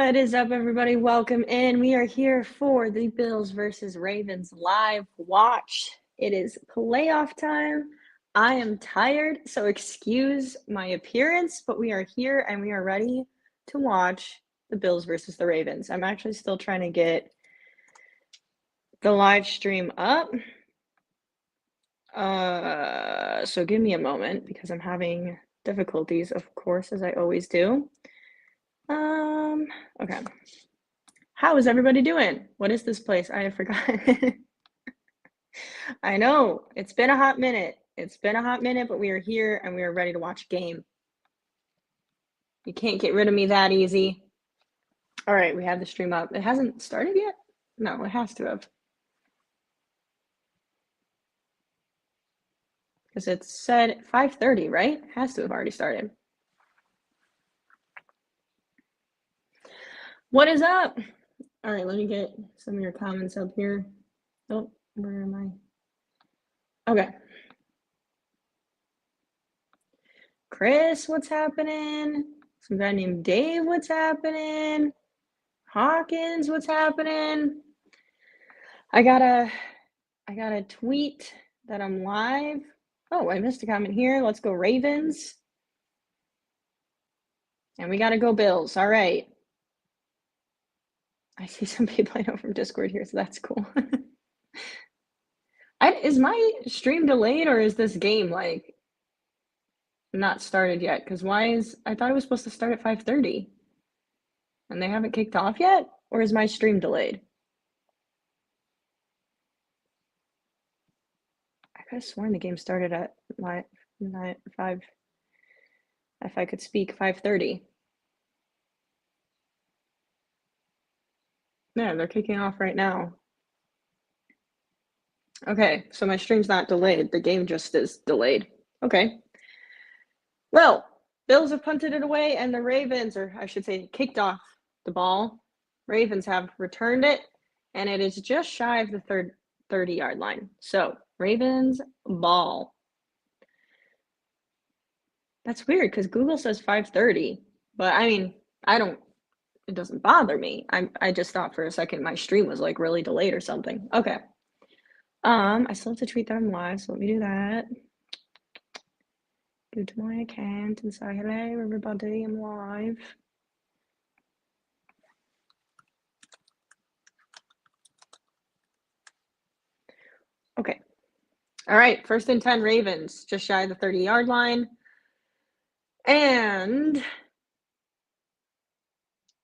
What is up, everybody? Welcome in. We are here for the Bills versus Ravens live watch. It is playoff time. I am tired, so excuse my appearance, but we are here and we are ready to watch the Bills versus the Ravens. I'm actually still trying to get the live stream up. So give me a moment because I'm having difficulties, of course, as I always do. Okay. How is everybody doing? What is this place? I forgot. I know, it's been a hot minute. It's been a hot minute, but we are here and we are ready to watch a game. You can't get rid of me that easy. All right, we have the stream up. It hasn't started yet? No, it has to have. Because it said 5:30, right? It has to have already started. What is up? All right, let me get some of your comments up here. Oh, where am I? Okay. Chris, what's happening? Some guy named Dave, what's happening? Hawkins, what's happening? I got a tweet that I'm live. Oh, I missed a comment here. Let's go Ravens. And we got to go Bills. All right. I see some people I know from Discord here, so that's cool. Is my stream delayed or is this game like not started yet? Because I thought it was supposed to start at 5:30 and they haven't kicked off yet? Or is my stream delayed? I could have sworn the game started at 5. If I could speak, 5:30. Yeah, they're kicking off right now. Okay, so my stream's not delayed. The game just is delayed. Okay. Well, Bills have punted it away, and the Ravens, or I should say, kicked off the ball. Ravens have returned it, and it is just shy of the 30-yard line. So, Ravens ball. That's weird because Google says 5:30, but I mean, it doesn't bother me. I just thought for a second my stream was like really delayed or something. Okay. I still have to tweet that I'm live, so let me do that. Go to my account and say hello, everybody. I'm live. Okay. All right. 1st and 10 Ravens, just shy of the 30-yard line. And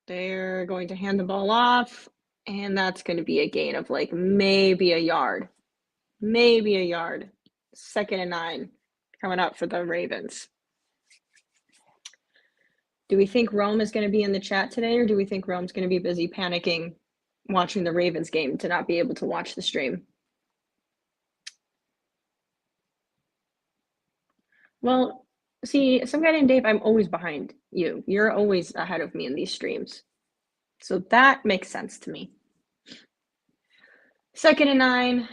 they're going to hand the ball off, and that's going to be a gain of like maybe a yard. Maybe a yard. 2nd and 9 coming up for the Ravens. Do we think Rome is going to be in the chat today, or do we think Rome's going to be busy panicking watching the Ravens game to not be able to watch the stream? Well, see, some guy named Dave, I'm always behind you. You're always ahead of me in these streams. So that makes sense to me. 2nd and 9,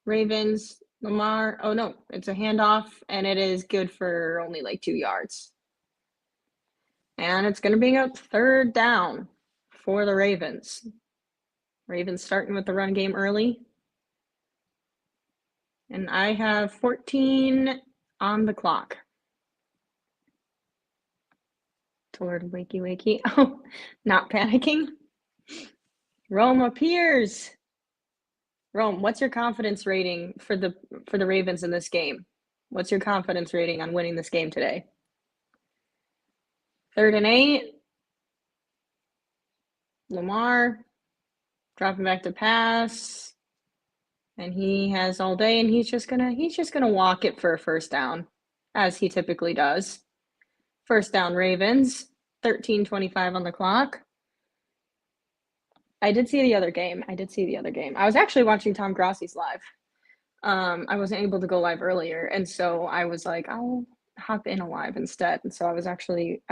Ravens, Lamar. Oh, no, it's a handoff, and it is good for only like 2 yards. And it's going to bring up 3rd down for the Ravens. Ravens starting with the run game early. And I have 14 on the clock. Toward wakey wakey. Oh, not panicking. Rome appears. Rome, what's your confidence rating for the Ravens in this game? What's your confidence rating on winning this game today? 3rd and 8. Lamar dropping back to pass. And he has all day, and he's just gonna walk it for a 1st down, as he typically does. 1st down Ravens, 13:25 on the clock. I did see the other game. I was actually watching Tom Grassi's live. I wasn't able to go live earlier, and so I was like, I'll hop in a live instead. And so I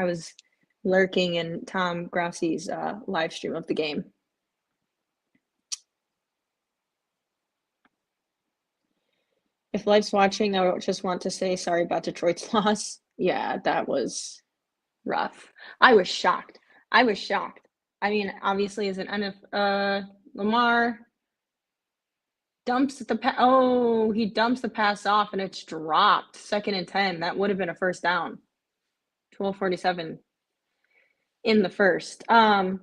was lurking in Tom Grassi's live stream of the game. If Life's watching, I just want to say sorry about Detroit's loss. Yeah, that was rough. I was shocked. I mean, obviously, as an Lamar dumps he dumps the pass off and it's dropped. 2nd and 10. That would have been a first down. 12:47 in the first. I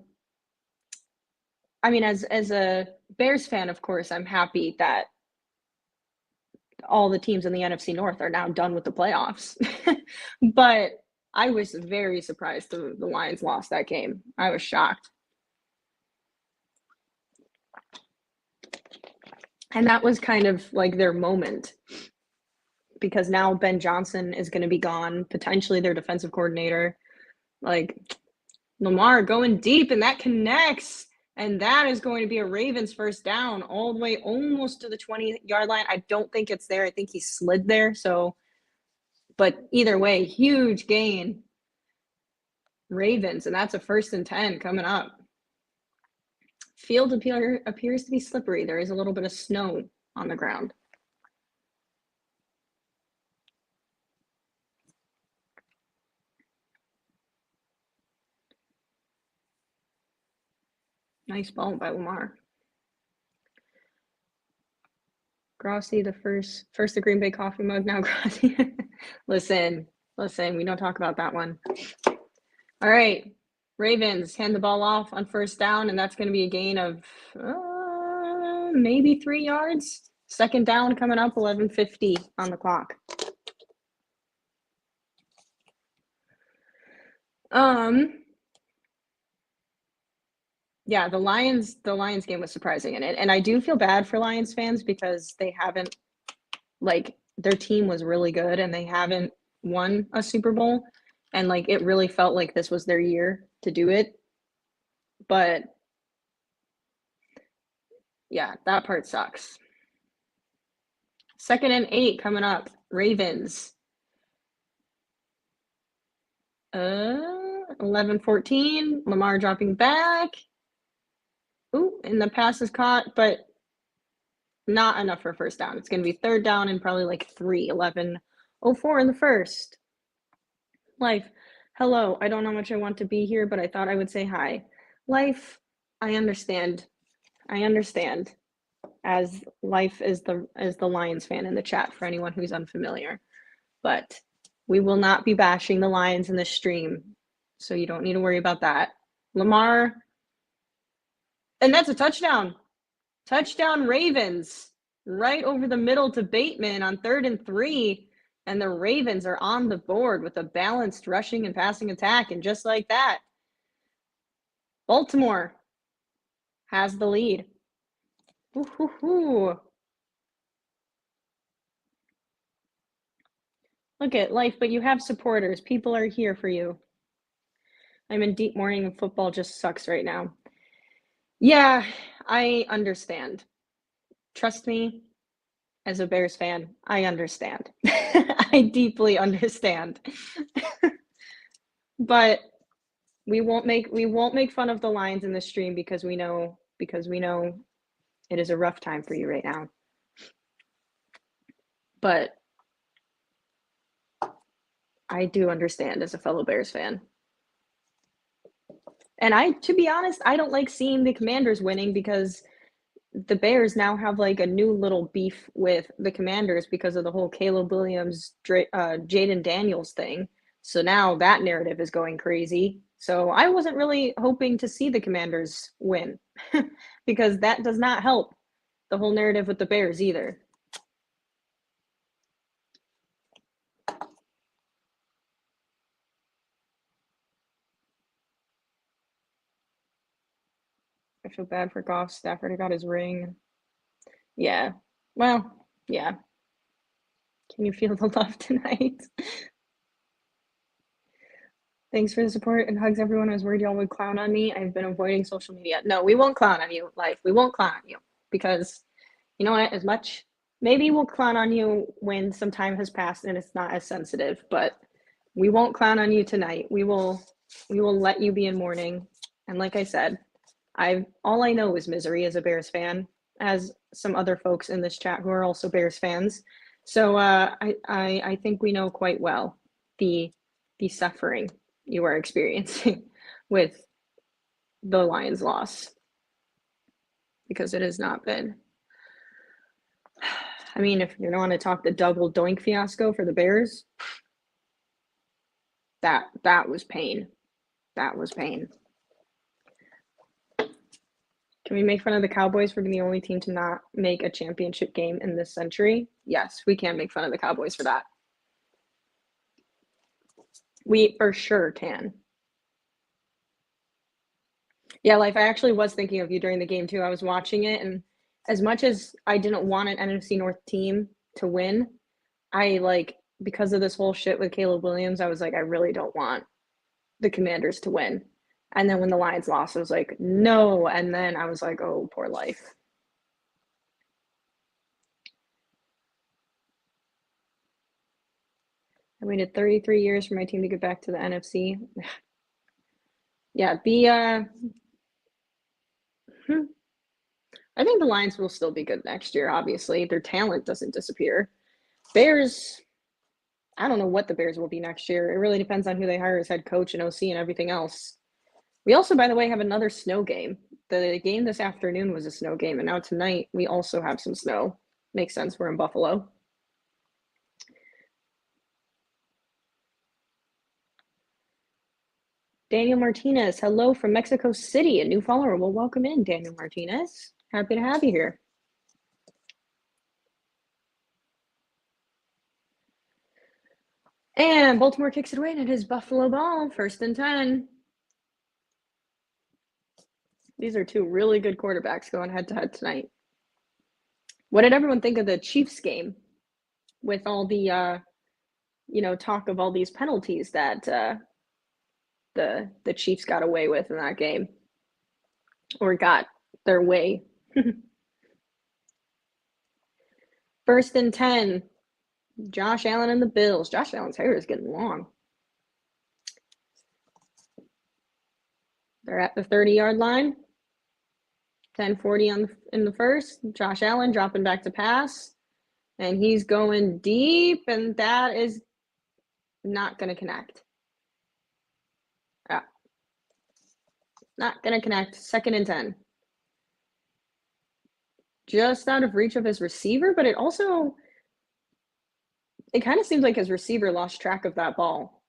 mean, as a Bears fan, of course, I'm happy that all the teams in the NFC North are now done with the playoffs. But I was very surprised the Lions lost that game. I was shocked. And that was kind of like their moment, because now Ben Johnson is going to be gone, potentially their defensive coordinator. Like, Lamar going deep, and that connects. And that is going to be a Ravens first down all the way almost to the 20-yard line. I don't think it's there. I think he slid there. So, but either way, huge gain. Ravens, and that's a 1st and 10 coming up. Field appears to be slippery. There is a little bit of snow on the ground. Nice ball by Lamar. Grossi, the first the Green Bay coffee mug, now Grossi. Listen, we don't talk about that one. All right, Ravens hand the ball off on 1st down, and that's going to be a gain of maybe 3 yards. 2nd down coming up, 11:50 on the clock. Yeah, the Lions game was surprising in it. And I do feel bad for Lions fans because they haven't, like, their team was really good and they haven't won a Super Bowl. And like it really felt like this was their year to do it. But yeah, that part sucks. 2nd and 8 coming up. Ravens. 11-14. Lamar dropping back. Ooh, and the pass is caught, but not enough for a first down. It's going to be 3rd down and probably like 3. 11:04 in the first. Life. Hello, I don't know how much I want to be here, but I thought I would say hi. Life, I understand. As Life is the Lions fan in the chat for anyone who's unfamiliar. But we will not be bashing the Lions in this stream, so you don't need to worry about that. Lamar, and that's a touchdown. Touchdown Ravens, right over the middle to Bateman on 3rd and 3. And the Ravens are on the board with a balanced rushing and passing attack. And just like that, Baltimore has the lead. Ooh. Look at Life, but you have supporters. People are here for you. I'm in deep mourning and football just sucks right now. Yeah, I understand. Trust me, as a Bears fan, I understand. I deeply understand. But we won't make fun of the Lions in the stream because we know it is a rough time for you right now. But I do understand as a fellow Bears fan. And to be honest, I don't like seeing the Commanders winning because the Bears now have like a new little beef with the Commanders because of the whole Caleb Williams, Jaden Daniels thing. So now that narrative is going crazy. So I wasn't really hoping to see the Commanders win because that does not help the whole narrative with the Bears either. I feel bad for Goff. Stafford got his ring. Yeah. Well, yeah. Can you feel the love tonight? Thanks for the support and hugs, everyone. I was worried y'all would clown on me. I've been avoiding social media. No, we won't clown on you, Life. We won't clown on you because, you know what, maybe we'll clown on you when some time has passed and it's not as sensitive, but we won't clown on you tonight. We will let you be in mourning. And like I said, all I know is misery as a Bears fan, as some other folks in this chat who are also Bears fans. So I think we know quite well the suffering you are experiencing with the Lions loss, because it has not been. I mean, if you want to talk the double doink fiasco for the Bears, that was pain. That was pain. Can we make fun of the Cowboys for being the only team to not make a championship game in this century? Yes, we can make fun of the Cowboys for that. We for sure can. Yeah, Life, I actually was thinking of you during the game too. I was watching it, and as much as I didn't want an NFC North team to win, because of this whole shit with Caleb Williams, I was like, I really don't want the Commanders to win. And then when the Lions lost, I was like, no. And then I was like, oh, poor Life. I waited 33 years for my team to get back to the NFC. Yeah, I think the Lions will still be good next year, obviously. Their talent doesn't disappear. Bears, I don't know what the Bears will be next year. It really depends on who they hire as head coach and OC and everything else. We also, by the way, have another snow game. The game this afternoon was a snow game, and now tonight we also have some snow. Makes sense, we're in Buffalo. Daniel Martinez, hello from Mexico City, a new follower. Well, welcome in, Daniel Martinez. Happy to have you here. And Baltimore kicks it away, and it is Buffalo ball, 1st and 10. These are two really good quarterbacks going head-to-head tonight. What did everyone think of the Chiefs game with all the, talk of all these penalties that the Chiefs got away with in that game, or got their way? 1st and 10. Josh Allen and the Bills. Josh Allen's hair is getting long. They're at the 30-yard line. 10:40 in the first. Josh Allen dropping back to pass, and he's going deep, and that is not going to connect. Not going to connect. 2nd and 10. Just out of reach of his receiver, but it kind of seems like his receiver lost track of that ball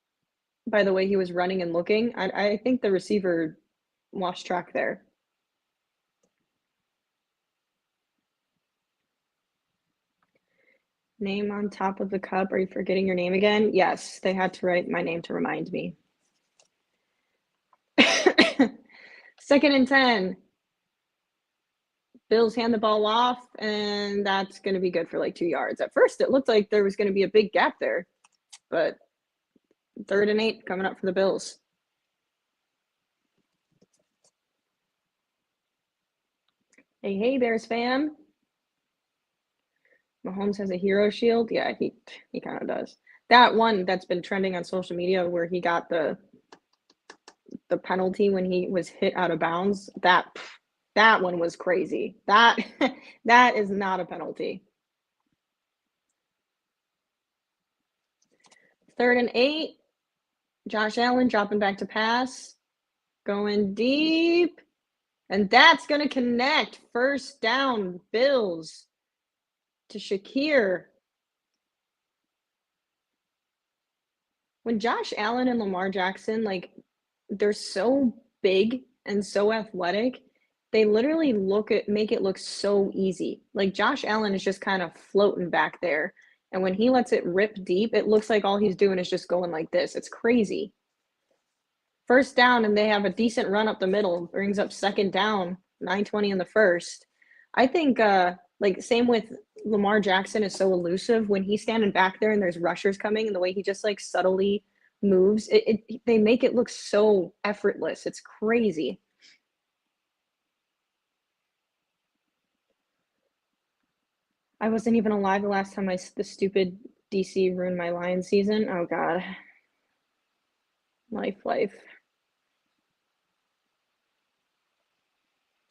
by the way he was running and looking. I think the receiver lost track there. Name on top of the cup. Are you forgetting your name again? Yes, they had to write my name to remind me. 2nd and 10. Bills hand the ball off, and that's going to be good for like 2 yards. At first, it looked like there was going to be a big gap there, but 3rd and 8 coming up for the Bills. Hey, Bears fam. Mahomes has a hero shield. Yeah, he kind of does. That one that's been trending on social media where he got the penalty when he was hit out of bounds, that one was crazy. That is not a penalty. 3rd and 8. Josh Allen dropping back to pass. Going deep. And that's going to connect. 1st down, Bills to Shakir. When Josh Allen and Lamar Jackson, they're so big and so athletic, they literally make it look so easy. Like Josh Allen is just kind of floating back there. And when he lets it rip deep, it looks like all he's doing is just going like this. It's crazy. 1st down, and they have a decent run up the middle. Brings up 2nd down, 9:20 in the first. I think, same with Lamar Jackson is so elusive. When he's standing back there and there's rushers coming, and the way he just subtly moves, they make it look so effortless. It's crazy. I wasn't even alive the last time the stupid DC ruined my Lions season. Oh God. Life.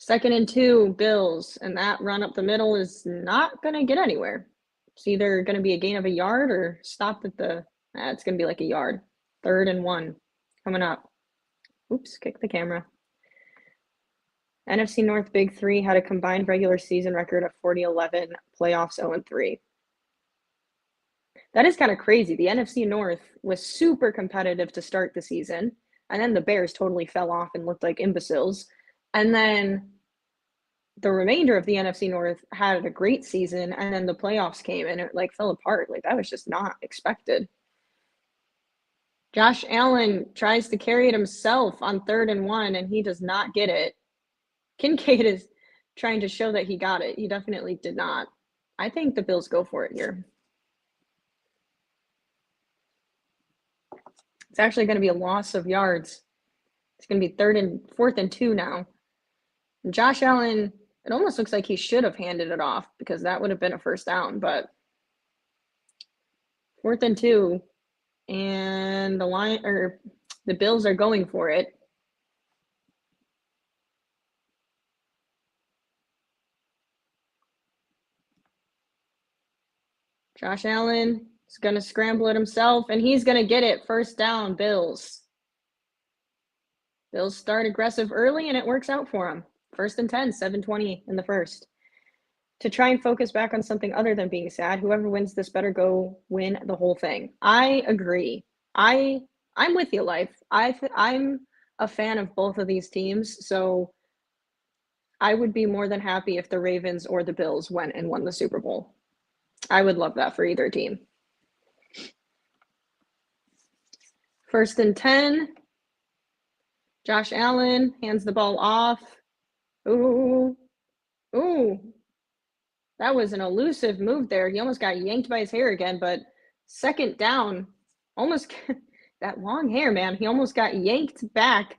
2nd and 2, Bills, and that run up the middle is not going to get anywhere. It's either going to be a gain of a yard or stop at it's going to be like a yard. 3rd and 1 coming up. Oops, kick the camera. NFC North Big Three had a combined regular season record of 40-11, playoffs 0-3. That is kind of crazy. The NFC North was super competitive to start the season, and then the Bears totally fell off and looked like imbeciles. And then the remainder of the NFC North had a great season, and then the playoffs came and it like fell apart. Like that was just not expected. Josh Allen tries to carry it himself on 3rd and 1, and he does not get it. Kincaid is trying to show that he got it. He definitely did not. I think the Bills go for it here. It's actually going to be a loss of yards. It's going to be 4th and 2 now. And Josh Allen, it almost looks like he should have handed it off because that would have been a first down, but 4th and 2, and the Bills are going for it. Josh Allen is going to scramble it himself, and he's going to get it. First down, Bills. Bills start aggressive early, and it works out for them. 1st and 10, 7:20 in the first. To try and focus back on something other than being sad, whoever wins this better go win the whole thing. I agree. I'm with you, Life. I'm a fan of both of these teams, so I would be more than happy if the Ravens or the Bills went and won the Super Bowl. I would love that for either team. 1st and 10. Josh Allen hands the ball off. Ooh. That was an elusive move there. He almost got yanked by his hair again, but 2nd down, almost that long hair, man. He almost got yanked back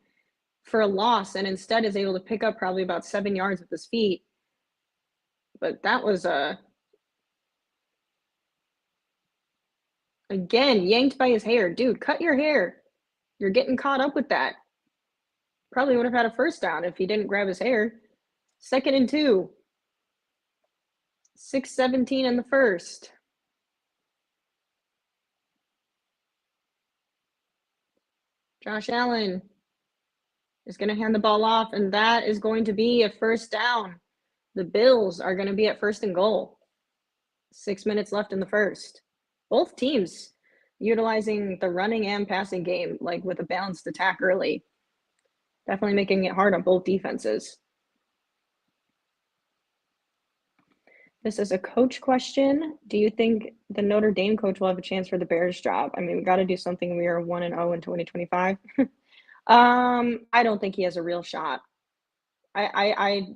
for a loss and instead is able to pick up probably about 7 yards with his feet. But that was again, yanked by his hair. Dude, cut your hair. You're getting caught up with that. Probably would have had a first down if he didn't grab his hair. 2nd and 2. 6:17 in the first. Josh Allen is going to hand the ball off, and that is going to be a first down. The Bills are going to be at 1st and goal. 6 minutes left in the first. Both teams utilizing the running and passing game, like with a balanced attack early. Definitely making it hard on both defenses. This is a coach question. Do you think the Notre Dame coach will have a chance for the Bears job? I mean, we got to do something. We are 1-0 in 2025. I don't think he has a real shot. I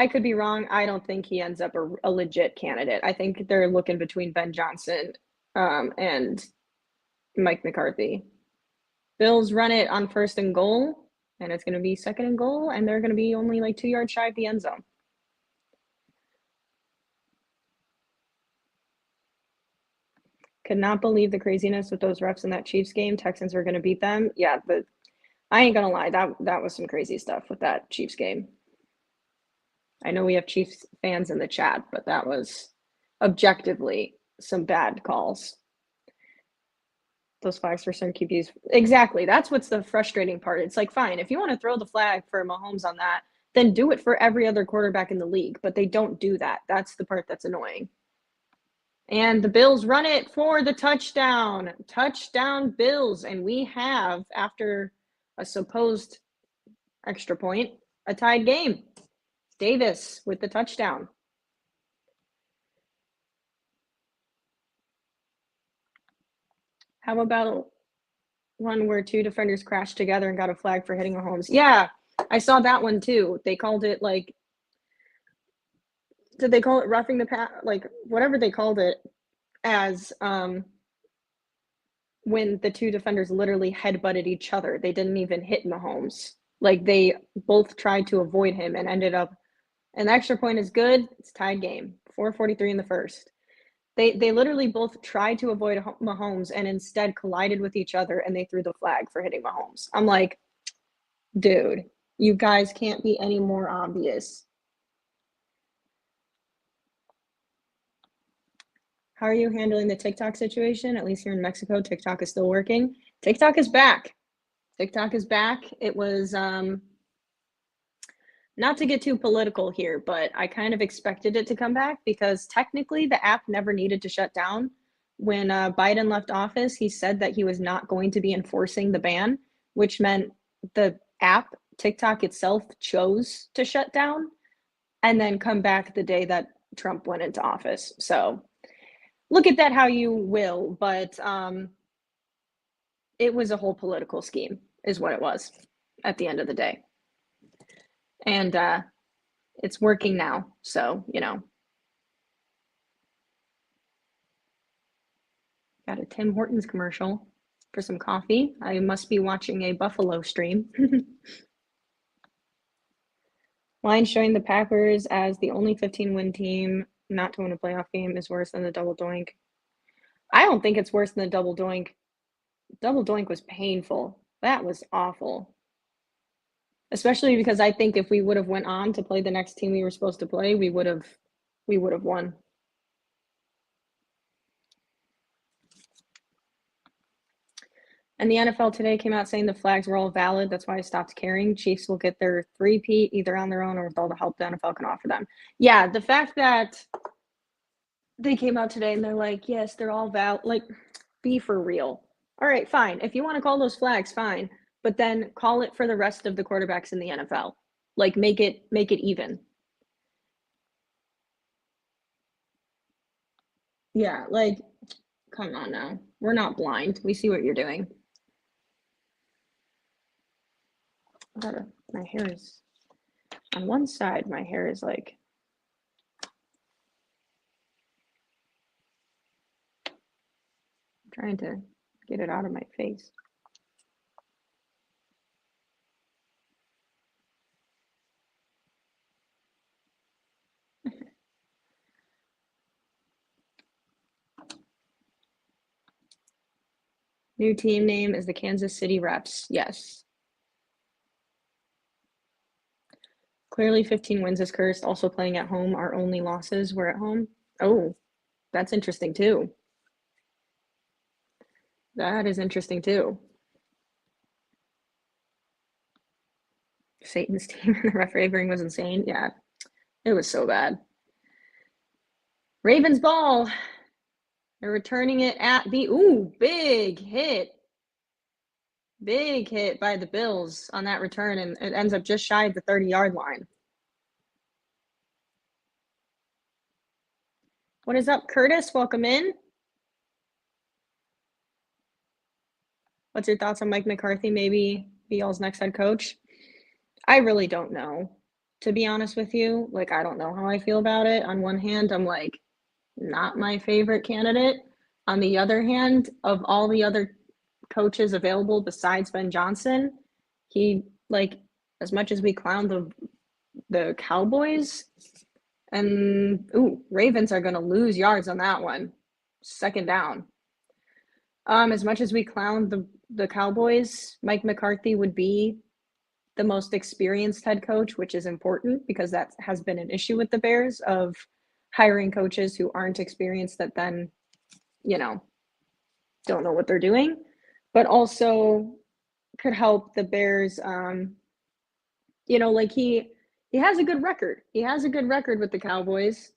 could be wrong. I don't think he ends up a legit candidate. I think they're looking between Ben Johnson and Mike McCarthy. Bills run it on 1st and goal, and it's going to be 2nd and goal, and they're going to be only like 2 yards shy of the end zone. Could not believe the craziness with those refs in that Chiefs game. Texans were going to beat them. Yeah, but I ain't going to lie. That was some crazy stuff with that Chiefs game. I know we have Chiefs fans in the chat, but that was objectively some bad calls. Those flags for some QBs. Exactly. That's what's the frustrating part. It's like, fine, if you want to throw the flag for Mahomes on that, then do it for every other quarterback in the league. But they don't do that. That's the part that's annoying. And the Bills run it for the touchdown. Touchdown Bills. And we have, after a supposed extra point, a tied game. Davis with the touchdown. How about one where 2 defenders crashed together and got a flag for hitting Mahomes? Yeah, I saw that one too. They called it like, did they call it roughing the pass? Like whatever they called it as when the 2 defenders literally headbutted each other. They didn't even hit Mahomes. Like they both tried to avoid him and ended up, an extra point is good. It's tied game. 4:43 in the first. They literally both tried to avoid Mahomes and instead collided with each other, and they threw the flag for hitting Mahomes. I'm like, dude, you guys can't be any more obvious. How are you handling the TikTok situation? At least here in Mexico, TikTok is still working. TikTok is back. TikTok is back. It was not to get too political here, but I kind of expected it to come back because technically the app never needed to shut down. When Biden left office, he said that he was not going to be enforcing the ban, which meant the app, TikTok itself, chose to shut down and then come back the day that Trump went into office. So look at that how you will, but it was a whole political scheme, is what it was at the end of the day. And it's working now, so, got a Tim Hortons commercial for some coffee. I must be watching a Buffalo stream. Lions showing the Packers as the only 15-win team not to win a playoff game is worse than the double doink. I don't think it's worse than the double doink. Double doink was painful. That was awful. Especially because I think if we would have went on to play the next team we were supposed to play, we would have won. And the NFL today came out saying the flags were all valid. That's why I stopped caring. Chiefs will get their three-peat either on their own or with all the help the NFL can offer them. Yeah, the fact that they came out today and they're like, yes, they're all valid. Like, be for real. All right, fine. If you want to call those flags, fine. But then call it for the rest of the quarterbacks in the NFL. Like, make it even. Yeah, like, come on now. We're not blind. We see what you're doing. My hair is on one side. My hair is like trying to get it out of my face. New team name is the Kansas City Reps. Yes. Clearly 15 wins is cursed. Also playing at home. Our only losses were at home. Oh, that's interesting too. That is interesting too. Satan's team and the refereeing was insane. Yeah, it was so bad. Ravens ball. They're returning it at the big hit. Big hit by the Bills on that return, and it ends up just shy of the 30-yard line. What is up, Curtis? Welcome in. What's your thoughts on Mike McCarthy maybe be y'all's next head coach? I really don't know, to be honest with you. Like, I don't know how I feel about it. On one hand, I'm like, not my favorite candidate. On the other hand, of all the other coaches available besides Ben Johnson, he, like, as much as we clown the Cowboys, and Ravens are going to lose yards on that one. Second down. As much as we clown the Cowboys, Mike McCarthy would be the most experienced head coach, which is important because that has been an issue with the Bears of hiring coaches who aren't experienced that then, don't know what they're doing, but also could help the Bears. Like he has a good record. He has a good record with the Cowboys.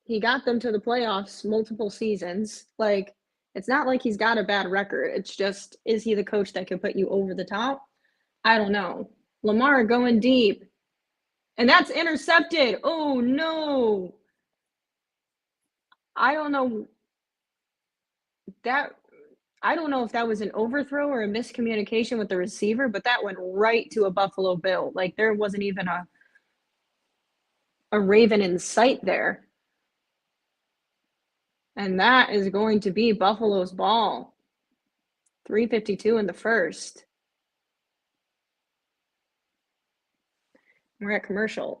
He got them to the playoffs multiple seasons. Like, it's not like he's got a bad record. It's just, is he the coach that can put you over the top? I don't know. Lamar going deep. And that's intercepted. Oh, no. I don't know. I don't know if that was an overthrow or a miscommunication with the receiver, but that went right to a Buffalo Bill. Like, there wasn't even a Raven in sight there. And that is going to be Buffalo's ball. 3:52 in the first. We're at commercial.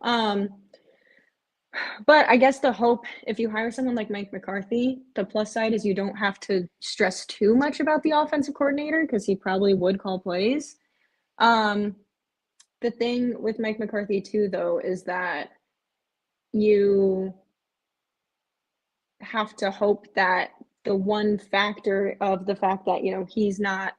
But I guess the hope, if you hire someone like Mike McCarthy, the plus side is you don't have to stress too much about the offensive coordinator because he probably would call plays. The thing with Mike McCarthy too, though, is that you have to hope that the one factor of the fact that, he's not,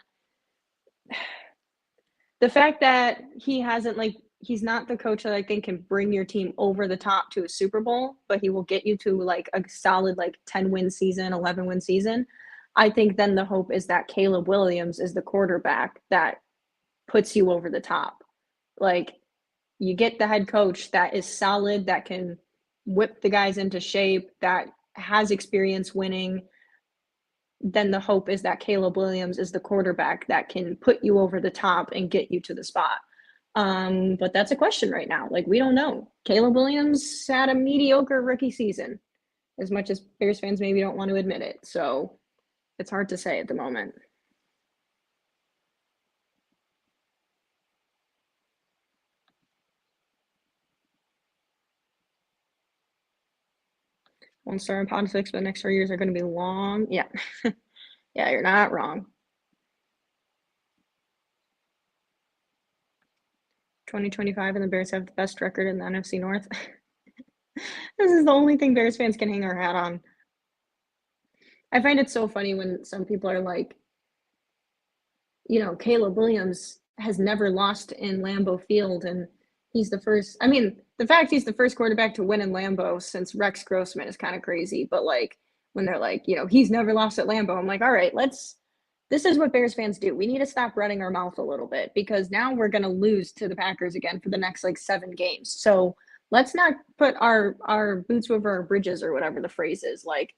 the fact that he hasn't, like, he's not the coach that I think can bring your team over the top to a Super Bowl, but he will get you to like a solid like 10-win season, 11-win season. I think then the hope is that Caleb Williams is the quarterback that puts you over the top. Like you get the head coach that is solid, that can whip the guys into shape, that has experience winning. Then the hope is that Caleb Williams is the quarterback that can put you over the top and get you to the spot. But that's a question right now. Like, we don't know. Caleb Williams had a mediocre rookie season, as much as Bears fans maybe don't want to admit it. So it's hard to say at the moment. One star in politics, but the next 4 years are going to be long. Yeah. Yeah, you're not wrong. 2025 and the Bears have the best record in the NFC North. This is the only thing Bears fans can hang our hat on. I find it so funny when some people are like, Caleb Williams has never lost in Lambeau Field, and he's the first. I mean, the fact he's the first quarterback to win in Lambeau since Rex Grossman is kind of crazy. But like when they're like, he's never lost at Lambeau, I'm like, all right, this is what Bears fans do. We need to stop running our mouth a little bit because now we're going to lose to the Packers again for the next like 7 games. So let's not put our boots over our bridges or whatever the phrase is. Like,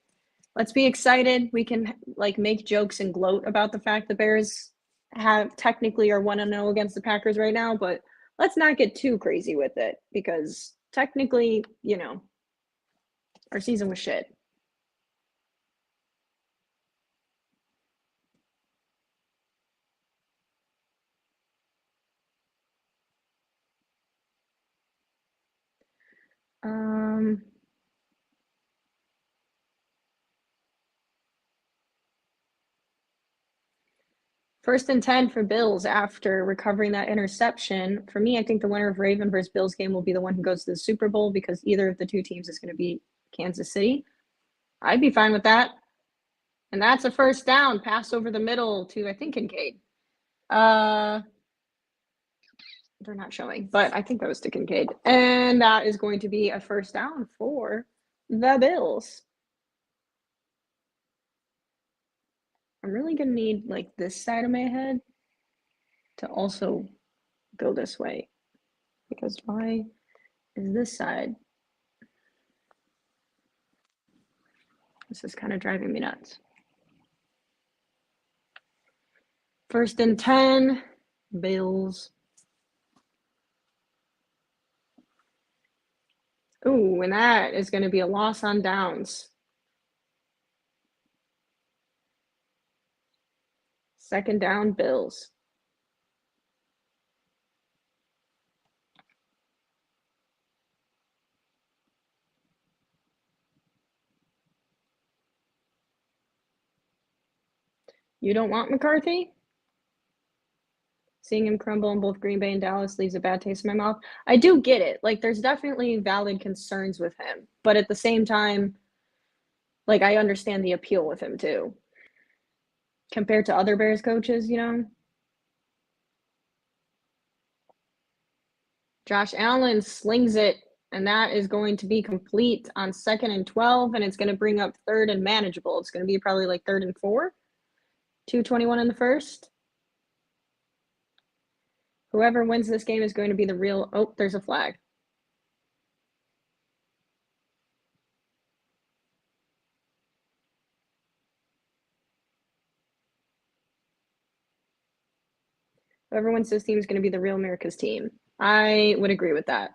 let's be excited. We can like make jokes and gloat about the fact the Bears have technically are 1-0 against the Packers right now, but let's not get too crazy with it because technically, our season was shit. First and 10 for Bills after recovering that interception. For me, I think the winner of Raven versus Bills game will be the one who goes to the Super Bowl because either of the two teams is going to be Kansas City. I'd be fine with that. And that's a first down, pass over the middle to, I think, Kincaid. They're not showing, but I think that was to Kincaid. And that is going to be a first down for the Bills. I'm really going to need like this side of my head to also go this way because why is this side? This is kind of driving me nuts. First and 10, Bills. Ooh, and that is going to be a loss on downs. Second down, Bills. You don't want McCarthy? Seeing him crumble in both Green Bay and Dallas leaves a bad taste in my mouth. I do get it. Like, there's definitely valid concerns with him. But at the same time, like, I understand the appeal with him, too. Compared to other Bears coaches, Josh Allen slings it, and that is going to be complete on 2nd and 12, and it's going to bring up 3rd and manageable. It's going to be probably like 3rd and 4. 2:21 in the first. Whoever wins this game is going to be the real. Oh, there's a flag. Whoever wins this team is going to be the real America's team. I would agree with that.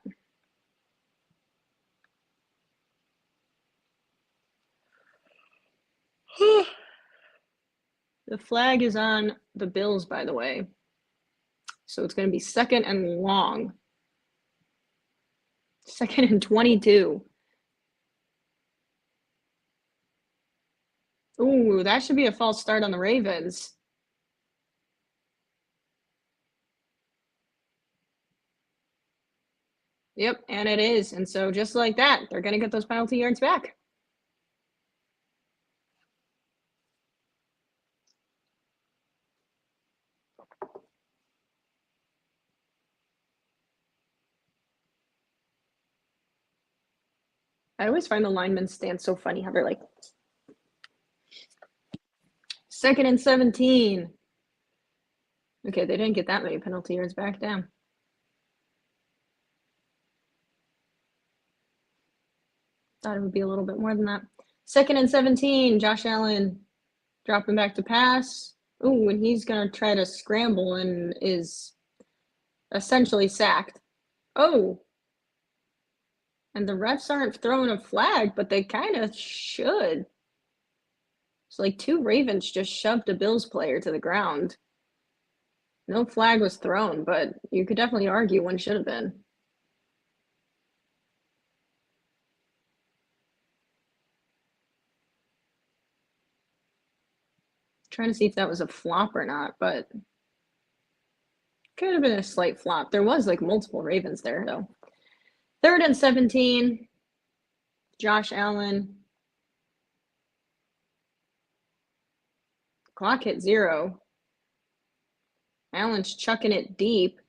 The flag is on the Bills, by the way. So it's going to be 2nd and long. 2nd and 22. Ooh, that should be a false start on the Ravens. Yep, and it is. And so just like that, they're going to get those penalty yards back. I always find the linemen stand so funny how they're like, 2nd and 17. Okay, they didn't get that many penalty yards back down. Thought it would be a little bit more than that. 2nd and 17, Josh Allen dropping back to pass. Ooh, and he's going to try to scramble and is essentially sacked. Oh, and the refs aren't throwing a flag, but they kind of should. So, like, 2 Ravens just shoved a Bills player to the ground. No flag was thrown, but you could definitely argue one should have been. Trying to see if that was a flop or not, but could have been a slight flop. There was like multiple Ravens there, though. 3rd and 17, Josh Allen. Clock hit 0. Allen's chucking it deep,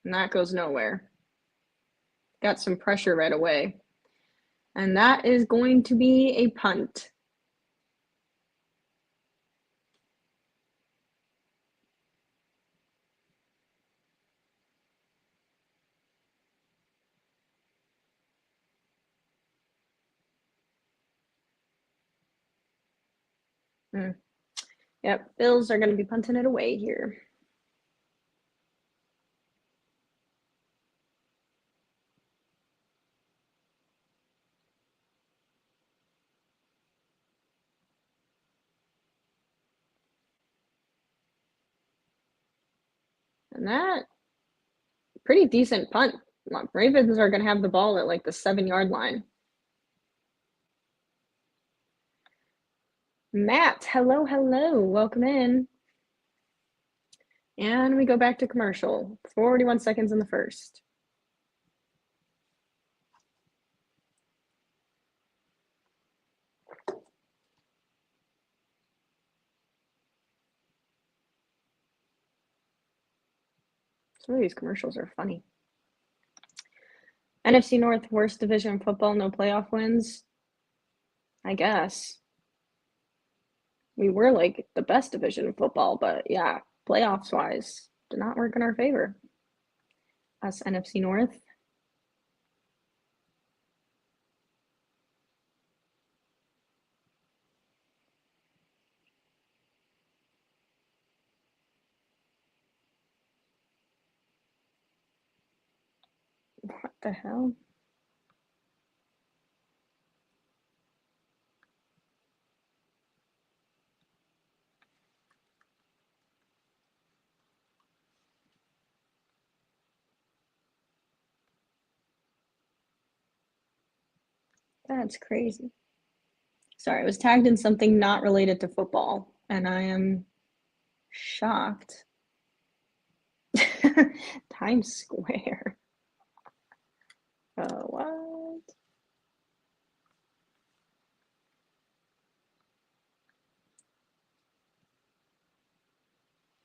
and that goes nowhere. Got some pressure right away. And that is going to be a punt. Yep, Bills are going to be punting it away here. And that, pretty decent punt. Ravens are going to have the ball at like the 7-yard line. Matt, hello, hello. Welcome in. And we go back to commercial. 41 seconds in the first. Some of these commercials are funny. NFC North, worst division in football, no playoff wins. I guess. We were like the best division in football, but yeah, playoffs wise, did not work in our favor. Us NFC North. What the hell? That's crazy. Sorry, I was tagged in something not related to football, and I am shocked. Times Square. What?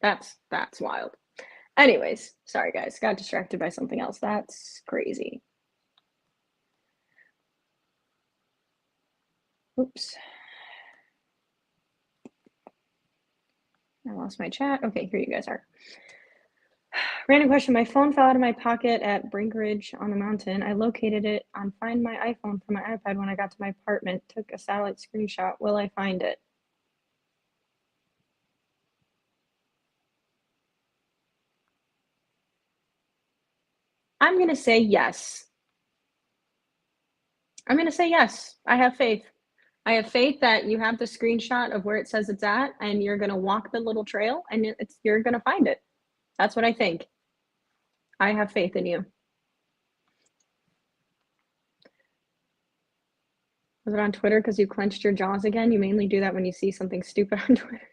That's wild. Anyways, sorry guys, got distracted by something else. That's crazy. Oops. I lost my chat. Okay, here you guys are. Random question. My phone fell out of my pocket at Brinkridge on the mountain. I located it on Find My iPhone from my iPad when I got to my apartment. Took a satellite screenshot. Will I find it? I'm going to say yes. I'm going to say yes. I have faith. I have faith that you have the screenshot of where it says it's at, and you're going to walk the little trail, and you're going to find it. That's what I think. I have faith in you. Was it on Twitter because you clenched your jaws again? You mainly do that when you see something stupid on Twitter.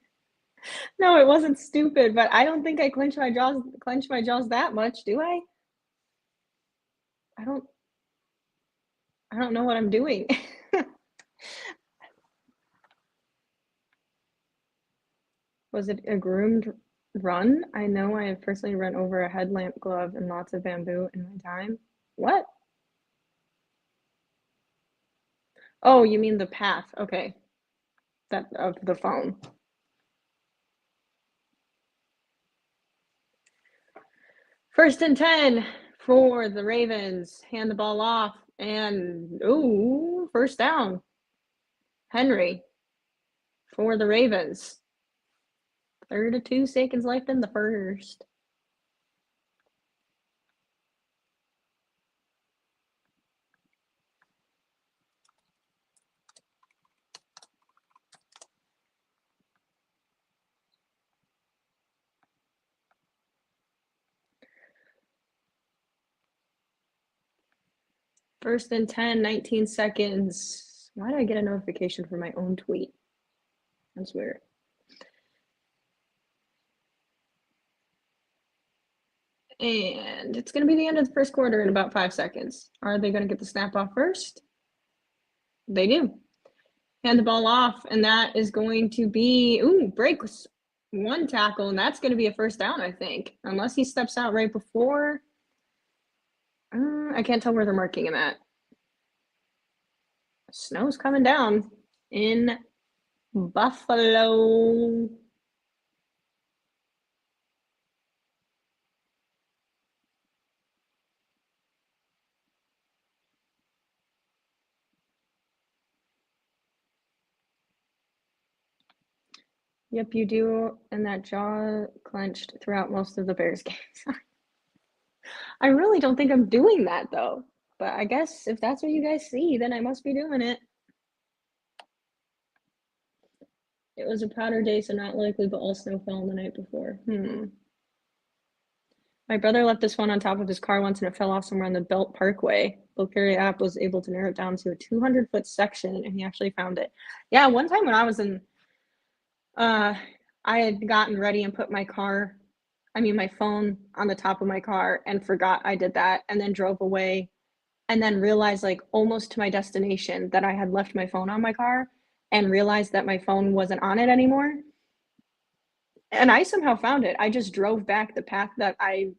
No, it wasn't stupid, but I don't think I clench my jaws that much, do I? I don't know what I'm doing. Was it a groomed run? I know I have personally run over a headlamp glove and lots of bamboo in my time. What? Oh, you mean the path. Okay. That of the phone. First and 10 for the Ravens. Hand the ball off and ooh, first down. Henry for the Ravens. 32 seconds left in the first. First and 10, 19 seconds. Why did I get a notification for my own tweet? That's weird. And it's going to be the end of the first quarter in about 5 seconds. Are they going to get the snap off first? They do. Hand the ball off, and that is going to be, breaks one tackle, and that's going to be a first down, I think. Unless he steps out right before. I can't tell where they're marking him at. Snow's coming down in Buffalo. Yep, you do, and that jaw clenched throughout most of the Bears games. I really don't think I'm doing that, though. But I guess if that's what you guys see, then I must be doing it. It was a powder day, so not likely, but all snow fell the night before. My brother left this one on top of his car once and it fell off somewhere on the Belt Parkway. Bulgaria app was able to narrow it down to a 200-foot section and he actually found it. Yeah, one time when I was in, I had gotten ready and put my phone on the top of my car and forgot I did that and then drove away and then realized like almost to my destination that I had left my phone on my car and realized that my phone wasn't on it anymore. And I somehow found it. I just drove back the path that I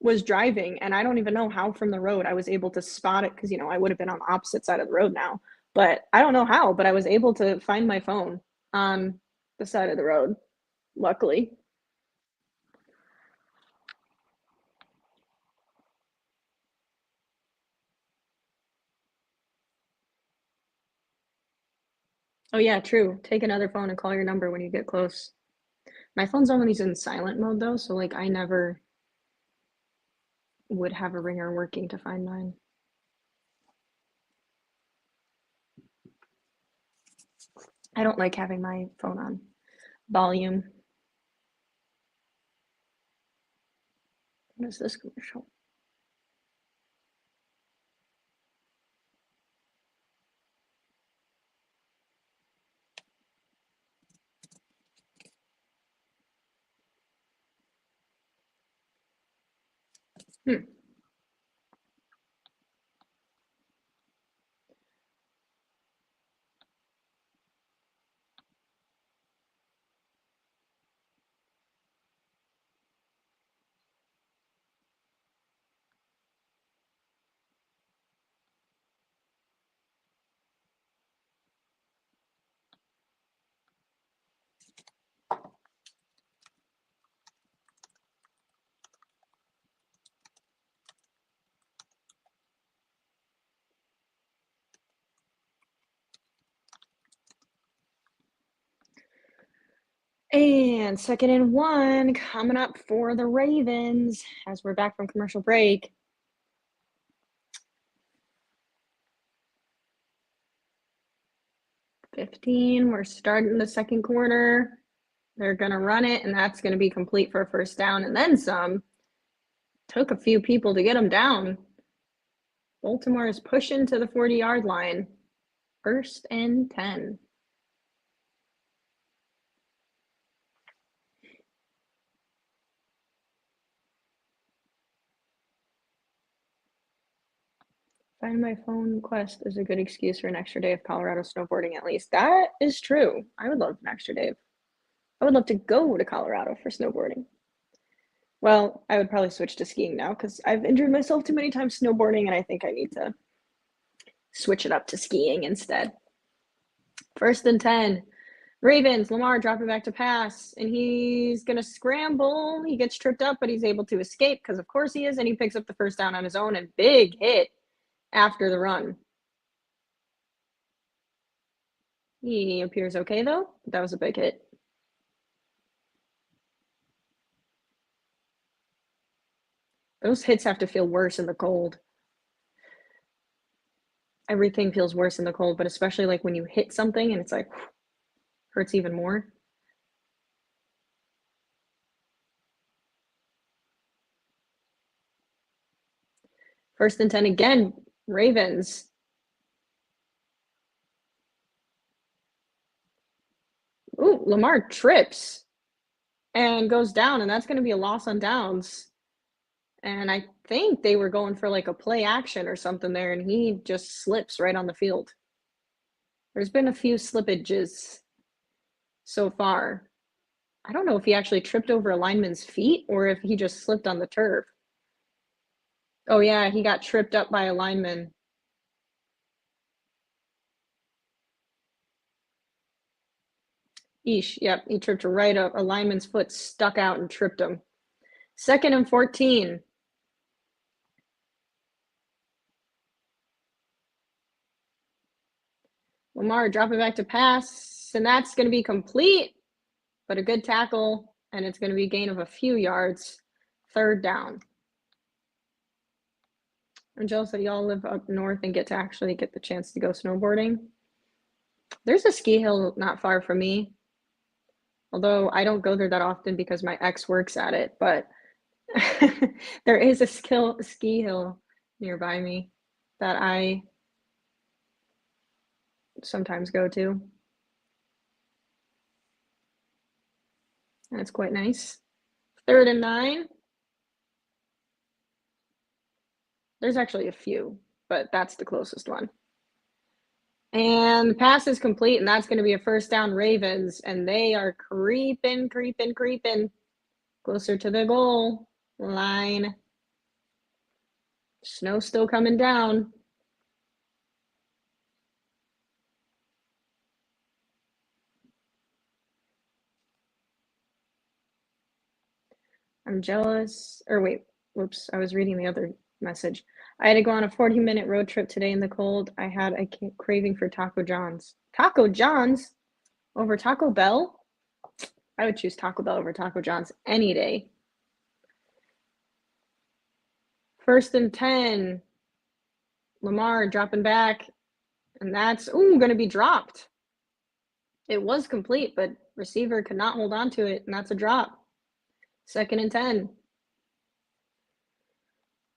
was driving, and I don't even know how from the road I was able to spot it because, I would have been on the opposite side of the road now. But I don't know how, but I was able to find my phone on the side of the road, luckily. Oh, yeah, true. Take another phone and call your number when you get close. My phone's always in silent mode, though, so, like, I never would have a ringer working to find mine. I don't like having my phone on volume. What is this commercial? Hmm. And second and 1 coming up for the Ravens as we're back from commercial break. 15, we're starting the second quarter. They're going to run it, and that's going to be complete for a first down and then some. Took a few people to get them down. Baltimore is pushing to the 40-yard line. First and 10. Find my phone quest is a good excuse for an extra day of Colorado snowboarding, at least. That is true. I would love an extra day. I would love to go to Colorado for snowboarding. Well, I would probably switch to skiing now because I've injured myself too many times snowboarding, and I think I need to Switch it up to skiing instead. 1st and 10. Ravens, Lamar dropping back to pass, and he's going to scramble. He gets tripped up, but he's able to escape because, of course, he is, and he picks up the first down on his own, and big hit after the run. He appears okay, though. That was a big hit. Those hits have to feel worse in the cold. Everything feels worse in the cold, but especially like when you hit something and it's like hurts even more. First and 10 again, Ravens. Ooh, Lamar trips and goes down, and that's going to be a loss on downs. And I think they were going for like a play action or something there, and he just slips right on the field. There's been a few slippages so far. I don't know if he actually tripped over a lineman's feet or if he just slipped on the turf. Oh, yeah, he got tripped up by a lineman. Eesh, yep, he tripped right up. A lineman's foot stuck out and tripped him. 2nd and 14. Lamar dropping back to pass, and that's going to be complete, but a good tackle, and it's going to be a gain of a few yards. 3rd down. I'm jealous that y'all live up north and get to actually get the chance to go snowboarding. There's a ski hill not far from me, although I don't go there that often because my ex works at it, but there is a ski hill nearby me that I sometimes go to. And it's quite nice. 3rd and 9. There's actually a few, but that's the closest one. And the pass is complete, and that's going to be a first down Ravens, and they are creeping closer to the goal line. Snow still coming down. I'm jealous. Or wait, whoops, I was reading the other message. I had to go on a 40-minute road trip today in the cold. I had a craving for Taco John's. Taco John's over Taco Bell? I would choose Taco Bell over Taco John's any day. 1st and 10. Lamar dropping back, and that's going to be dropped. It was complete, but receiver could not hold on to it, and that's a drop. 2nd and 10.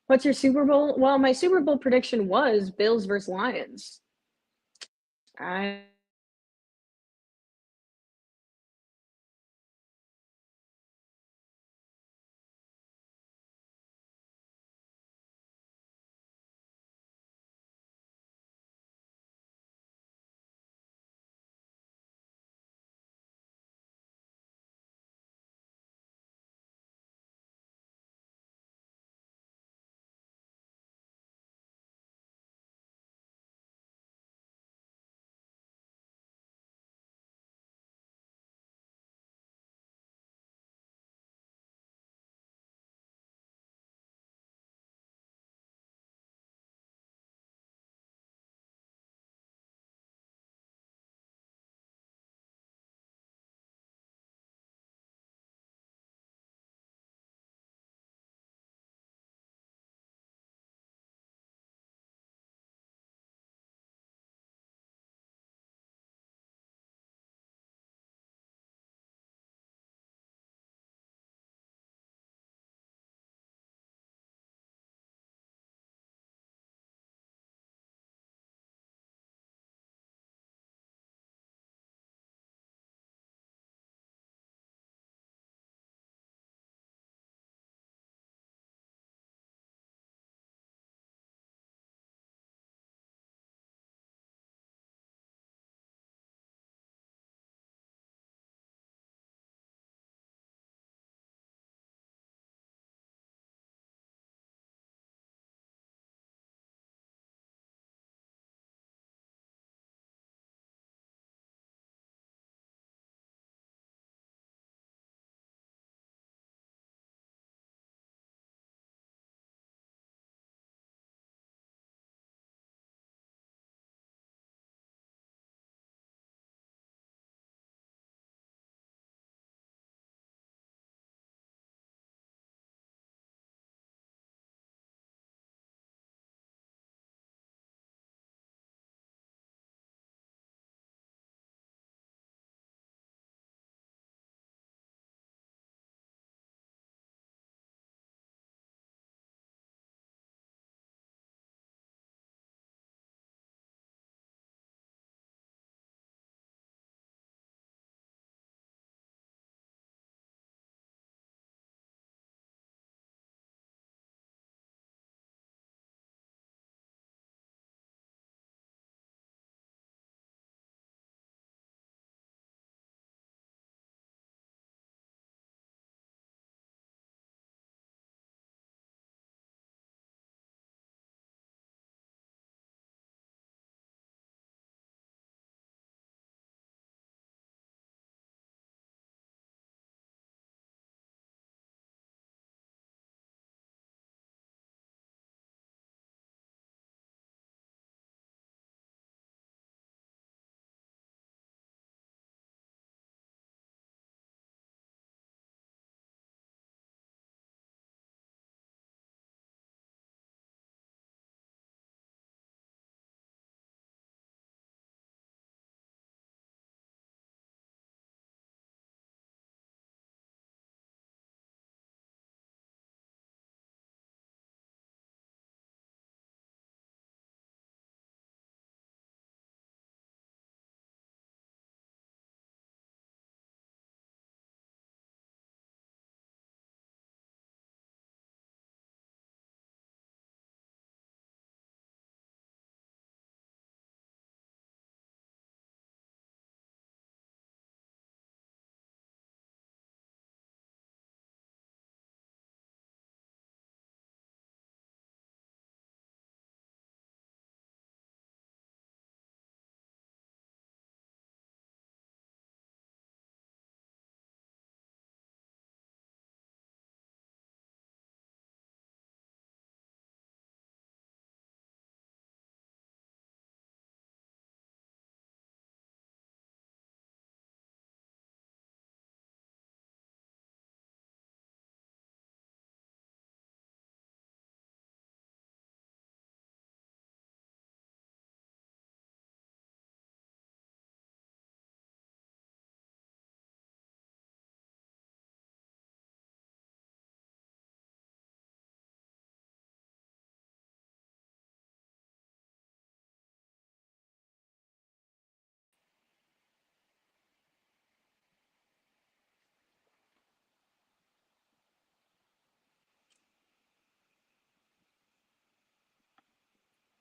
What's your Super Bowl? Well, my Super Bowl prediction was Bills versus Lions. I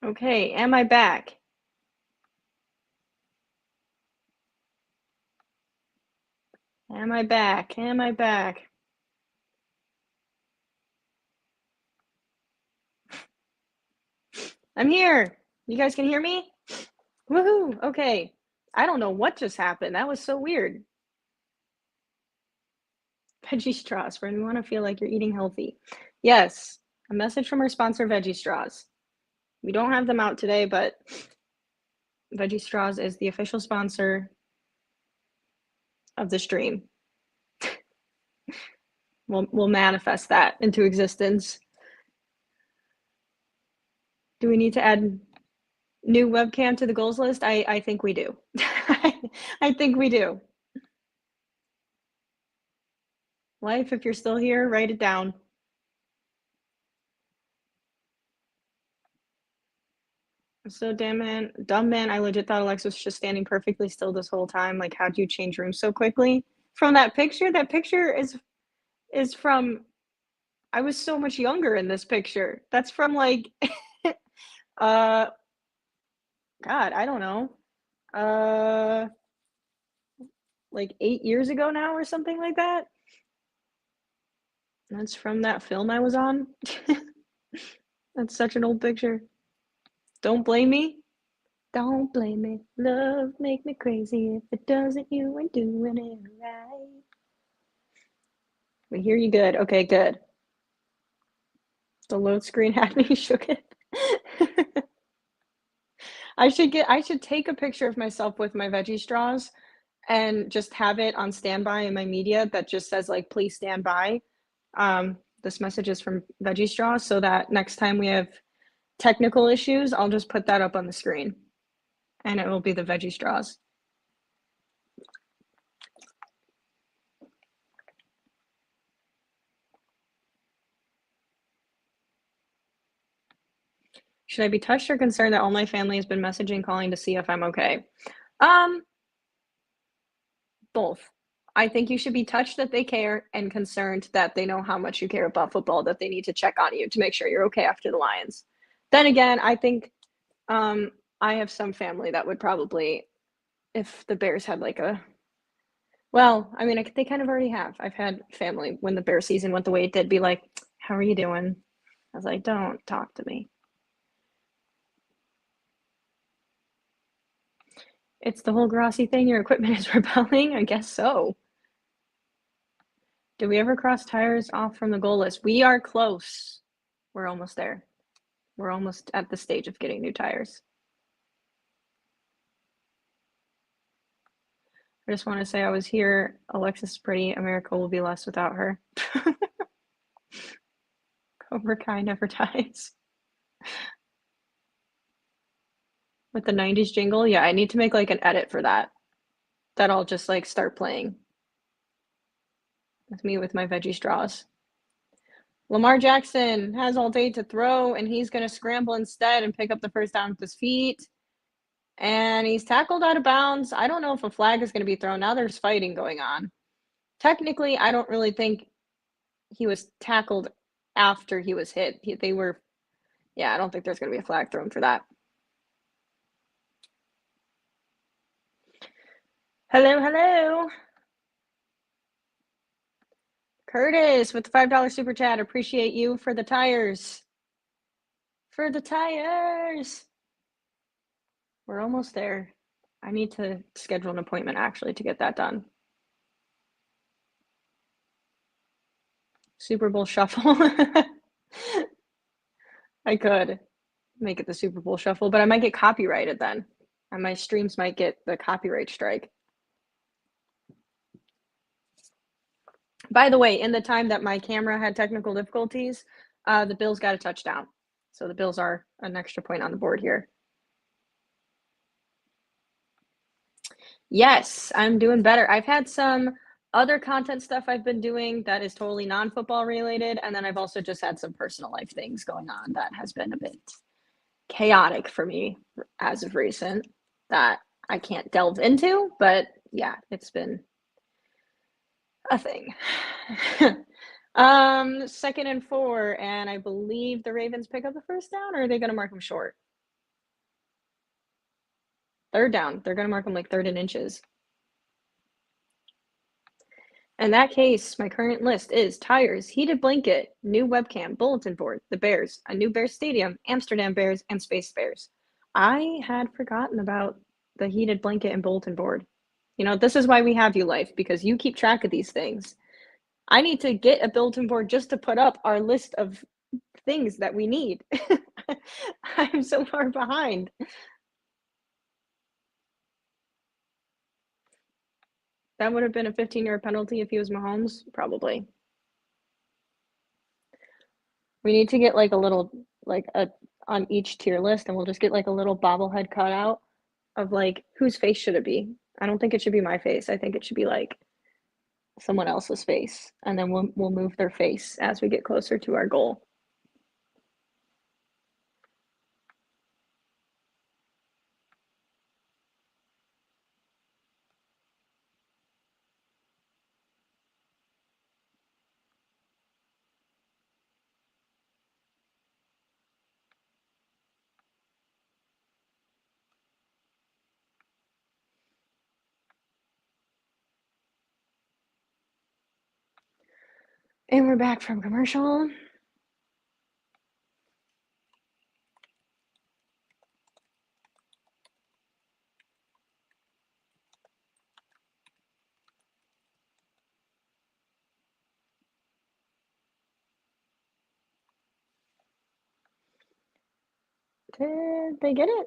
Okay, am I back? Am I back? Am I back? I'm here. You guys can hear me? Woohoo! Okay. I don't know what just happened. That was so weird. Veggie straws for when you want to feel like you're eating healthy. Yes, a message from our sponsor, Veggie Straws. We don't have them out today, but Veggie Straws is the official sponsor of the stream. We'll manifest that into existence. Do we need to add new webcam to the goals list? I think we do. I think we do. Life, if you're still here, write it down. So dumb man. I legit thought Alexa was just standing perfectly still this whole time. Like, how'd you change rooms so quickly? From that picture? That picture is from I was so much younger in this picture. That's from like uh God, I don't know. Uh like 8 years ago now or something like that. That's from that film I was on. That's such an old picture. Don't blame me. Don't blame me. Love make me crazy. If it doesn't, you ain't doing it right. We hear you good. Okay, good. The load screen had me shook it. I should take a picture of myself with my veggie straws and just have it on standby in my media that just says like please stand by. This message is from Veggie Straws, so that next time we have technical issues, I'll just put that up on the screen and it will be the Veggie Straws. Should I be touched or concerned that all my family has been messaging, calling to see if I'm okay? Both. I think you should be touched that they care and concerned that they know how much you care about football, that they need to check on you to make sure you're okay after the Lions. Then again, I think I have some family that would probably, if the Bears had like a, well, I mean, they kind of already have. I've had family when the Bear season went the way it did be like, how are you doing? I was like, don't talk to me. It's the whole Grossi thing. Your equipment is rebelling? I guess so. Did we ever cross tires off from the goal list? We are close. We're almost there. We're almost at the stage of getting new tires. I just want to say I was here. Alexis is pretty. America will be less without her. Cobra Kai never dies. With the 90s jingle? Yeah, I need to make like an edit for that. That I'll just like start playing. With me with my veggie straws. Lamar Jackson has all day to throw, and he's going to scramble instead and pick up the first down with his feet. And he's tackled out of bounds. I don't know if a flag is going to be thrown. Now there's fighting going on. Technically, I don't really think he was tackled after he was hit. They were, yeah, I don't think there's going to be a flag thrown for that. Hello, hello. Curtis with the $5 super chat. Appreciate you for the tires. For the tires. We're almost there. I need to schedule an appointment actually to get that done. Super Bowl shuffle. I could make it the Super Bowl shuffle, but I might get copyrighted then. And my streams might get the copyright strike. By the way, in the time that my camera had technical difficulties, the Bills got a touchdown. So the Bills are an extra point on the board here. Yes, I'm doing better. I've had some other content stuff I've been doing that is totally non-football related, and then I've also just had some personal life things going on that has been a bit chaotic for me as of recent that I can't delve into, but yeah, it's been a thing. 2nd and 4, and I believe the Ravens pick up the first down, or are they going to mark them short? Third down. They're going to mark them like 3rd and inches. In that case, my current list is tires, heated blanket, new webcam, bulletin board, the Bears, a new Bears stadium, Amsterdam Bears, and Space Bears. I had forgotten about the heated blanket and bulletin board. You know, this is why we have you, Life, because you keep track of these things. I need to get a bulletin board just to put up our list of things that we need. I'm so far behind. That would have been a 15-yard penalty if he was Mahomes, probably. We need to get like a little, like on each tier list, and we'll just get like a little bobblehead cutout of like whose face should it be. I don't think it should be my face. I think it should be like someone else's face, and then we'll move their face as we get closer to our goal. And we're back from commercial. Did they get it?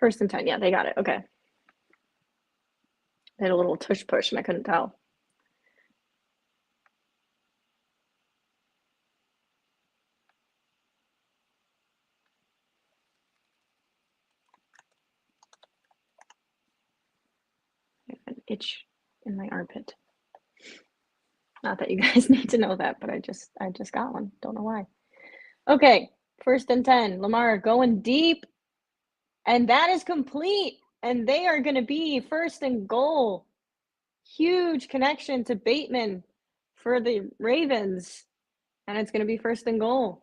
1st and 10. Yeah, they got it. Okay. They had a little tush push, and I couldn't tell. I have an itch in my armpit. Not that you guys need to know that, but I just got one. Don't know why. Okay, 1st and 10. Lamar going deep, and that is complete. And they are going to be 1st and goal. Huge connection to Bateman for the Ravens, and it's going to be 1st and goal.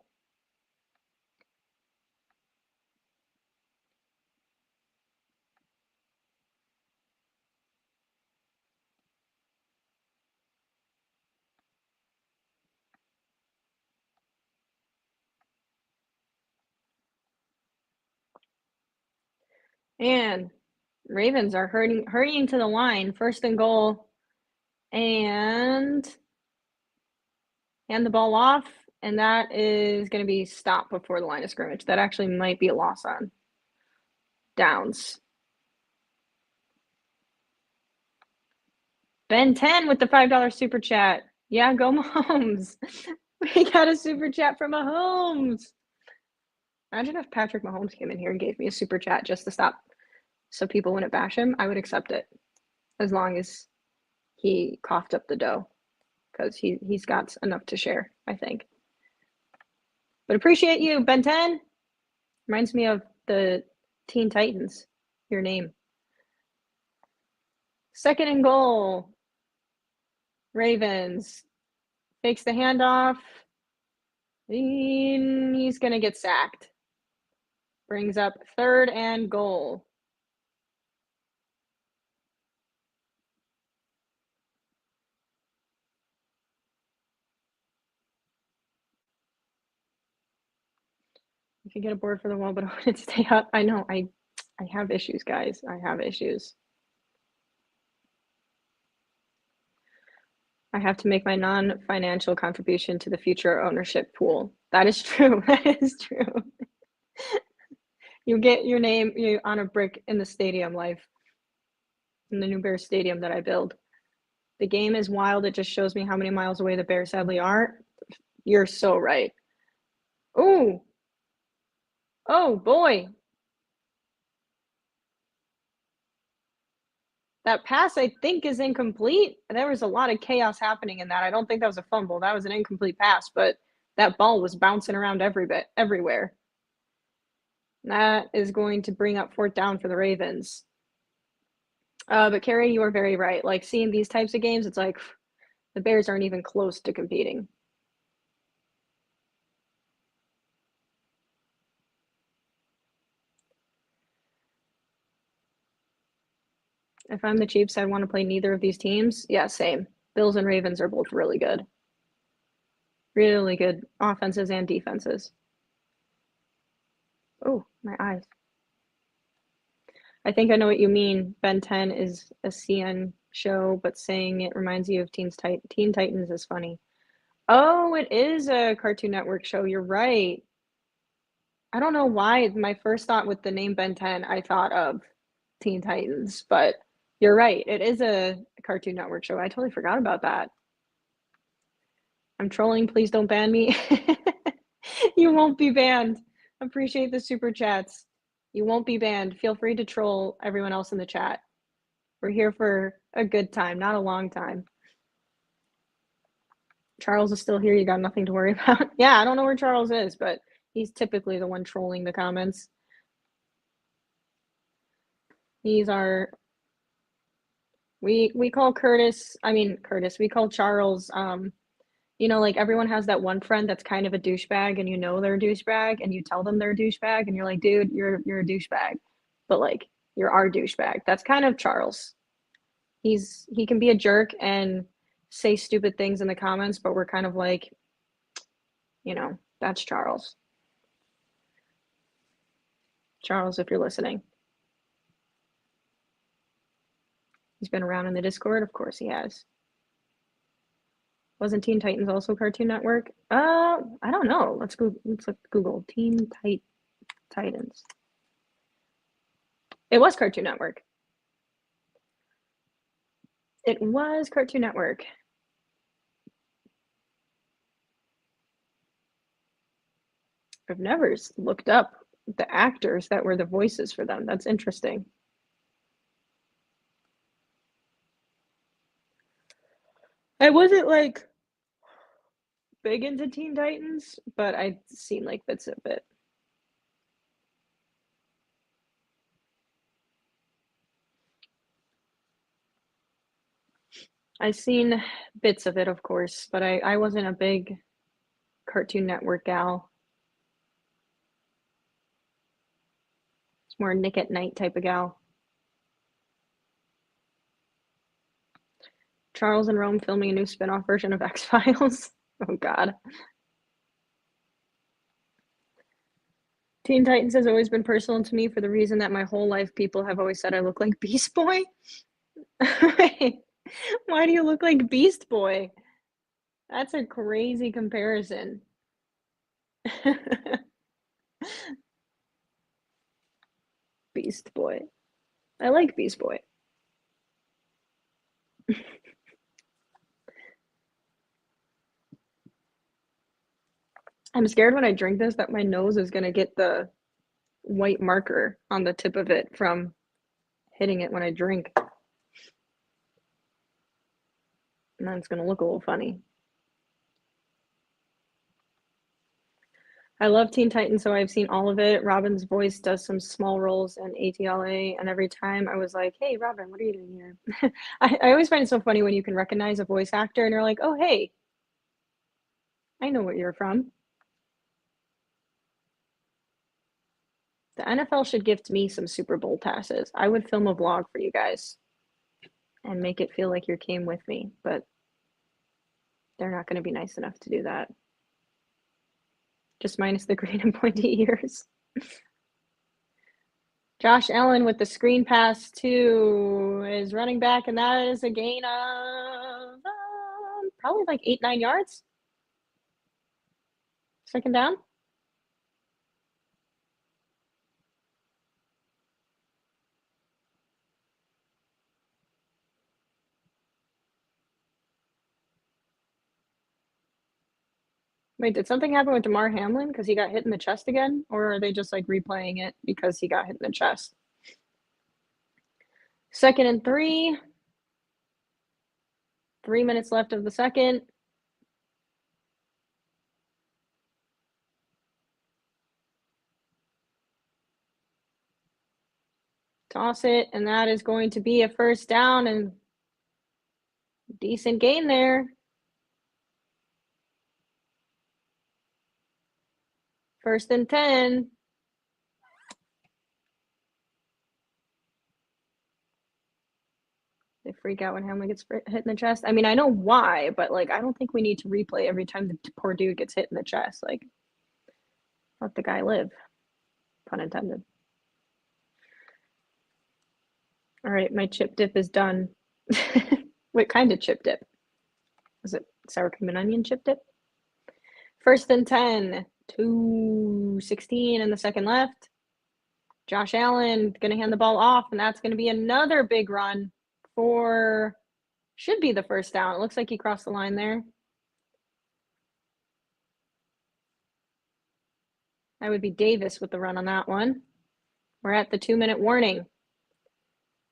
And Ravens are hurrying to the line, 1st and goal, and hand the ball off, and that is going to be stopped before the line of scrimmage. That actually might be a loss on downs. Ben 10 with the $5 super chat. Yeah, go Mahomes. We got a super chat from Mahomes. Imagine if Patrick Mahomes came in here and gave me a super chat just to stop so people wouldn't bash him. I would accept it as long as he coughed up the dough, because he's got enough to share, I think. But appreciate you, Ben 10. Reminds me of the Teen Titans, your name. 2nd and goal. Ravens. Fakes the handoff. He's going to get sacked. Brings up 3rd and goal. You can get a board for the wall, but I want it to stay up. I know. I have issues, guys. I have issues. I have to make my non-financial contribution to the future ownership pool. That is true. That is true. You get your name on a brick in the stadium, Life. In the new Bears stadium that I build. The game is wild. It just shows me how many miles away the Bears sadly are. You're so right. Ooh. Oh, boy. That pass, I think, is incomplete. There was a lot of chaos happening in that. I don't think that was a fumble. That was an incomplete pass, but that ball was bouncing around everywhere. That is going to bring up 4th down for the Ravens. But Carrie, you are very right. Like, seeing these types of games, it's like the Bears aren't even close to competing. If I'm the Chiefs, I want to play neither of these teams. Yeah, same. Bills and Ravens are both really good. Really good offenses and defenses. Oh, my eyes. I think I know what you mean. Ben 10 is a CN show, but saying it reminds you of Teen Titans is funny. Oh, it is a Cartoon Network show. You're right. I don't know why my first thought with the name Ben 10, I thought of Teen Titans, but you're right. It is a Cartoon Network show. I totally forgot about that. I'm trolling. Please don't ban me. You won't be banned. Appreciate the super chats. You won't be banned. Feel free to troll everyone else in the chat. We're here for a good time, not a long time. Charles is still here. You got nothing to worry about. Yeah, I don't know where Charles is, but he's typically the one trolling the comments. He's our we call Curtis, we call Charles like everyone has that one friend that's kind of a douchebag and you know they're a douchebag and you tell them they're a douchebag and you're like, dude, you're a douchebag. But like you're our douchebag. That's kind of Charles. He can be a jerk and say stupid things in the comments, but we're kind of like, that's Charles. Charles, if you're listening. He's been around in the Discord, of course he has. Wasn't Teen Titans also Cartoon Network? I don't know. Let's Google Teen Titans. It was Cartoon Network. It was Cartoon Network. I've never looked up the actors that were the voices for them. That's interesting. I wasn't like big into Teen Titans, but I'd seen like bits of it. I've seen bits of it, of course, but I wasn't a big Cartoon Network gal. It's more Nick at Night type of gal. Charles and Rome filming a new spin-off version of X-Files. Oh God. Teen Titans has always been personal to me for the reason that my whole life people have always said I look like Beast Boy. Why do you look like Beast Boy? That's a crazy comparison. Beast Boy. I like Beast Boy. I'm scared when I drink this that my nose is going to get the white marker on the tip of it from hitting it when I drink. And then it's going to look a little funny. I love Teen Titans, so I've seen all of it. Robin's voice does some small roles in ATLA, and every time I was like, hey, Robin, what are you doing here? I always find it so funny when you can recognize a voice actor and you're like, oh, hey, I know what you're from. The NFL should gift me some Super Bowl passes. I would film a vlog for you guys and make it feel like you came with me, but they're not going to be nice enough to do that. Just minus the green and pointy ears. Josh Allen with the screen pass to his running back, and that is a gain of probably like 8-9 yards. Second down. Wait, did something happen with Damar Hamlin because he got hit in the chest again? Or are they just like replaying it because he got hit in the chest? 2nd and 3. 3 minutes left of the second. Toss it, and that is going to be a first down and decent gain there. 1st and 10. freak out when Hamlin gets hit in the chest. I mean, I know why, but like, I don't think we need to replay every time the poor dude gets hit in the chest. Like, let the guy live. Pun intended. All right, my chip dip is done. What kind of chip dip? Is it sour cream and onion chip dip? 1st and 10, 2:16 in the second left. Josh Allen going to hand the ball off, and that's going to be another big run for, should be the first down. It looks like he crossed the line there. That would be Davis with the run on that one. We're at the 2-minute warning,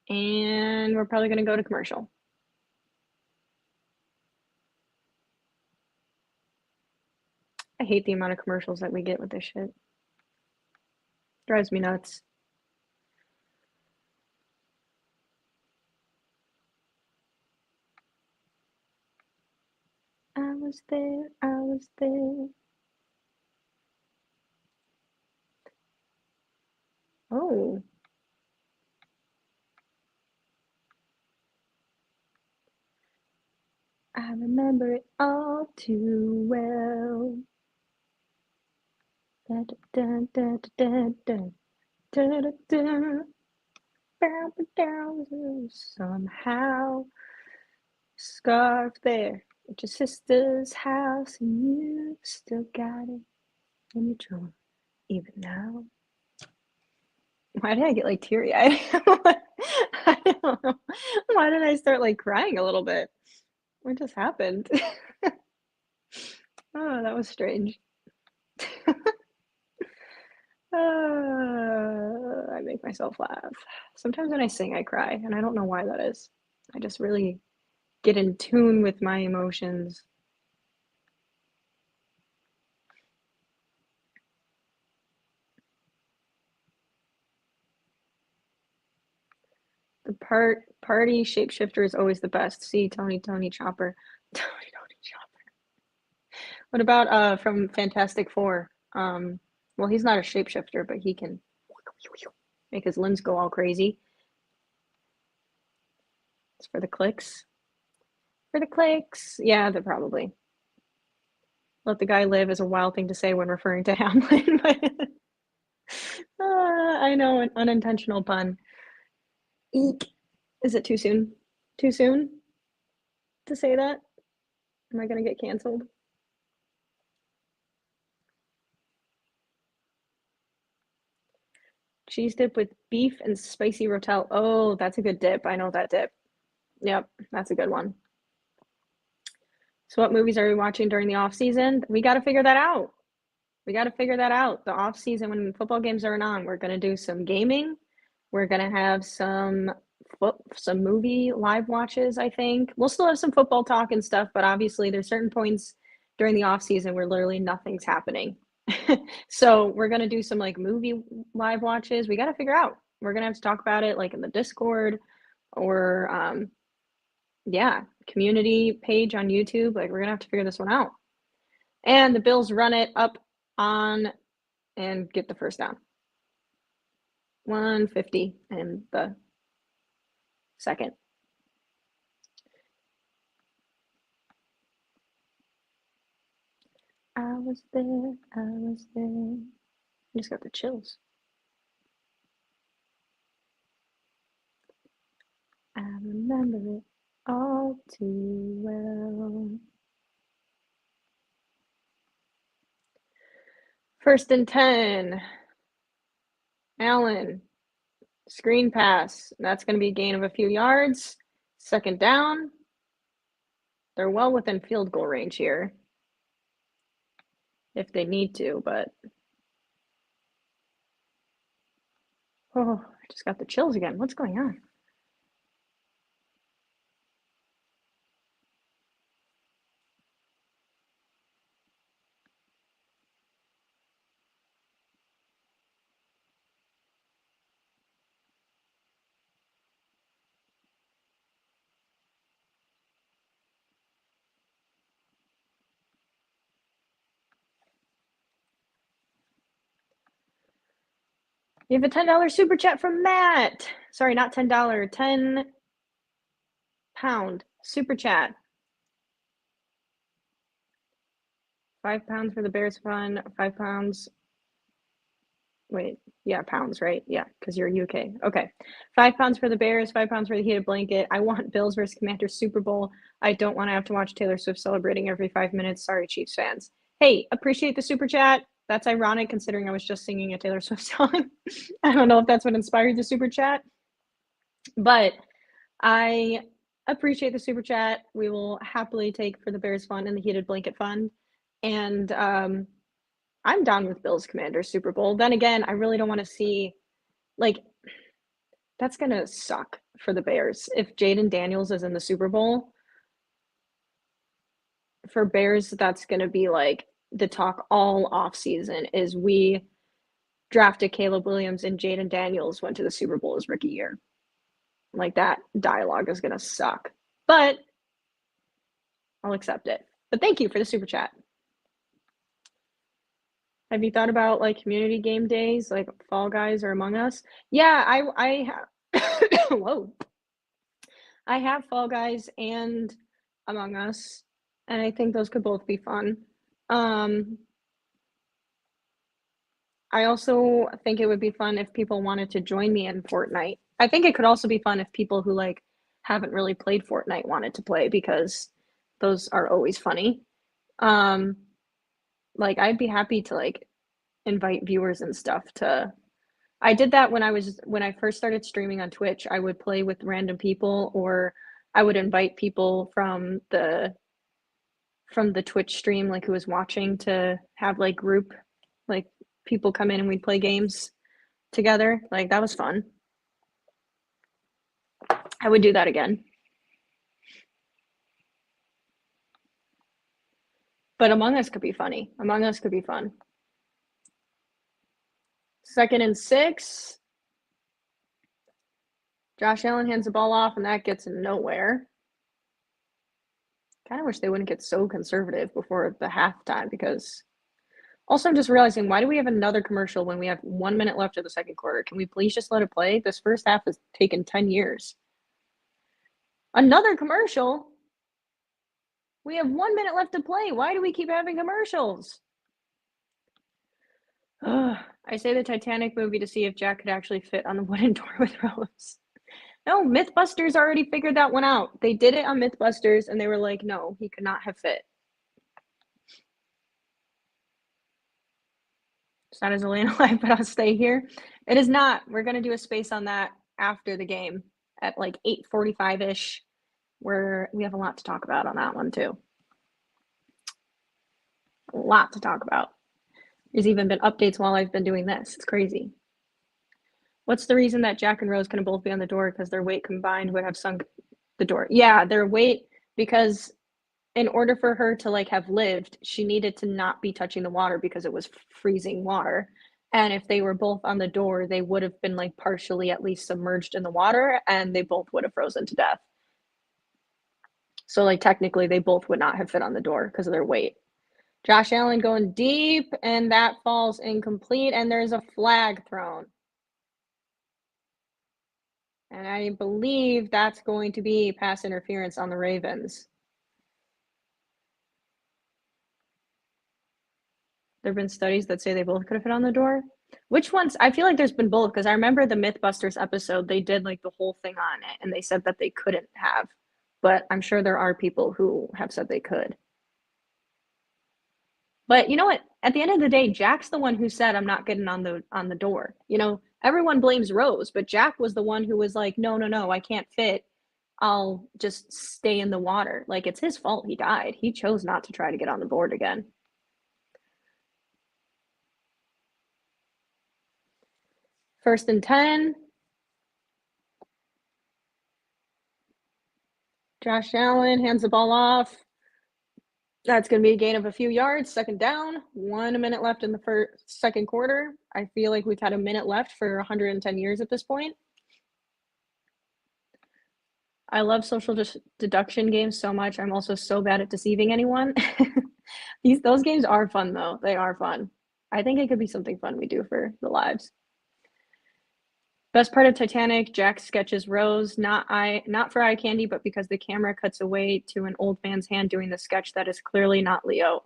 and we're probably going to go to commercial. I hate the amount of commercials that we get with this shit. Drives me nuts. I was there, I was there. Oh. I remember it all too well. Da, da, da, da, da, da, da, da. Somehow, scarf there at your sister's house, and you still got it in your drawer, even now. Why did I get like teary-eyed? I don't know. Why did I start like crying a little bit? What just happened? Oh, that was strange. I make myself laugh. Sometimes when I sing, I cry, and I don't know why that is. I just really get in tune with my emotions. The party shapeshifter is always the best. See, Tony Chopper. Tony Chopper. What about from Fantastic Four? Well, he's not a shapeshifter, but he can make his limbs go all crazy. It's for the clicks. For the clicks. Yeah, they're probably. Let the guy live is a wild thing to say when referring to Hamlin, but I know, an unintentional pun. Eek. Is it too soon? Too soon to say that? Am I going to get canceled? Cheese dip with beef and spicy rotel. Oh, that's a good dip. I know that dip. Yep, that's a good one. So what movies are we watching during the off season? We got to figure that out. We got to figure that out. The off season, when football games aren't on, we're going to do some gaming. We're going to have some movie live watches, I think. We'll still have some football talk and stuff, but obviously there's certain points during the off season where literally nothing's happening. So we're going to do some like movie live watches. We got to figure out. We're going to have to talk about it like in the Discord or yeah, community page on YouTube. Like we're going to have to figure this one out. And the Bills run it up on and get the first down. 150 in the second. I was there, I was there. I just got the chills. I remember it all too well. 1st and 10. Allen, screen pass. That's going to be a gain of a few yards. 2nd down. They're well within field goal range here if they need to, but oh, I just got the chills again. What's going on? You have a $10 super chat from Matt. Sorry, not $10. 10 pound super chat. £5 for the Bears fund, £5. Wait, yeah, pounds, right? Yeah, because you're UK. Okay. £5 for the Bears, £5 for the heated blanket. I want Bills versus Commanders Super Bowl. I don't want to have to watch Taylor Swift celebrating every 5 minutes. Sorry, Chiefs fans. Hey, appreciate the super chat. That's ironic considering I was just singing a Taylor Swift song. I don't know if that's what inspired the super chat, but I appreciate the super chat. We will happily take for the Bears fund and the heated blanket fund. And I'm down with Bills Commanders Super Bowl. Then again, I really don't want to see, like, that's going to suck for the Bears. If Jaden Daniels is in the Super Bowl, for Bears, that's going to be like the talk all offseason is we drafted Caleb Williams and Jaden Daniels went to the Super Bowl his rookie year. Like, that dialogue is going to suck. But I'll accept it. But thank you for the super chat. Have you thought about like community game days, like Fall Guys or Among Us? Yeah, I have. Whoa, I have Fall Guys and Among Us, and I think those could both be fun. I also think it would be fun if people wanted to join me in Fortnite. I think it could also be fun if people who like haven't really played Fortnite wanted to play because those are always funny. Like I'd be happy to like invite viewers and stuff to I did that when I first started streaming on Twitch. I would play with random people or I would invite people from the Twitch stream like who was watching to have like group like people come in and we'd play games together. Like that was fun. I would do that again. But Among Us could be funny. Among Us could be fun. 2nd and 6. Josh Allen hands the ball off and that gets nowhere. Kind of wish they wouldn't get so conservative before the halftime because also I'm just realizing why do we have another commercial when we have 1 minute left of the second quarter? Can we please just let it play? This first half has taken 10 years. Another commercial? We have 1 minute left to play. Why do we keep having commercials? I say the Titanic movie to see if Jack could actually fit on the wooden door with Rose. No, Mythbusters already figured that one out. They did it on Mythbusters, and they were like, no, he could not have fit. It's not as a land alive, but I'll stay here. It is not. We're going to do a space on that after the game at like 8:45-ish, where we have a lot to talk about on that one, too. A lot to talk about. There's even been updates while I've been doing this. It's crazy. What's the reason that Jack and Rose couldn't both be on the door? Because their weight combined would have sunk the door. Yeah, their weight, because in order for her to like have lived, she needed to not be touching the water because it was freezing water. And if they were both on the door, they would have been like partially at least submerged in the water and they both would have frozen to death. So like technically they both would not have fit on the door because of their weight. Josh Allen going deep, and that falls incomplete, and there's a flag thrown. And I believe that's going to be pass interference on the Ravens. There have been studies that say they both could have fit on the door. Which ones? I feel like there's been both, because I remember the Mythbusters episode, they did like the whole thing on it, and they said that they couldn't have. But I'm sure there are people who have said they could. But you know what? At the end of the day, Jack's the one who said, I'm not getting on the door. You know, everyone blames Rose, but Jack was the one who was like, no, I can't fit. I'll just stay in the water. Like, it's his fault he died. He chose not to try to get on the board again. First and 10. Josh Allen hands the ball off. That's going to be a gain of a few yards. 2nd down. 1 minute left in the second quarter. I feel like we've had a minute left for 110 years at this point. I love social deduction games so much. I'm also so bad at deceiving anyone. Those games are fun, though. They are fun. I think it could be something fun we do for the lives. Best part of Titanic, Jack sketches Rose, not for eye candy, but because the camera cuts away to an old man's hand doing the sketch that is clearly not Leo.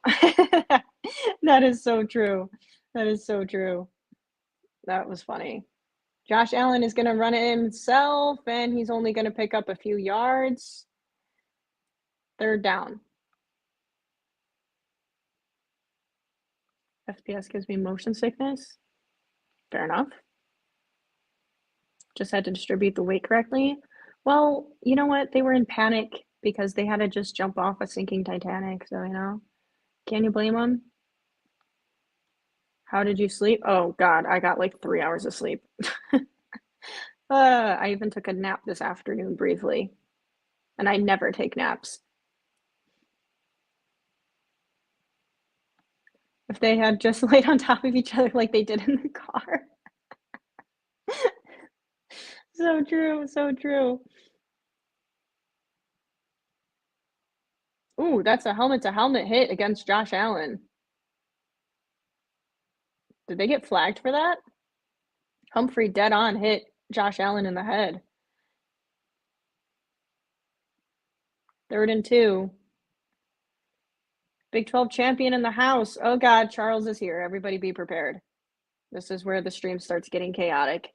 That is so true. That is so true. That was funny. Josh Allen is going to run it himself, and he's only going to pick up a few yards. Third down. FPS gives me motion sickness. Fair enough. Just had to distribute the weight correctly. Well, you know what? They were in panic because they had to just jump off a sinking Titanic. So, can you blame them? How did you sleep? Oh, God, I got like 3 hours of sleep. I even took a nap this afternoon briefly. And I never take naps. If they had just laid on top of each other like they did in the car. So true, so true. Ooh, that's a helmet-to-helmet hit against Josh Allen. Did they get flagged for that? Humphrey dead on hit Josh Allen in the head. 3rd and 2. Big 12 champion in the house. Oh God, Charles is here. Everybody be prepared. This is where the stream starts getting chaotic.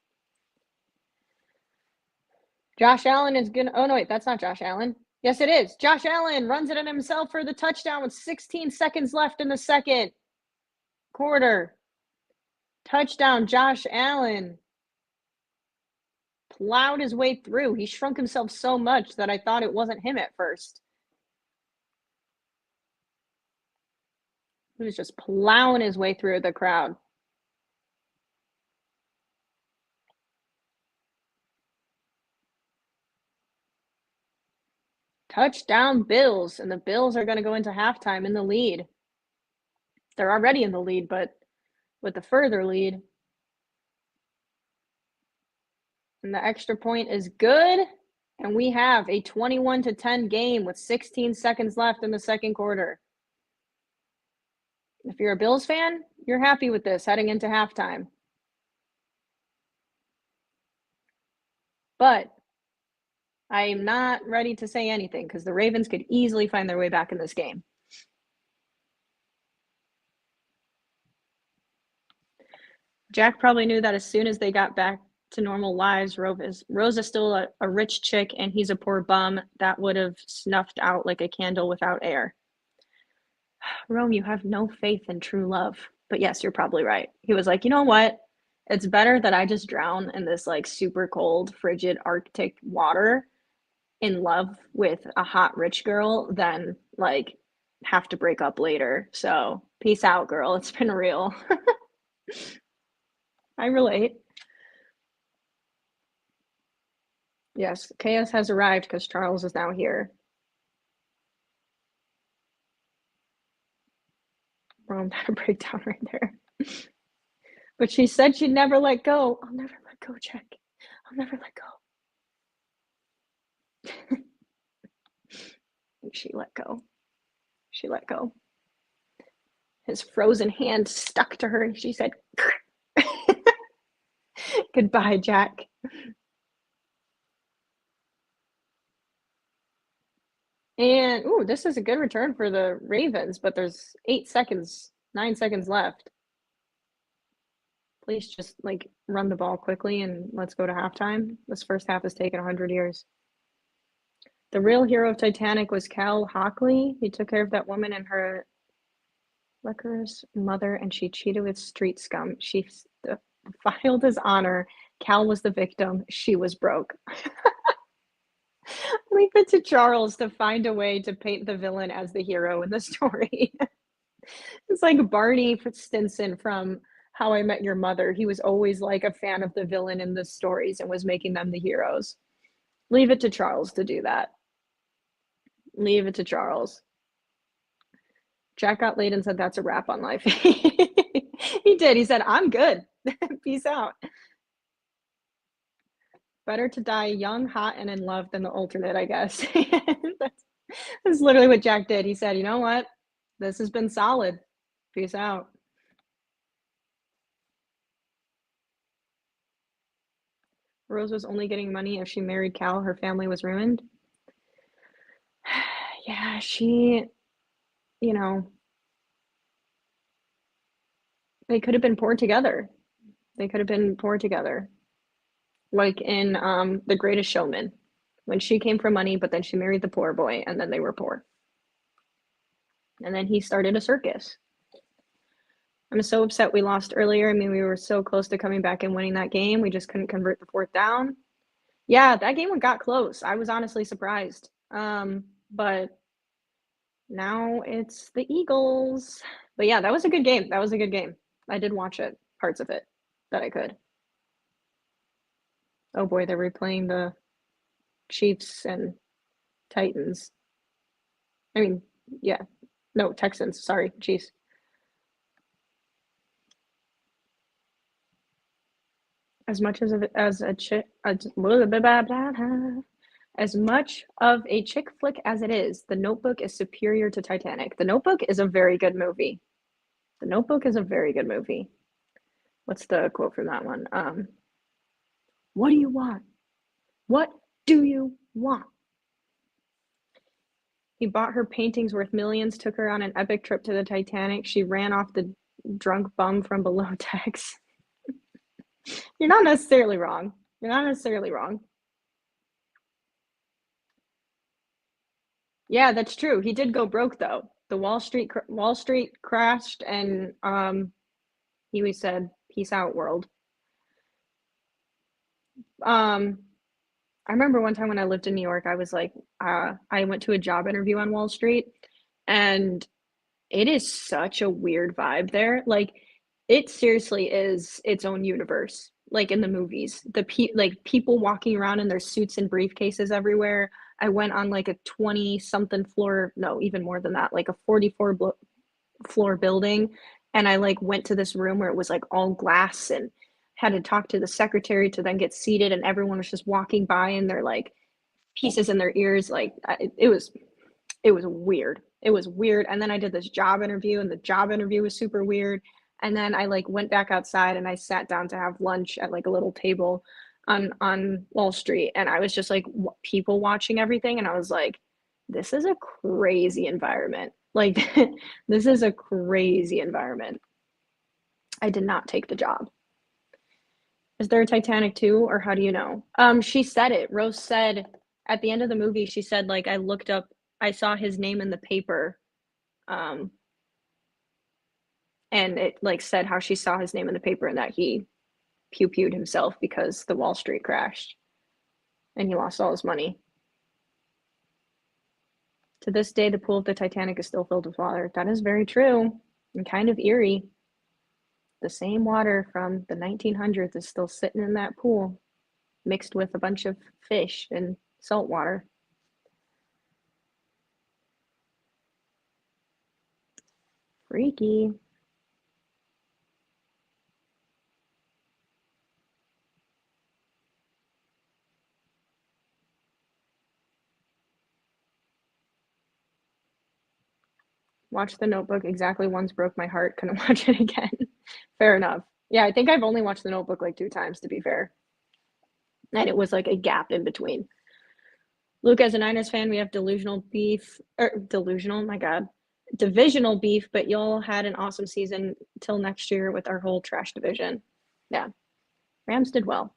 Josh Allen is gonna, oh no, wait, that's not Josh Allen. Yes, it is. Josh Allen runs it in himself for the touchdown with 16 seconds left in the second quarter. Touchdown, Josh Allen. Plowed his way through. He shrunk himself so much that I thought it wasn't him at first. He was just plowing his way through the crowd. Touchdown Bills, and the Bills are going to go into halftime in the lead. They're already in the lead, but with the further lead. And the extra point is good, and we have a 21-10 game with 16 seconds left in the second quarter. If you're a Bills fan, you're happy with this heading into halftime. But I am not ready to say anything because the Ravens could easily find their way back in this game. Jack probably knew that as soon as they got back to normal lives, Rosa's still a rich chick and he's a poor bum that would have snuffed out like a candle without air. Rome, you have no faith in true love. But yes, you're probably right. He was like, you know what? It's better that I just drown in this like super cold, frigid Arctic water in love with a hot rich girl than like have to break up later. So peace out, girl. It's been real. I relate. Yes, chaos has arrived because Charles is now here. Rome had a breakdown right there. But she said she'd never let go. I'll never let go, Jack. I'll never let go. And she let go. She let go. His frozen hand stuck to her and she said, goodbye, Jack. And, ooh, this is a good return for the Ravens, but there's 9 seconds left. Please just, like, run the ball quickly and let's go to halftime. This first half has taken 100 years. The real hero of Titanic was Cal Hockley. He took care of that woman and her lecherous mother, and she cheated with street scum. She defiled his honor. Cal was the victim. She was broke. Leave it to Charles to find a way to paint the villain as the hero in the story. It's like Barney Stinson from How I Met Your Mother. He was always like a fan of the villain in the stories and was making them the heroes. Leave it to Charles to do that. Leave it to Charles. Jack got laid and said that's a wrap on life. He did. He said, I'm good. Peace out. Better to die young, hot, and in love than the alternate, I guess. That's literally what Jack did. He said, you know what? This has been solid. Peace out. Rose was only getting money if she married Cal. Her family was ruined. Yeah, she, you know, they could have been poor together. They could have been poor together. Like in The Greatest Showman, when she came from money, but then she married the poor boy, and then they were poor. And then he started a circus. I'm so upset we lost earlier. I mean, we were so close to coming back and winning that game. We just couldn't convert the fourth down. Yeah, that game got close. I was honestly surprised. But now it's the Eagles. But yeah, that was a good game. That was a good game. I did watch it, parts of it that I could. Oh boy, they're replaying the Chiefs and Titans. I mean, yeah. No, Texans. Sorry, Chiefs. As much as a chick, as much of a chick flick as it is, The Notebook is superior to Titanic. The Notebook is a very good movie. The Notebook is a very good movie. What's the quote from that one? What do you want? What do you want? He bought her paintings worth millions, took her on an epic trip to the Titanic. She ran off the drunk bum from below decks. You're not necessarily wrong. You're not necessarily wrong. Yeah, that's true. He did go broke though. The Wall Street crashed, and he said, "Peace out, world." Um, I remember one time when I lived in New York, I was like, I went to a job interview on Wall Street, and it is such a weird vibe there. Like, it seriously is its own universe. Like in the movies, like people walking around in their suits and briefcases everywhere. I went on like a 20 something floor, no, even more than that, like a 44 floor building, and I like went to this room where it was like all glass and had to talk to the secretary to then get seated, and everyone was just walking by and they're like pieces in their ears. Like it was weird. It was weird. And then I did this job interview, and the job interview was super weird. And then I like went back outside and I sat down to have lunch at like a little table on Wall Street, and I was just like people watching everything, and I was like, this is a crazy environment. Like this is a crazy environment. I did not take the job. Is there a Titanic 2, or how do you know? She said it. Rose said at the end of the movie, she said like I looked up, I saw his name in the paper, um, and it like said how she saw his name in the paper and that he pew-pewed himself because the Wall Street crashed and he lost all his money. To this day, the pool of the Titanic is still filled with water. That is very true and kind of eerie. The same water from the 1900s is still sitting in that pool, mixed with a bunch of fish and salt water. Freaky. Watched The Notebook exactly once, broke my heart, couldn't watch it again. Fair enough. Yeah, I think I've only watched The Notebook like 2 times, to be fair. And it was like a gap in between. Luke, as a Niners fan, we have delusional beef, or delusional, my God, divisional beef, but y'all had an awesome season till next year with our whole trash division. Yeah, Rams did well.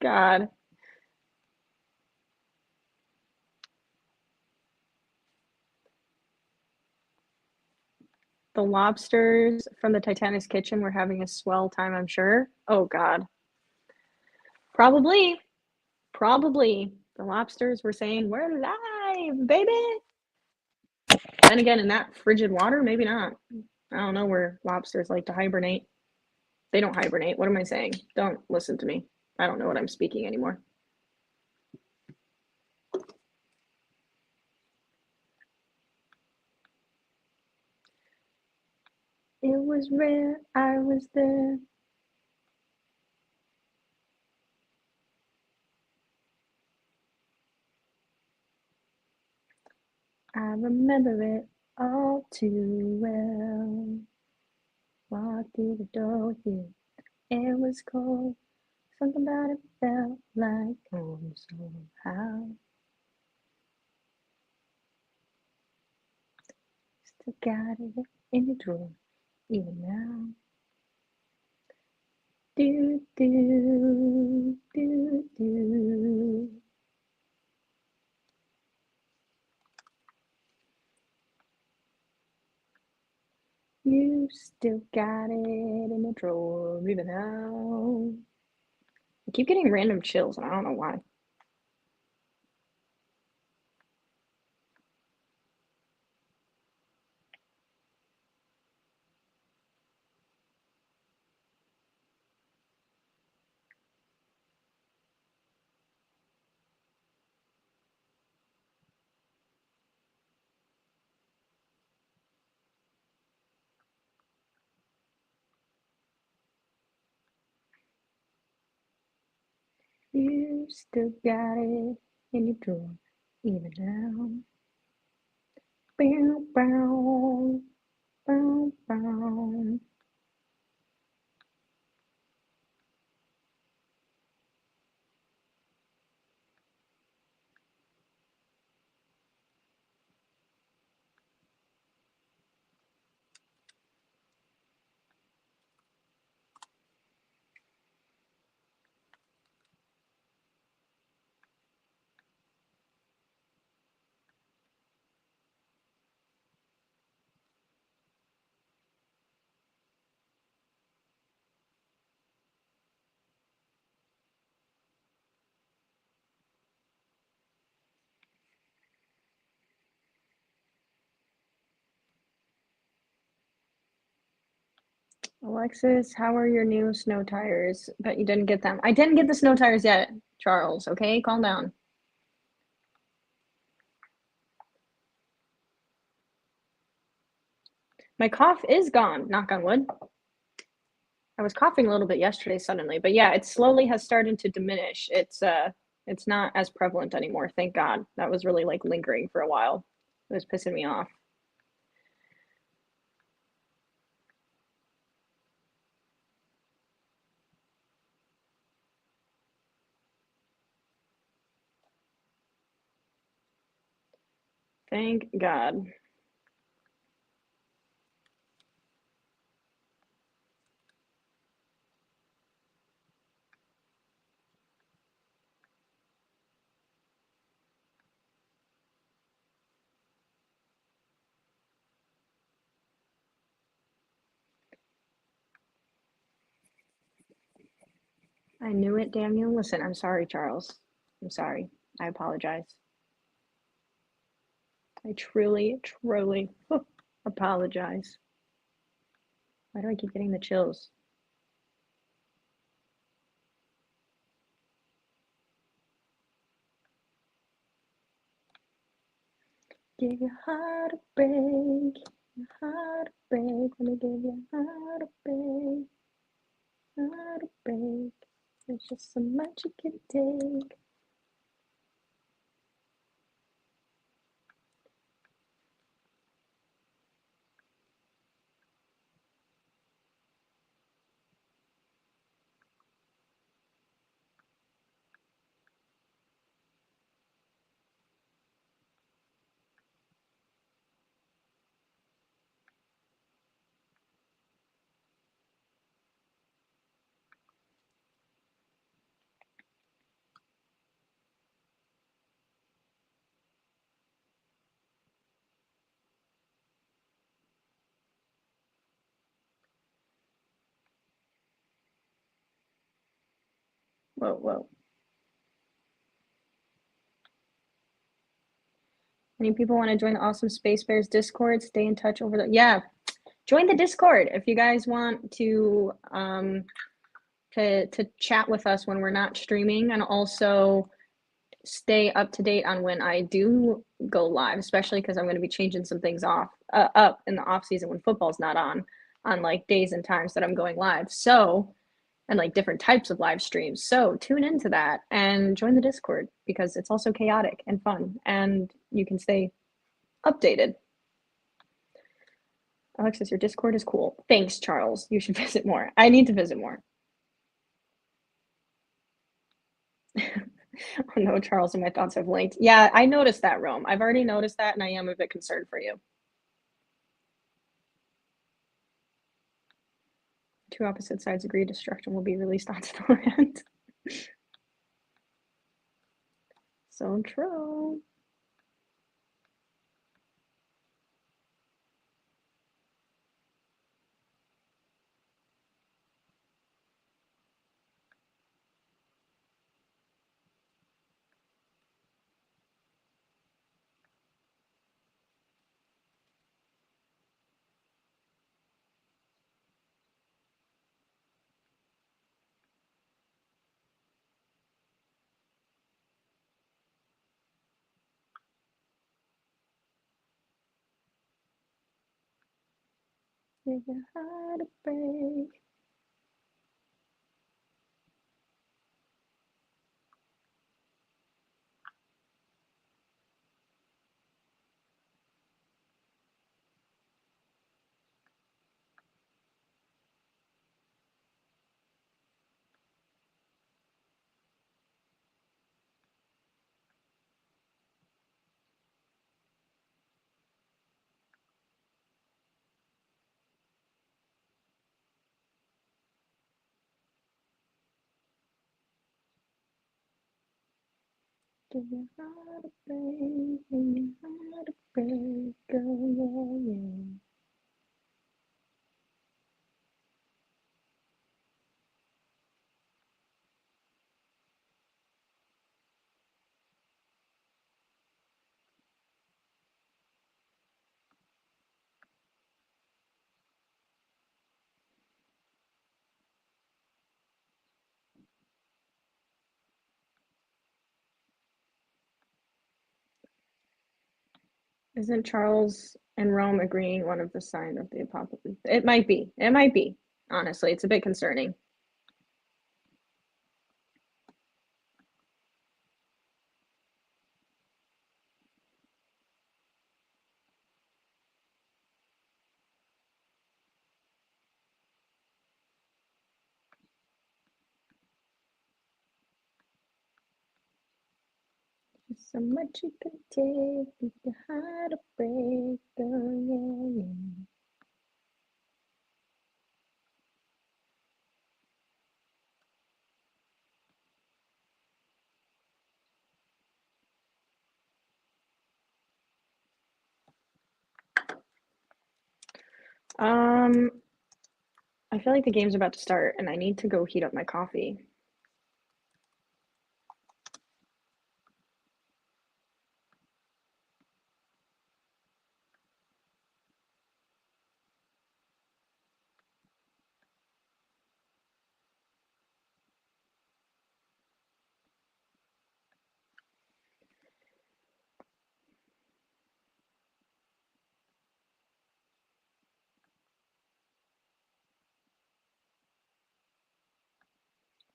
God. The lobsters from the Titanic's kitchen were having a swell time, I'm sure. Oh, God. Probably. Probably. The lobsters were saying, we're live, baby. Then again, in that frigid water, maybe not. I don't know where lobsters like to hibernate. They don't hibernate. What am I saying? Don't listen to me. I don't know what I'm speaking anymore. It was rare, I was there. I remember it all too well. Walked through the door with you. It was cold. Something about it felt like home somehow. Still got it in the drawer, even now. Do, do, do, do. You still got it in the drawer, even now. I keep getting random chills, and I don't know why. You still got it in your drawer, even now. Bow, bow, bow, bow. Alexis, how are your new snow tires? Bet you didn't get them. I didn't get the snow tires yet, Charles. Okay, calm down. My cough is gone, knock on wood. I was coughing a little bit yesterday suddenly, but yeah, it slowly has started to diminish. It's not as prevalent anymore, thank God. That was really like lingering for a while. It was pissing me off. Thank God. I knew it, Daniel. Listen, I'm sorry, Charles. I'm sorry. I apologize. I truly, truly apologize. Why do I keep getting the chills? Give your heart a break, your heart a break. Let me give your heart a break, heart a break. There's just so much you can take. Whoa, whoa. Any people want to join the Awesome Space Bears Discord? Stay in touch over the join the Discord if you guys want to chat with us when we're not streaming, and also stay up to date on when I do go live, especially because I'm going to be changing some things up in the off season when football's not on like days and times that I'm going live. So, and like different types of live streams. So tune into that and join the Discord because it's also chaotic and fun, and you can stay Updated. Alexis, your Discord is cool. Thanks, Charles. You should visit more. I need to visit more. Oh no, Charles, and my thoughts have linked. Yeah, I noticed that, Rome. I've already noticed that, and I am a bit concerned for you. Two opposite sides agree destruction will be released onto the land. So true. Give your heart a break. Give your heart a break. Give your heart a break. Oh, yeah, yeah. Isn't Charles and Rome agreeing one of the sign of the apocalypse? It might be. It might be. Honestly, it's a bit concerning. There's so much you can take with your heart a break. Oh, yeah, yeah. I feel like the game's about to start and I need to go heat up my coffee.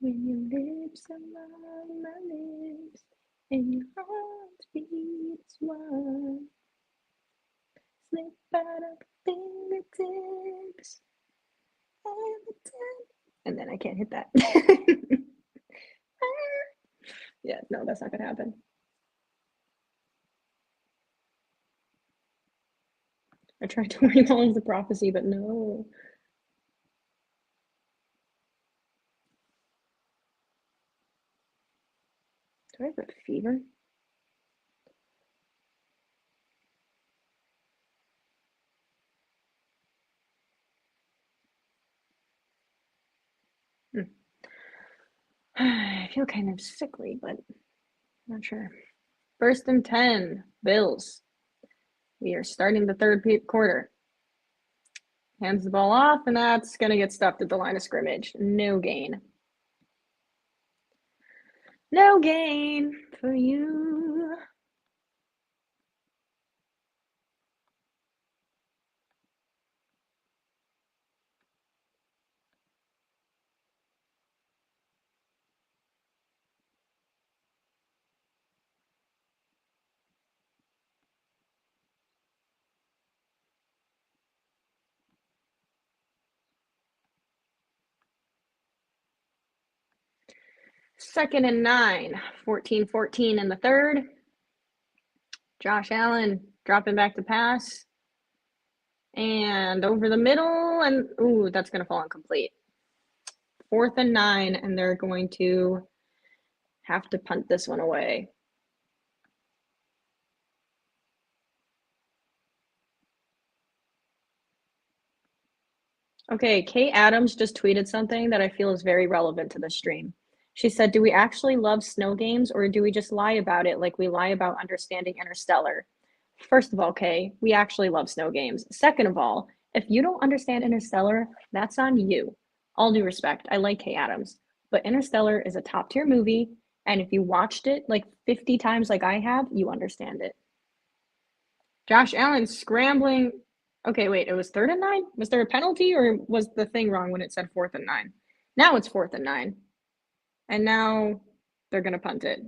When your lips are on my lips and your heart beats one, slip out of fingertips every time. And then I can't hit that. Yeah, no, that's not gonna happen. I tried to worry Mullins the prophecy, but no. Do I have a fever? I feel kind of sickly, but not sure. First and 10, Bills. We are starting the third quarter. Hands the ball off, and that's going to get stuffed at the line of scrimmage. No gain. No gain for you. 2nd and 9, 14-14 in the third. Josh Allen dropping back to pass. And over the middle, and ooh, that's going to fall incomplete. 4th and 9, and they're going to have to punt this one away. Okay, Kate Adams just tweeted something that I feel is very relevant to the stream. She said, "Do we actually love snow games, or do we just lie about it like we lie about understanding Interstellar?" First of all, Kay, we actually love snow games. Second of all, if you don't understand Interstellar, that's on you. All due respect, I like Kay Adams, but Interstellar is a top tier movie, and if you watched it like 50 times like I have, you understand it. Josh Allen scrambling. Okay, wait, it was 3rd and 9? Was there a penalty, or was the thing wrong when it said 4th and 9? Now it's 4th and 9. And now they're going to punt it.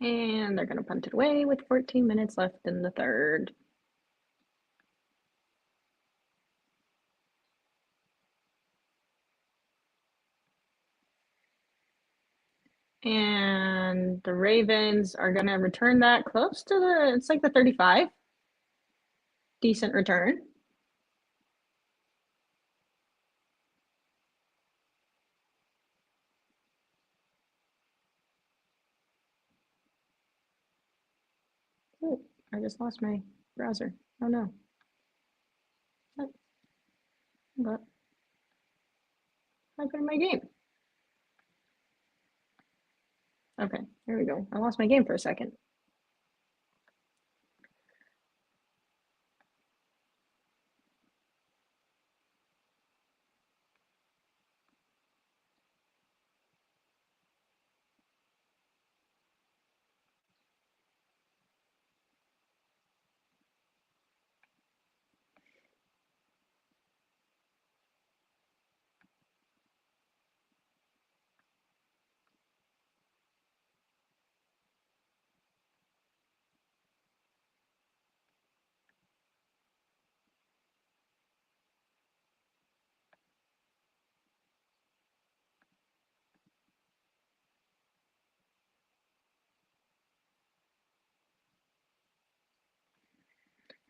And they're going to punt it away with 14 minutes left in the third. And the Ravens are going to return that close to it's like the 35. Decent return. Oh, I just lost my browser. Oh no. What happened to my game? Okay, there we go. I lost my game for a second.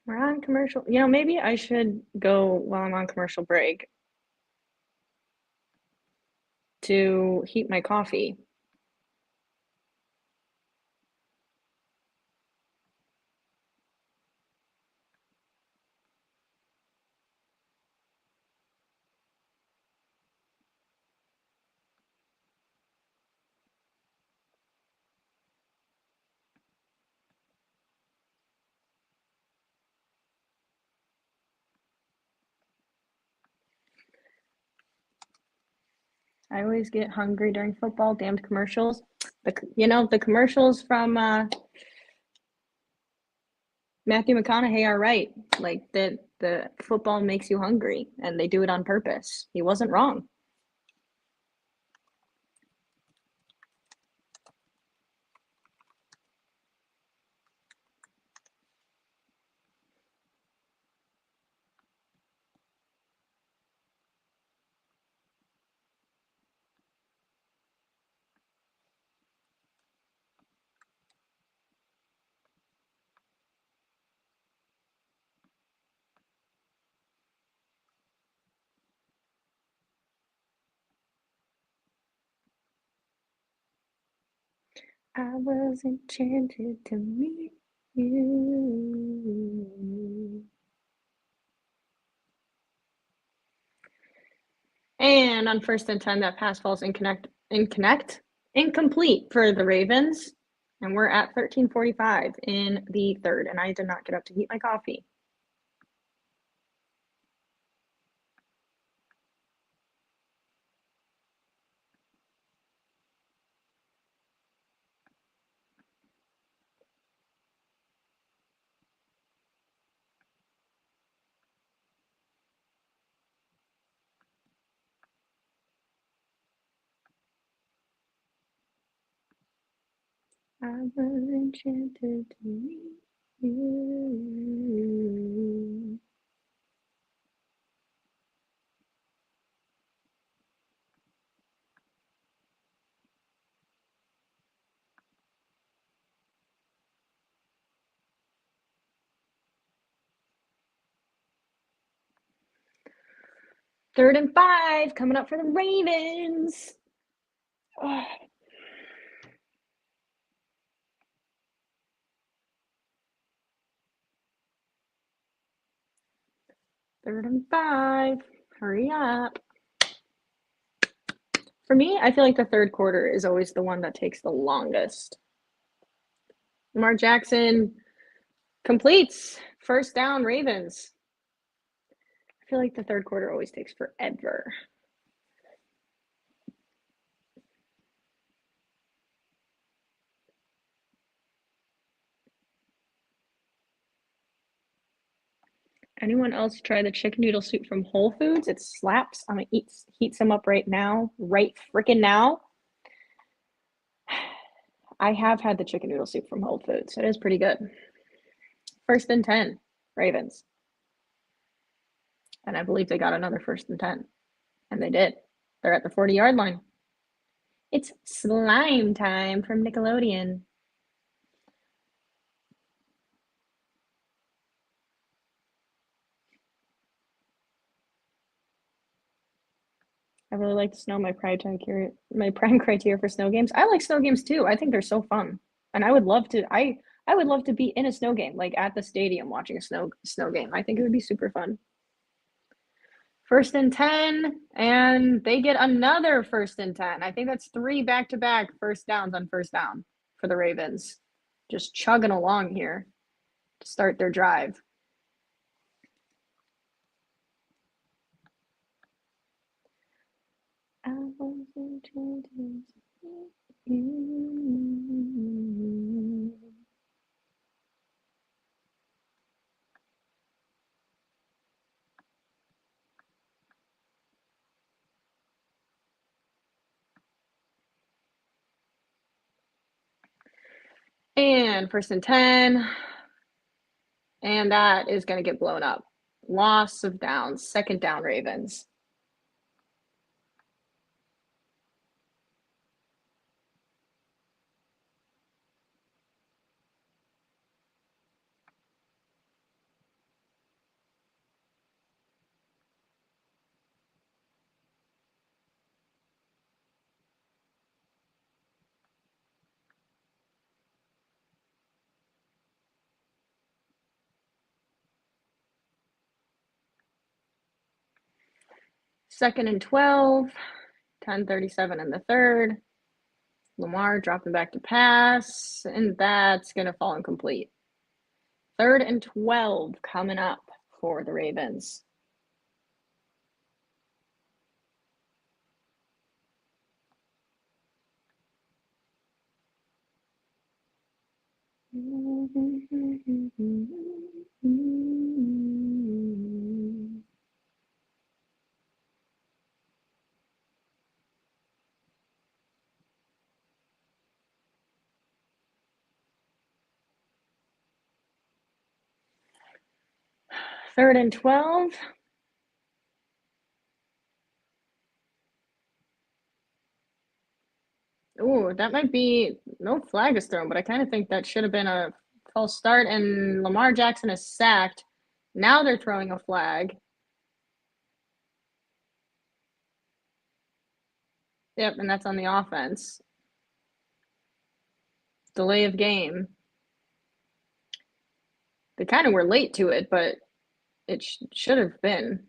We're on commercial. You know, maybe I should go while I'm on commercial break to heat my coffee. I always get hungry during football. Damned commercials. The commercials from Matthew McConaughey are right. Like the football makes you hungry, and they do it on purpose. He wasn't wrong. I was enchanted to meet you. And on 1st and 10, that pass falls incomplete for the Ravens. And we're at 13:45 in the third, and I did not get up to heat my coffee. I was enchanted to meet you. Third and 5 coming up for the Ravens. Oh. Third and 5. Hurry up. For me, I feel like the third quarter is always the one that takes the longest. Lamar Jackson completes. First down, Ravens. I feel like the third quarter always takes forever. Anyone else try the chicken noodle soup from Whole Foods? It slaps. I'm gonna heat some up right now. Right freaking now. I have had the chicken noodle soup from Whole Foods. It is pretty good. First and 10, Ravens. And I believe they got another first and 10. And they did. They're at the 40-yard line. It's slime time from Nickelodeon. I really like to know my prime criteria for snow games. I like snow games too. I think they're so fun. And I would love to I would love to be in a snow game, like at the stadium watching a snow game. I think it would be super fun. First and 10, and they get another first and 10. I think that's 3 back-to-back first downs on first down for the Ravens. Just chugging along here to start their drive. I was enchanted to meet you. And first and 10. And that is going to get blown up. Loss of downs. Second down, Ravens. Second and 12. 10:37 in the third. Lamar dropping back to pass, and that's going to fall incomplete. Third and 12 coming up for the Ravens. Third and 12. Ooh, that might be no flag is thrown, but I kind of think that should have been a false start, and Lamar Jackson is sacked. Now they're throwing a flag. Yep, and that's on the offense. Delay of game. They kind of were late to it, but it should have been.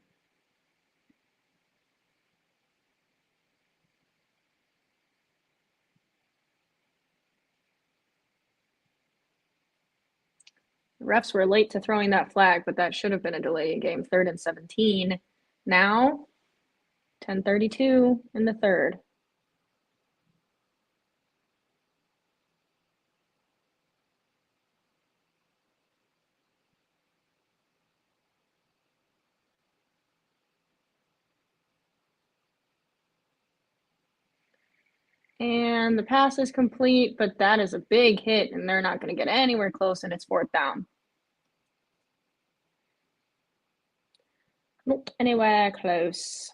The refs were late to throwing that flag, but that should have been a delay in game. Third and 17. Now, 10:32 in the third. And the pass is complete, but that is a big hit, and they're not going to get anywhere close, and it's 4th down. Not anywhere close.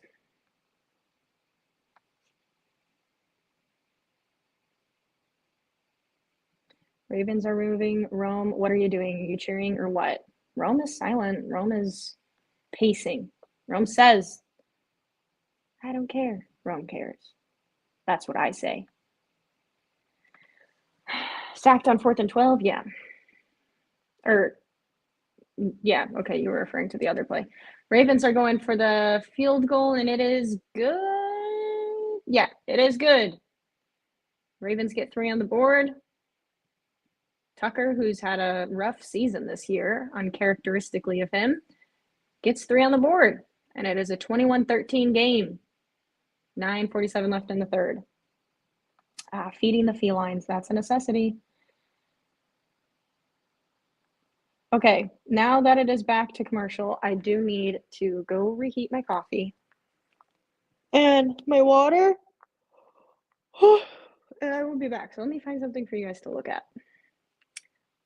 Ravens are moving. Rome, what are you doing? Are you cheering or what? Rome is silent. Rome is pacing. Rome says, I don't care. Rome cares. That's what I say. Sacked on 4th and 12? Yeah. Yeah, okay, you were referring to the other play. Ravens are going for the field goal, and it is good. Yeah, it is good. Ravens get 3 on the board. Tucker, who's had a rough season this year, uncharacteristically of him, gets 3 on the board, and it is a 21-13 game. 9:47 left in the third. Feeding the felines, that's a necessity. Okay, now that it is back to commercial, I do need to go reheat my coffee and my water. And I will be back. So let me find something for you guys to look at.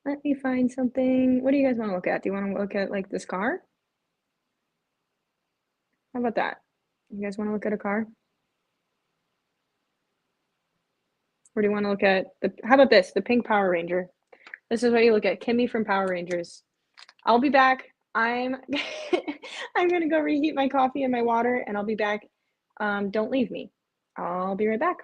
Let me find something. What do you guys want to look at? Do you want to look at like this car? How about that? You guys want to look at a car? Or do you want to look at how about this? The pink Power Ranger. This is what you look at. Kimmy from Power Rangers. I'll be back. I'm I'm gonna go reheat my coffee and my water, and I'll be back. Don't leave me. I'll be right back.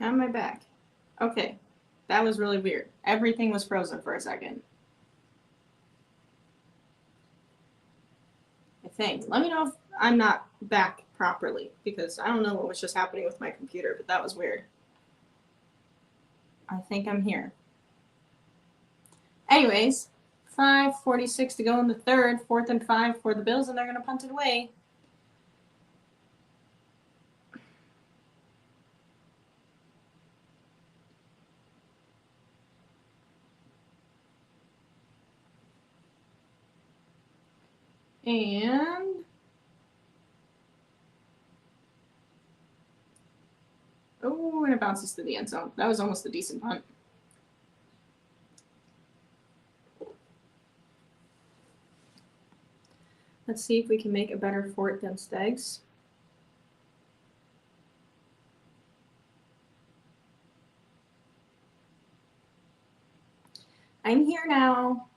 on my back. Okay, that was really weird. Everything was frozen for a second. I think. Let me know if I'm not back properly, because I don't know what was just happening with my computer, but that was weird. I think I'm here. Anyways, 5:46 to go in the third, 4th and 5 for the Bills, and they're going to punt it away. And oh, and it bounces to the end zone. That was almost a decent punt. Let's see if we can make a better fort than Stegs. I'm here now.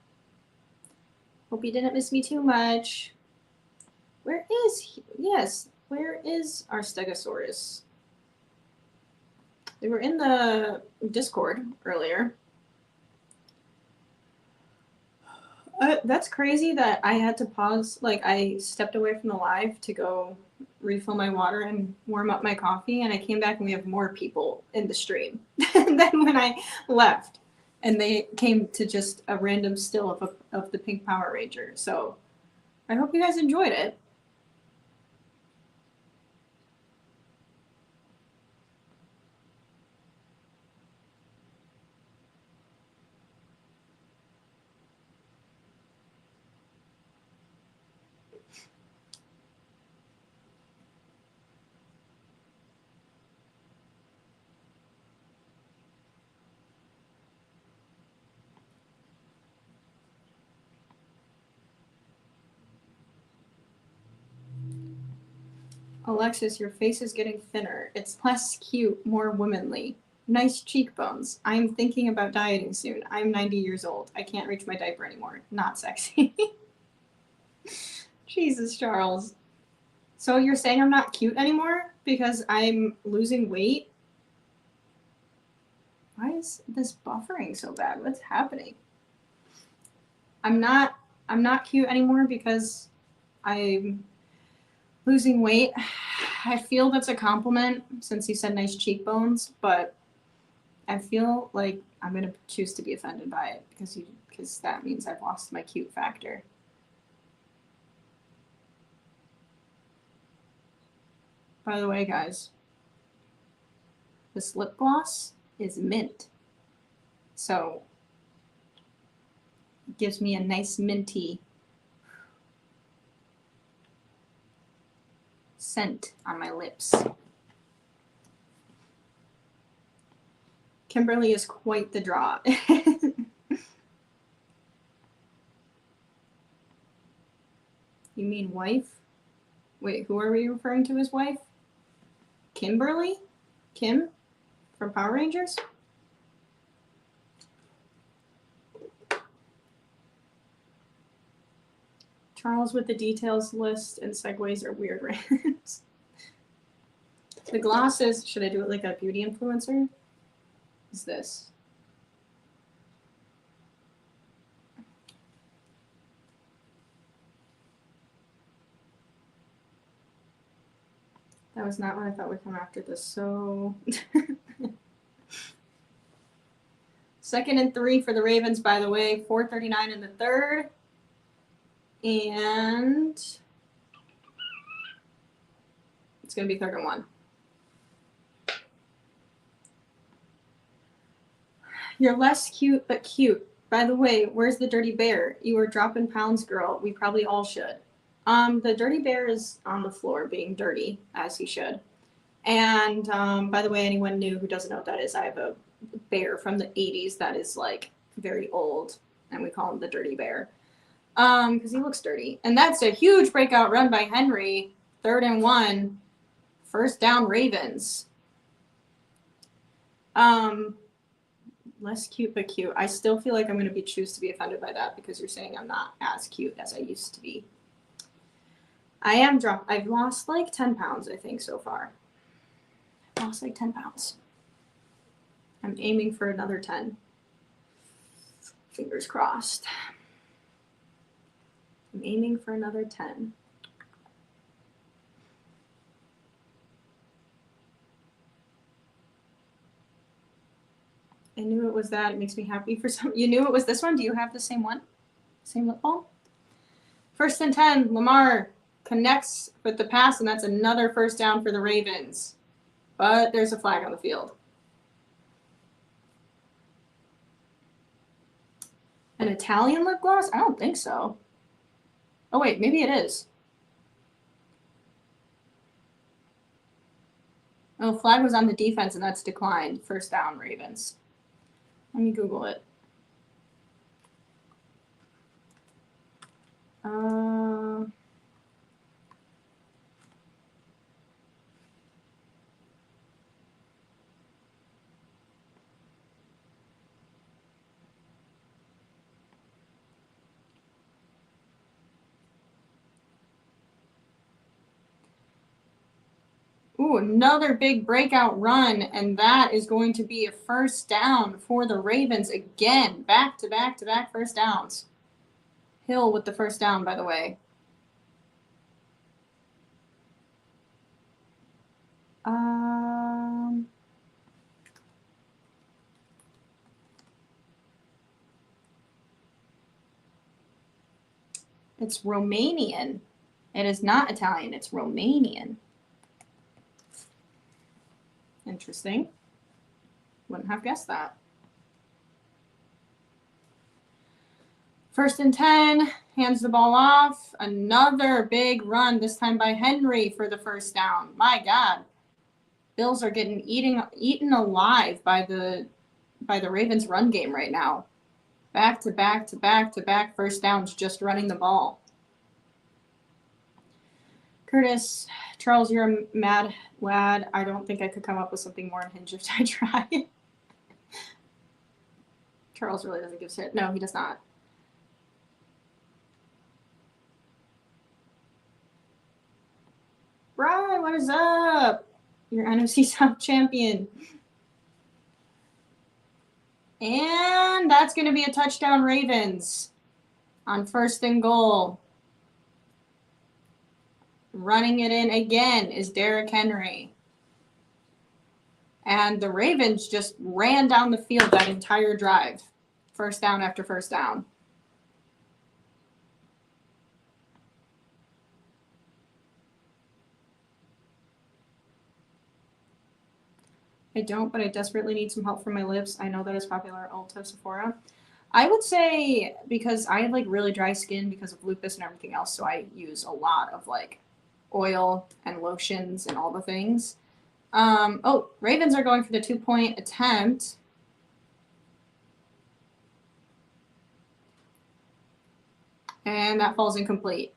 Hope you didn't miss me too much. Where is our Stegosaurus? They were in the Discord earlier. That's crazy that I had to pause. Like, I stepped away from the live to go refill my water and warm up my coffee, and I came back and we have more people in the stream than when I left. And they came to just a random still of the Pink Power Ranger. So I hope you guys enjoyed it. Alexis, your face is getting thinner. It's less cute, more womanly. Nice cheekbones. I'm thinking about dieting soon. I'm 90 years old. I can't reach my diaper anymore. Not sexy. Jesus, Charles. So you're saying I'm not cute anymore because I'm losing weight? Why is this buffering so bad? What's happening? I'm not cute anymore because I'm losing weight. I feel that's a compliment since you said nice cheekbones, but I feel like I'm going to choose to be offended by it because that means I've lost my cute factor. By the way, guys, this lip gloss is mint. So it gives me a nice minty scent on my lips. Kimberly is quite the draw. You mean wife? Wait, who are we referring to as wife? Kimberly? Kim? From Power Rangers? Charles with the details list and segues are weird rants. The glosses, should I do it like a beauty influencer? Is this? That was not what I thought would come after this, so... 2nd and 3 for the Ravens, by the way. 4:39 in the third. And it's going to be 3rd and 1. You're less cute, but cute. By the way, where's the dirty bear? You were dropping pounds, girl. We probably all should. The dirty bear is on the floor being dirty, as he should. And by the way, anyone new who doesn't know what that is, I have a bear from the 80s that is like very old, and we call him the dirty bear because he looks dirty. And that's a huge breakout run by Henry. 3rd and 1, 1st down Ravens. Less cute but cute. I still feel like I'm going to choose to be offended by that because you're saying I'm not as cute as I used to be. I am I've lost like 10 pounds, I think, so far. I lost like 10 pounds. I'm aiming for another 10. Fingers crossed. I'm aiming for another 10. I knew it was that. It makes me happy for some. You knew it was this one? Do you have the same one? Same lip balm? 1st and 10. Lamar connects with the pass, and that's another first down for the Ravens. But there's a flag on the field. An Italian lip gloss? I don't think so. Oh, wait, maybe it is. Oh, flag was on the defense, and that's declined. First down, Ravens. Let me Google it. Ooh, another big breakout run, and that is going to be a first down for the Ravens again. Back-to-back first downs. Hill with the first down, by the way. It's Romanian. It is not Italian, it's Romanian. Interesting. Wouldn't have guessed that. 1st and 10, hands the ball off. Another big run, this time by Henry for the first down. My God. Bills are getting eaten alive by the Ravens run game right now. Back-to-back first downs, just running the ball. Curtis, Charles, you're a mad lad. I don't think I could come up with something more unhinged if I tried. Charles really doesn't give a shit. No, he does not. Brian, what is up? Your NFC South champion. And that's going to be a touchdown, Ravens, on 1st and goal. Running it in again is Derrick Henry. And the Ravens just ran down the field that entire drive. First down after first down. I don't, but I desperately need some help for my lips. I know that it's popular at Ulta, Sephora. I would say because I have like really dry skin because of lupus and everything else, so I use a lot of like oil and lotions and all the things. Oh, Ravens are going for the 2-point attempt. And that falls incomplete.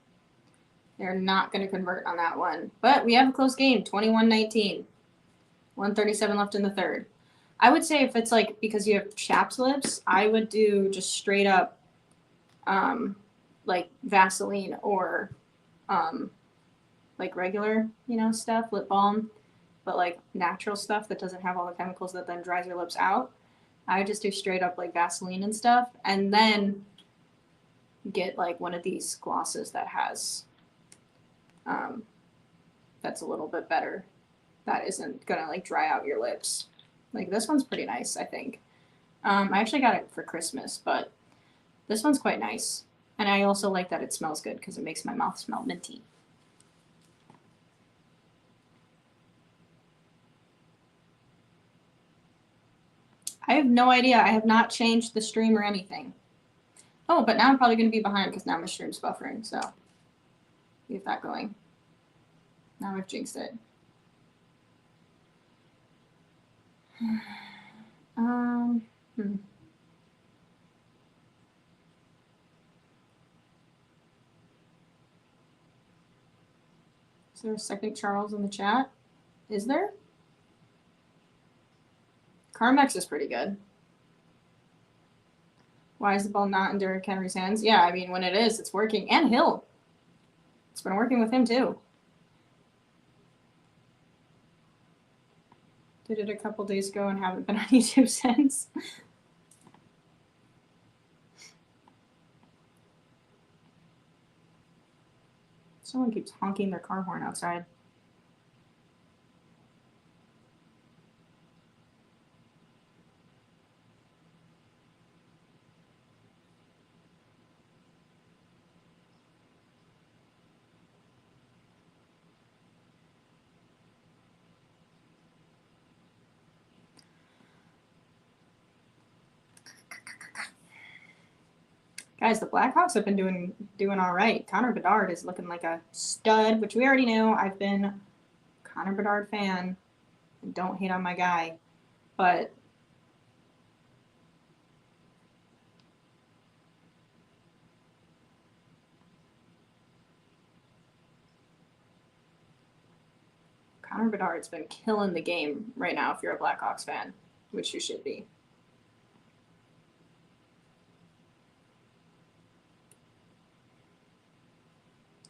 They're not going to convert on that one. But we have a close game, 21-19. 1:37 left in the third. I would say if it's like because you have chapped lips, I would do just straight up like Vaseline or like regular, stuff, lip balm, but like natural stuff that doesn't have all the chemicals that then dries your lips out. I would just do straight up like Vaseline and stuff, and then get like one of these glosses that has that's a little bit better. That isn't gonna like dry out your lips. Like this one's pretty nice, I think. I actually got it for Christmas, but this one's quite nice. And I also like that it smells good because it makes my mouth smell minty. I have no idea. I have not changed the stream or anything. Oh, but now I'm probably going to be behind because now my stream's buffering, so get that going. Now I've jinxed it. Is there a second Charles in the chat? Is there? Carmex is pretty good. Why is the ball not in Derrick Henry's hands? Yeah, I mean, when it is, it's working. And Hill. It's been working with him, too. Did it a couple days ago and haven't been on YouTube since. Someone keeps honking their car horn outside. Guys, the Blackhawks have been doing all right. Connor Bedard is looking like a stud, which we already knew. I've been a Connor Bedard fan. Don't hate on my guy, but Connor Bedard's been killing the game right now if you're a Blackhawks fan, which you should be.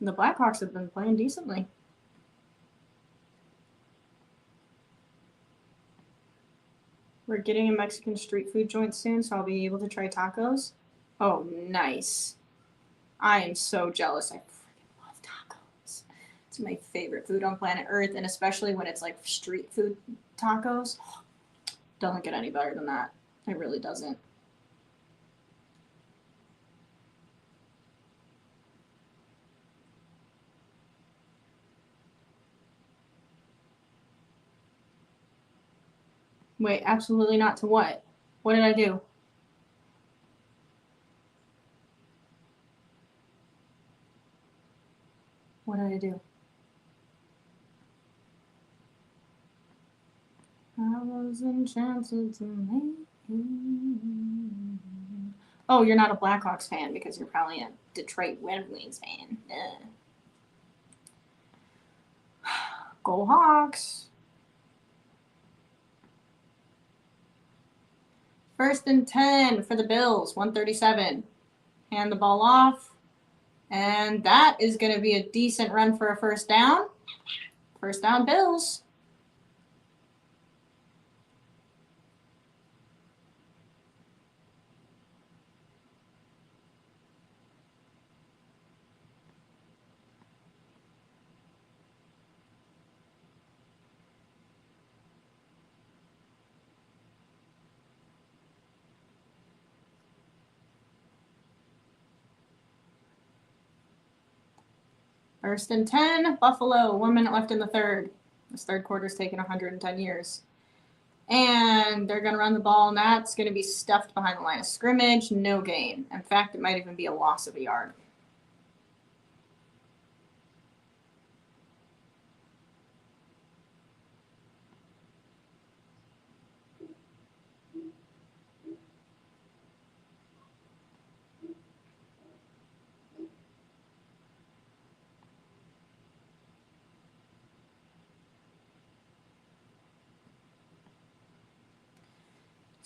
And the Blackhawks have been playing decently. We're getting a Mexican street food joint soon, so I'll be able to try tacos. Oh, nice. I am so jealous. I freaking love tacos. It's my favorite food on planet Earth, and especially when it's like street food tacos. Doesn't get any better than that. It really doesn't. Wait, absolutely not to what? What did I do? What did I do? I was enchanted to make you. Oh, you're not a Blackhawks fan because you're probably a Detroit Red Wings fan. Go Hawks. 1st and 10 for the Bills, 137. Hand the ball off. And that is going to be a decent run for a first down. First down, Bills. First and 10, Buffalo, 1 minute left in the third. This third quarter's taken 110 years. And they're going to run the ball, and that's going to be stuffed behind the line of scrimmage. No gain. In fact, it might even be a loss of a yard.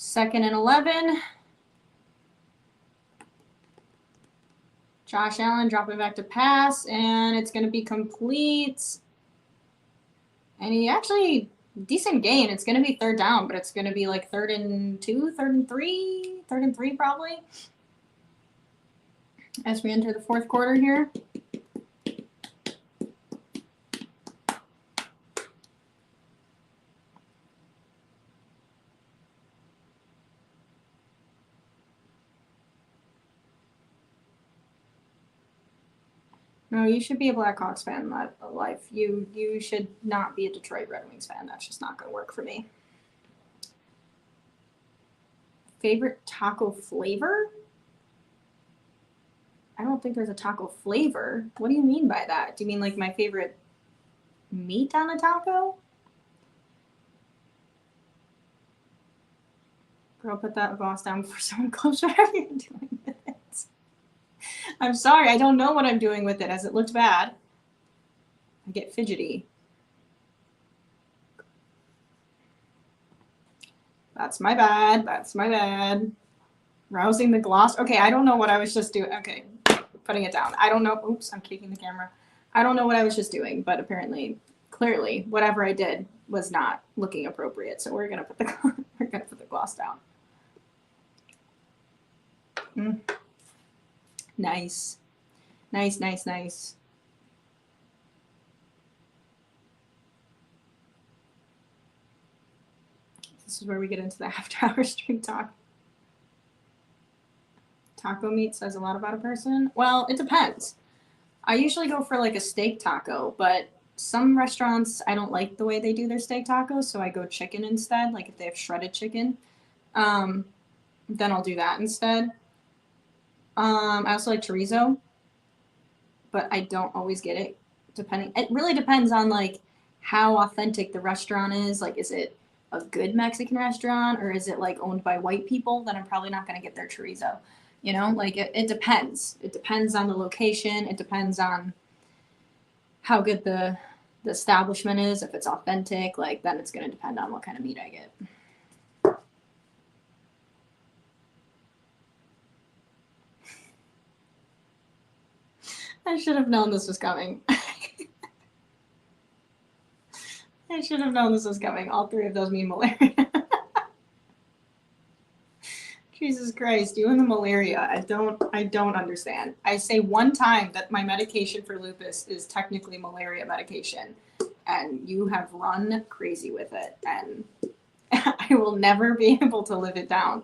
Second and 11. Josh Allen dropping back to pass, and it's going to be complete. And he actually, decent gain. It's going to be third down, but it's going to be like 3rd and 2, 3rd and 3, 3rd and 3 probably. As we enter the fourth quarter here. No, you should be a Blackhawks fan in life. You should not be a Detroit Red Wings fan. That's just not going to work for me. Favorite taco flavor? I don't think there's a taco flavor. What do you mean by that? Do you mean like my favorite meat on a taco? Girl, put that boss down before someone comes. Whatever you're doing with it. I'm sorry, I don't know what I'm doing with it as it looked bad. I get fidgety. That's my bad. That's my bad. Rousing the gloss. Okay, I don't know what I was just doing. Okay, putting it down. I don't know. Oops, I'm kicking the camera. I don't know what I was just doing, but apparently clearly, whatever I did was not looking appropriate. So we're gonna put the gloss down. Nice. Nice, nice, nice. This is where we get into the after-hour stream talk. Taco meat says a lot about a person. Well, it depends. I usually go for like a steak taco, but some restaurants, I don't like the way they do their steak tacos, so I go chicken instead. Like if they have shredded chicken, then I'll do that instead. I also like chorizo, but I don't always get it. It really depends on like how authentic the restaurant is. Like, is it a good Mexican restaurant or is it like owned by white people? Then I'm probably not gonna get their chorizo. You know, like it depends. It depends on the location. It depends on how good the establishment is. If it's authentic, like then it's gonna depend on what kind of meat I get. I should have known this was coming. I should have known this was coming. All three of those mean malaria. Jesus Christ, you and the malaria. I don't understand. I say one time that my medication for lupus is technically malaria medication, and you have run crazy with it, and I will never be able to live it down.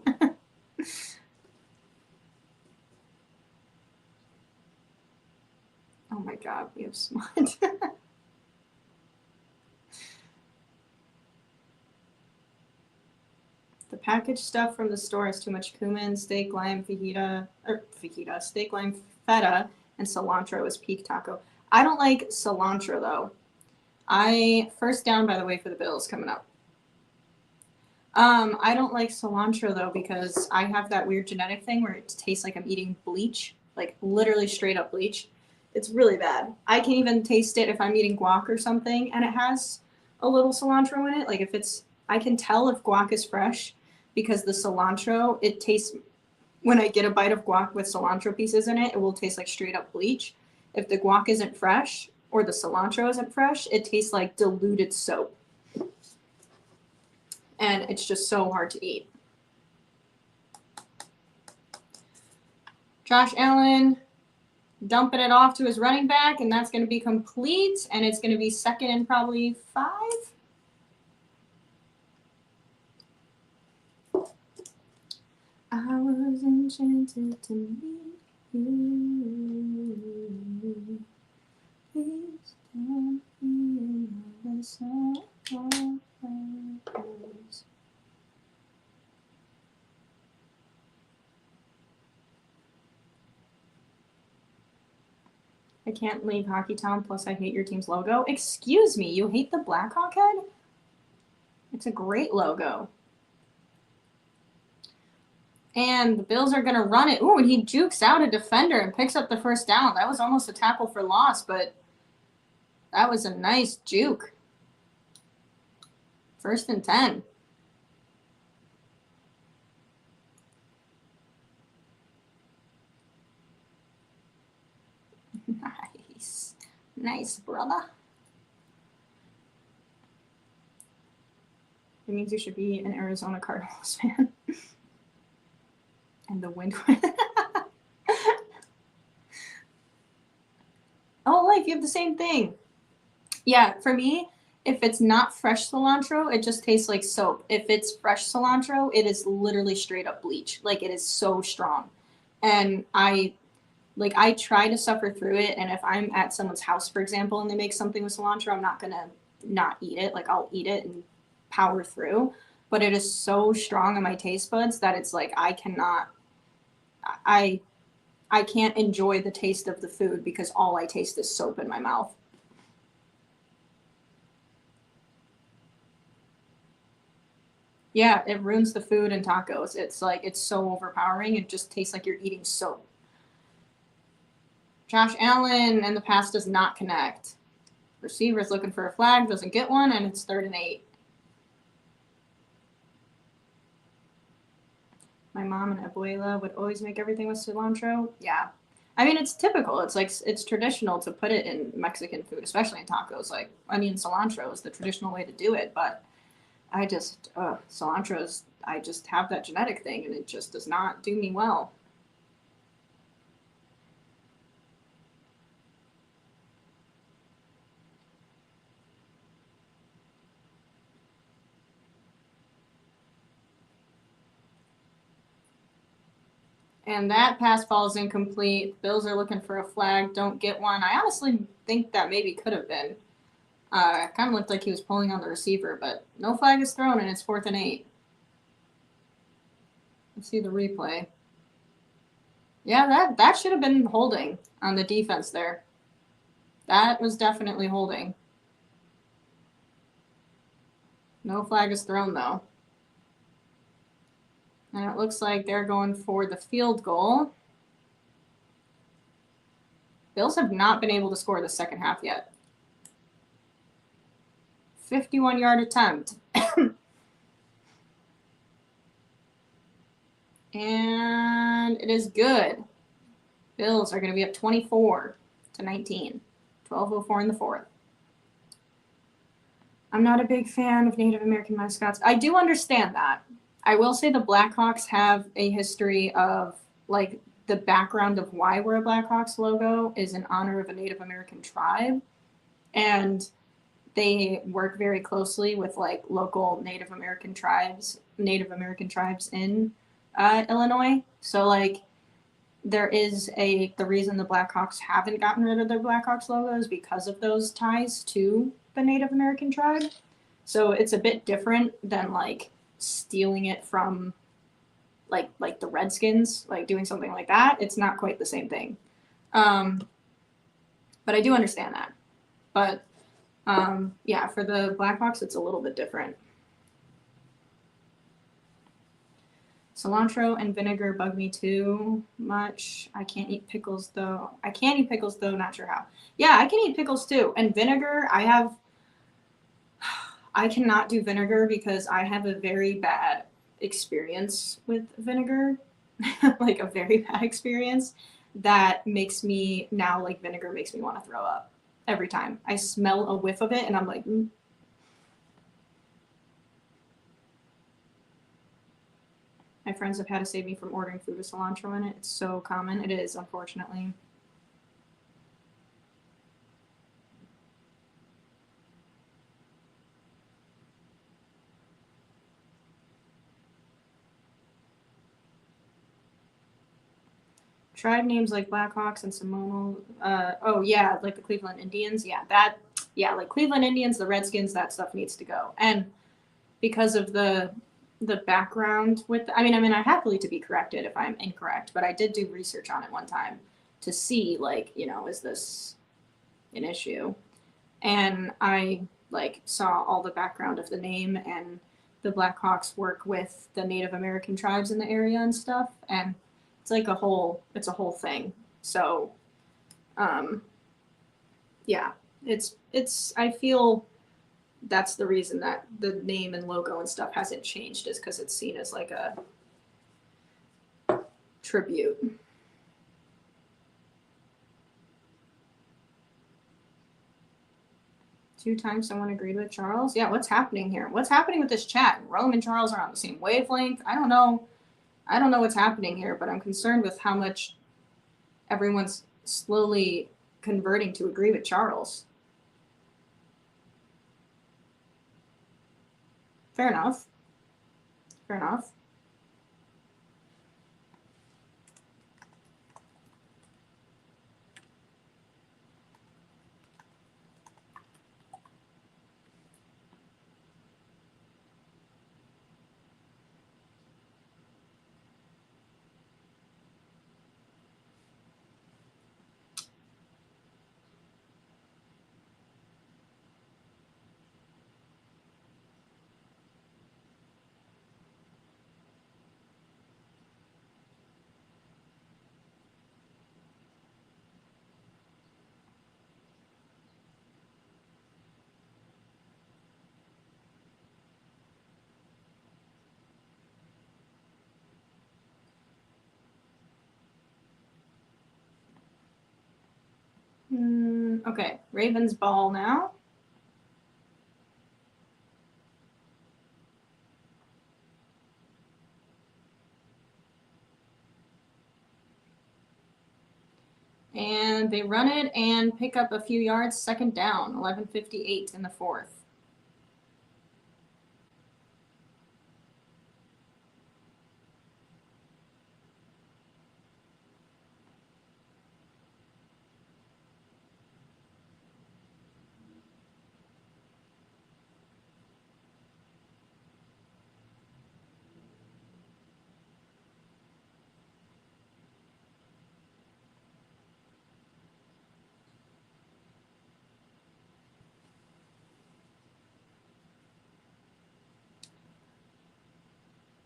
Oh my God, we have smut. The packaged stuff from the store has too much cumin, steak, lime, steak, lime, feta, and cilantro is peak taco. I don't like cilantro though. First down, by the way, for the Bills coming up. I don't like cilantro though because I have that weird genetic thing where it tastes like I'm eating bleach, like literally straight up bleach. It's really bad. I can even taste it if I'm eating guac or something and it has a little cilantro in it. Like I can tell if guac is fresh because the cilantro, it tastes, when I get a bite of guac with cilantro pieces in it, it will taste like straight up bleach. If the guac isn't fresh or the cilantro isn't fresh, it tastes like diluted soap. And it's just so hard to eat. Josh Allen dumping it off to his running back, and that's going to be complete, and it's going to be 2nd and probably 5. I was enchanted to meet you. Please don't be another song. I can't leave Hockey Town, plus I hate your team's logo. Excuse me, you hate the Blackhawk head? It's a great logo. And the Bills are going to run it. Ooh, and he jukes out a defender and picks up the first down. That was almost a tackle for loss, but that was a nice juke. 1st and 10. Nice. Nice, brother. It means you should be an Arizona Cardinals fan. And the wind. Oh, like you have the same thing. Yeah, for me, if it's not fresh cilantro, it just tastes like soap. If it's fresh cilantro, it is literally straight up bleach. Like it is so strong. And I try to suffer through it. And if I'm at someone's house, for example, and they make something with cilantro, I'm not going to not eat it. Like I'll eat it and power through. But it is so strong in my taste buds that it's like I can't enjoy the taste of the food because all I taste is soap in my mouth. Yeah, it ruins the food and tacos. It's like, it's so overpowering. It just tastes like you're eating soap. Josh Allen, and the pass does not connect. Receiver's looking for a flag, doesn't get one, and it's 3rd and 8. My mom and abuela would always make everything with cilantro. Yeah. I mean, it's typical. It's like it's traditional to put it in Mexican food, especially in tacos. Like onion cilantro is the traditional way to do it, but I just cilantro's. I just have that genetic thing, and it just does not do me well. And that pass falls incomplete. Bills are looking for a flag. Don't get one. I honestly think that maybe could have been. Kind of looked like he was pulling on the receiver, but no flag is thrown, and it's 4th and 8. Let's see the replay. Yeah, that should have been holding on the defense there. That was definitely holding. No flag is thrown, though. And it looks like they're going for the field goal. Bills have not been able to score the second half yet. 51-yard attempt. And it is good. Bills are going to be up 24-19. 12:04 in the 4th. I'm not a big fan of Native American mascots. I do understand that. I will say the Blackhawks have a history of, like, the background of why we're a Blackhawks logo is in honor of a Native American tribe. And they work very closely with, like, local Native American tribes in Illinois. So, like, there is the reason the Blackhawks haven't gotten rid of their Blackhawks logo is because of those ties to the Native American tribe. So it's a bit different than, like, stealing it from like the Redskins, like doing something like that. It's not quite the same thing. But I do understand that. But yeah, for the Blackhawks, it's a little bit different. Cilantro and vinegar bug me too much. I can't eat pickles though. Not sure how. Yeah, I can eat pickles too. And vinegar, I cannot do vinegar because I have a very bad experience with vinegar. Like a very bad experience that makes me now, like, vinegar makes me want to throw up every time. I smell a whiff of it and I'm like, My friends have had to save me from ordering food with cilantro in it. It's so common. It is, unfortunately. Tribe names like Blackhawks and Seminole. Oh yeah, like the Cleveland Indians. Like Cleveland Indians, the Redskins, that stuff needs to go. And because of the background with, I'm happily to be corrected if I'm incorrect, but I did do research on it one time to see, like, is this an issue? And I, like, saw all the background of the name, and the Blackhawks work with the Native American tribes in the area and stuff, and it's like it's a whole thing. So, yeah, I feel that's the reason that the name and logo and stuff hasn't changed, is because it's seen as like a tribute. Two times someone agreed with Charles. Yeah, what's happening here? What's happening with this chat? Rome and Charles are on the same wavelength. I don't know what's happening here, but I'm concerned with how much everyone's slowly converting to agree with Charles. Fair enough. Fair enough. Okay, Ravens ball now. And they run it and pick up a few yards, second down, 11:58 in the fourth.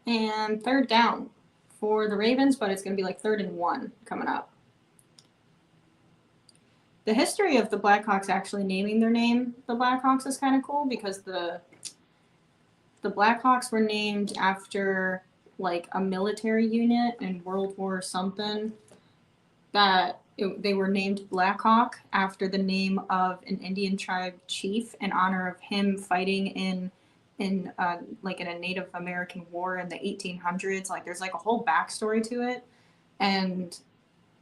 And third down for the Ravens, but it's going to be like 3rd and 1 coming up. The history of the Blackhawks actually naming their name the Blackhawks is kind of cool because the Blackhawks were named after like a military unit in World War something they were named Blackhawk after the name of an Indian tribe chief in honor of him fighting in like in a Native American war in the 1800s. Like there's like a whole backstory to it, and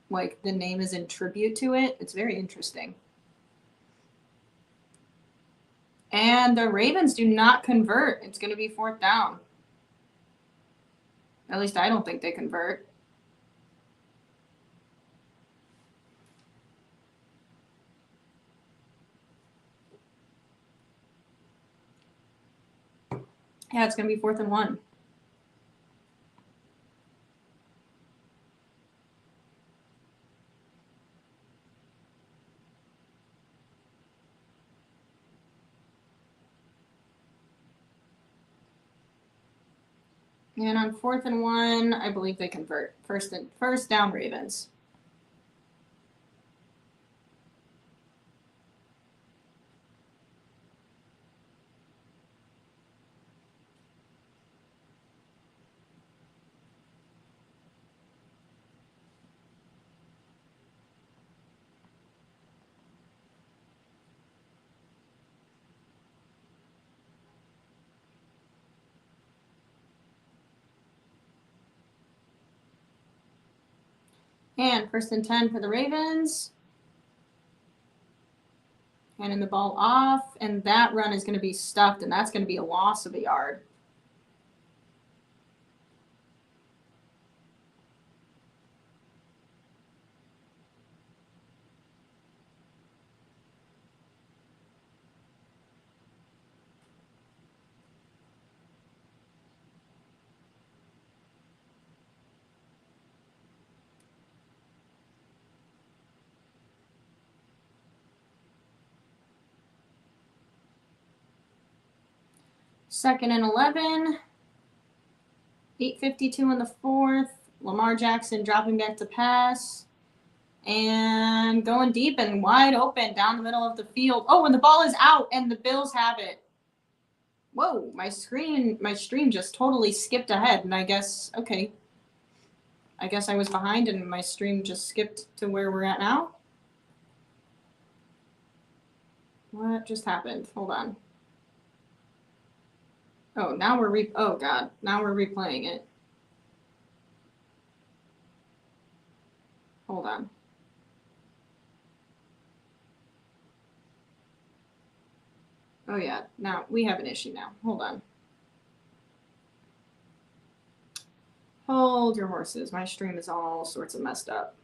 like the name is in tribute to it. It's very interesting. And the Ravens do not convert. It's going to be 4th down. At least I don't think they convert. Yeah, it's going to be 4th and 1. And on 4th and 1, I believe they convert. First down Ravens. And 1st and 10 for the Ravens. Handing the ball off, and that run is going to be stuffed, and that's going to be a loss of a yard. Second and 11. 8:52 in the fourth. Lamar Jackson dropping back to pass. And going deep and wide open down the middle of the field. Oh, and the ball is out, and the Bills have it. Whoa, my stream just totally skipped ahead, and I guess I was behind, and my stream just skipped to where we're at now. What just happened? Hold on. Oh, now oh God, now we're replaying it. Hold on. Oh yeah, now we have an issue now. Hold on. Hold your horses. My stream is all sorts of messed up.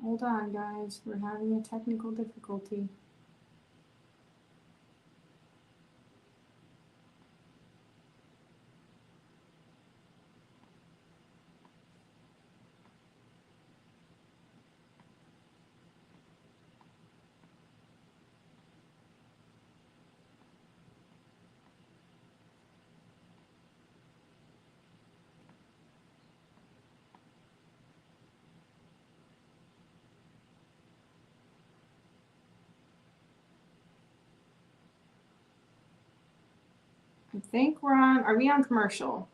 Hold on, guys. We're having a technical difficulty. I think we're on, are we on commercial?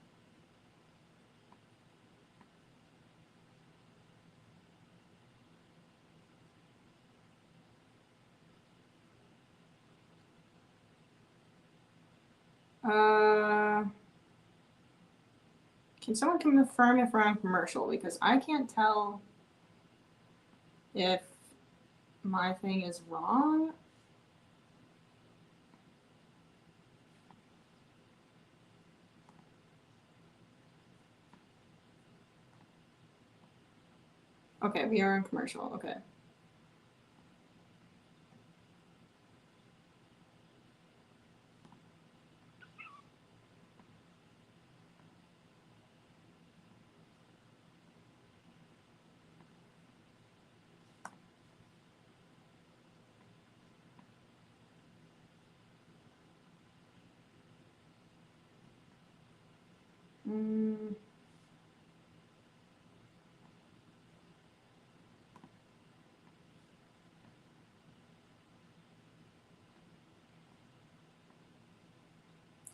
Can someone confirm if we're on commercial? Because I can't tell if my thing is wrong. Okay, we are on commercial. Okay.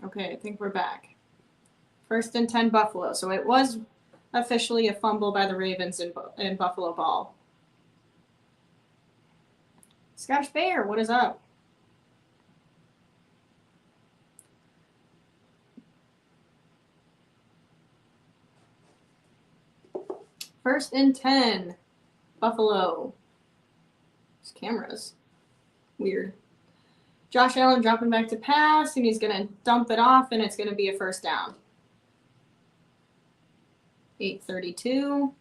Okay, I think we're back. 1st and 10 Buffalo. So it was officially a fumble by the Ravens in Buffalo ball. Scottish Bear, what is up? First and 10, Buffalo. These cameras, weird. Josh Allen dropping back to pass, and he's going to dump it off, and it's going to be a first down. 8:32.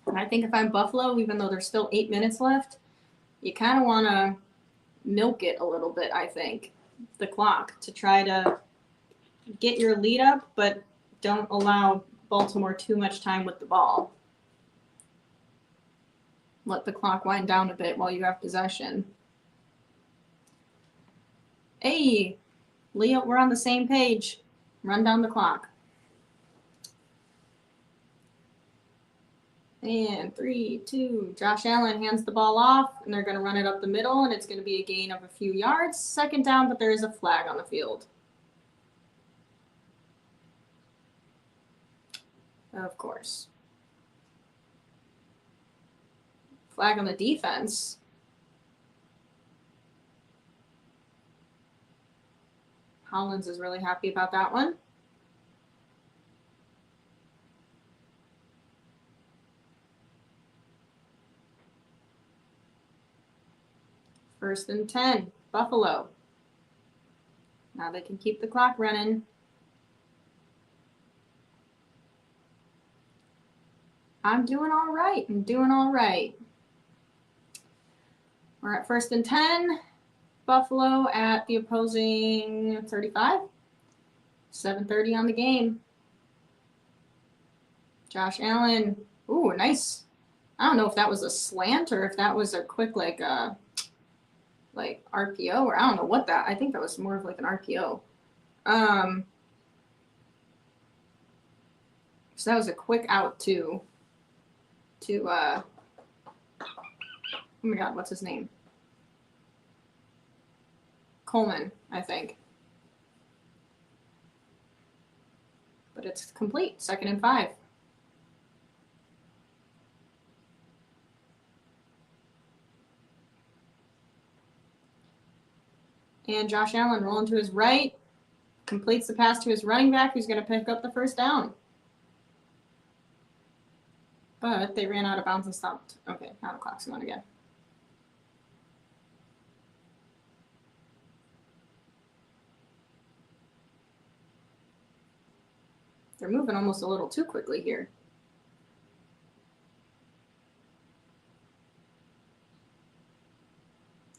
And I think if I'm Buffalo, even though there's still 8 minutes left, you kind of want to milk it a little bit, I think, the clock, to try to get your lead up, but don't allow Baltimore too much time with the ball. Let the clock wind down a bit while you have possession. Hey, Leo, we're on the same page. Run down the clock. And 3, 2, Josh Allen hands the ball off, and they're going to run it up the middle, and it's going to be a gain of a few yards. 2nd down, but there is a flag on the field. Of course. Flag on the defense. Hollins is really happy about that one. First and 10, Buffalo. Now they can keep the clock running. I'm doing all right. We're at 1st and 10. Buffalo at the opposing 35. 7:30 on the game. Josh Allen. Ooh, nice. I don't know if that was a slant or if that was a quick like RPO, or I don't know what that. I think that was more of like an RPO. So that was a quick out to oh my God, what's his name? Coleman, I think. But it's complete. 2nd and 5. And Josh Allen rolling to his right, completes the pass to his running back, who's going to pick up the first down. But they ran out of bounds and stopped. Okay, now the clock's going again. They're moving almost a little too quickly here.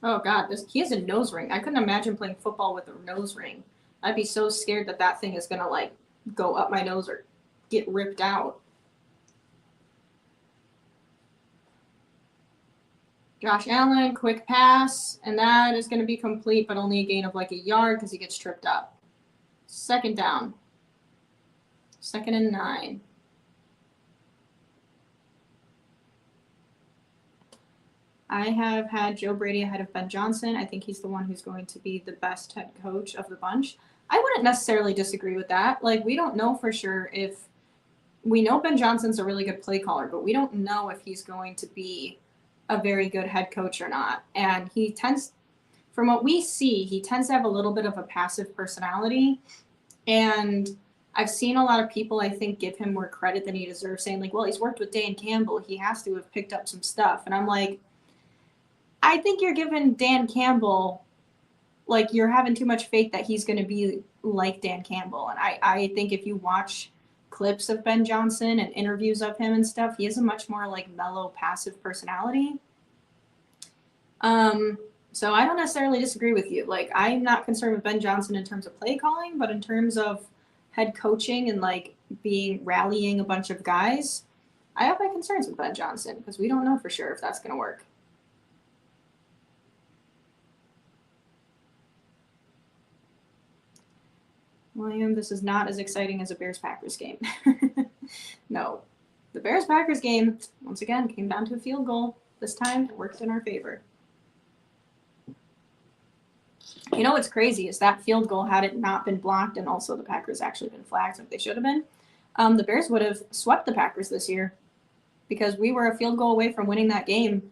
Oh God, he has a nose ring. I couldn't imagine playing football with a nose ring. I'd be so scared that thing is gonna like go up my nose or get ripped out. Josh Allen, quick pass, and that is going to be complete, but only a gain of like a yard because he gets tripped up. 2nd down. 2nd and 9. I have had Joe Brady ahead of Ben Johnson. I think he's the one who's going to be the best head coach of the bunch. I wouldn't necessarily disagree with that. Like, we don't know for sure if we know Ben Johnson's a really good play caller, but we don't know if he's going to be a very good head coach or not. And he tends, from what we see, he tends to have a little bit of a passive personality. And I've seen a lot of people, I think, give him more credit than he deserves, saying, like, well, he's worked with Dan Campbell. He has to have picked up some stuff. And I'm like, I think you're giving Dan Campbell, like, you're having too much faith that he's going to be like Dan Campbell. And I think if you watch clips of Ben Johnson and interviews of him and stuff, he has a much more, like, mellow, passive personality. So I don't necessarily disagree with you. Like, I'm not concerned with Ben Johnson in terms of play calling, but in terms of head coaching and, like, rallying a bunch of guys, I have my concerns with Ben Johnson because we don't know for sure if that's going to work. William, this is not as exciting as a Bears-Packers game. No. The Bears-Packers game, once again, came down to a field goal. This time, it worked in our favor. You know what's crazy is that field goal, had it not been blocked and also the Packers actually been flagged like they should have been, the Bears would have swept the Packers this year because we were a field goal away from winning that game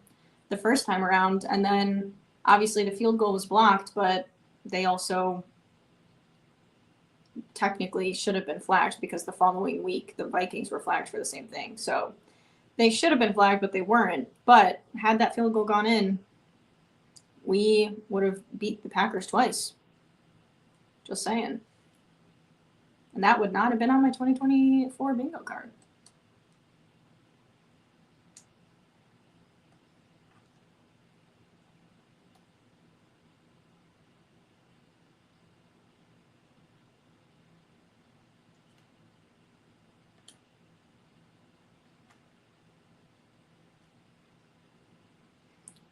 the first time around. And then, obviously, the field goal was blocked, but they also technically should have been flagged because the following week the Vikings were flagged for the same thing. So they should have been flagged, but they weren't. But had that field goal gone in, we would have beat the Packers twice. Just saying. And that would not have been on my 2024 bingo card.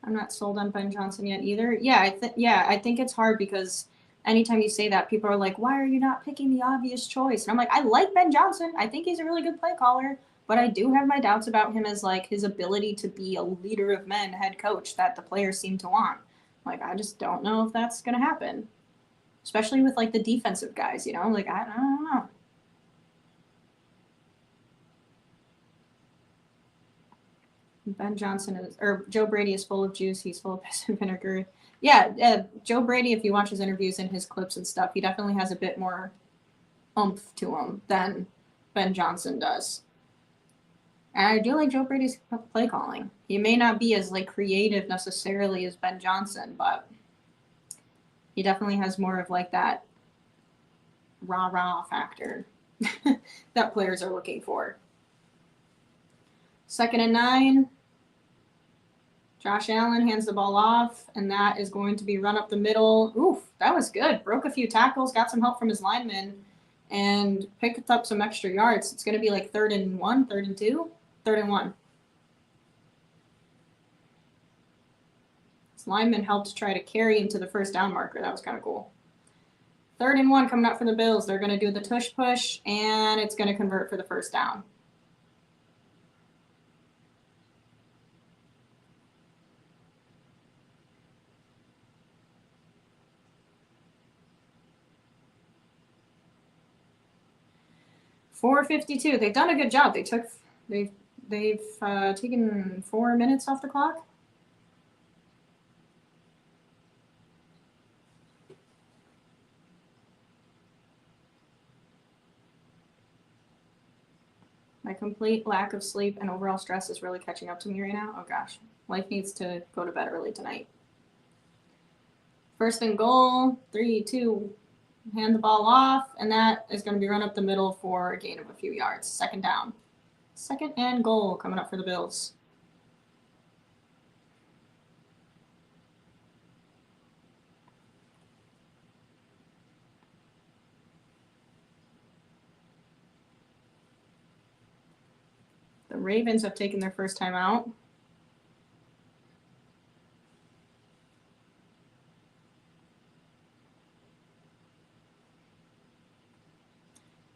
I'm not sold on Ben Johnson yet either. Yeah, I think it's hard because anytime you say that, people are like, why are you not picking the obvious choice? And I'm like, I like Ben Johnson. I think he's a really good play caller, but I do have my doubts about him as, like, his ability to be a leader of men head coach that the players seem to want. Like, I just don't know if that's going to happen, especially with, like, the defensive guys, you know? Like, I don't know. Ben Johnson is, or Joe Brady is full of juice. He's full of piss and vinegar. Yeah, Joe Brady, if you watch his interviews and his clips and stuff, he definitely has a bit more oomph to him than Ben Johnson does. And I do like Joe Brady's play calling. He may not be as, like, creative necessarily as Ben Johnson, but he definitely has more of, like, that rah-rah factor that players are looking for. 2nd and 9. Josh Allen hands the ball off, and that is going to be run up the middle. Oof, that was good. Broke a few tackles, got some help from his linemen, and picked up some extra yards. It's going to be like 3rd and 1, 3rd and 2, 3rd and 1. His lineman helped try to carry him to the first down marker. That was kind of cool. 3rd and 1 coming up for the Bills. They're going to do the tush push, and it's going to convert for the first down. .452. They've done a good job. They've taken 4 minutes off the clock. My complete lack of sleep and overall stress is really catching up to me right now. Oh gosh, life needs to go to bed early tonight. 1st and goal, 3, 2, hand the ball off, and that is going to be run up the middle for a gain of a few yards. 2nd down. 2nd and goal coming up for the Bills. The Ravens have taken their first time out.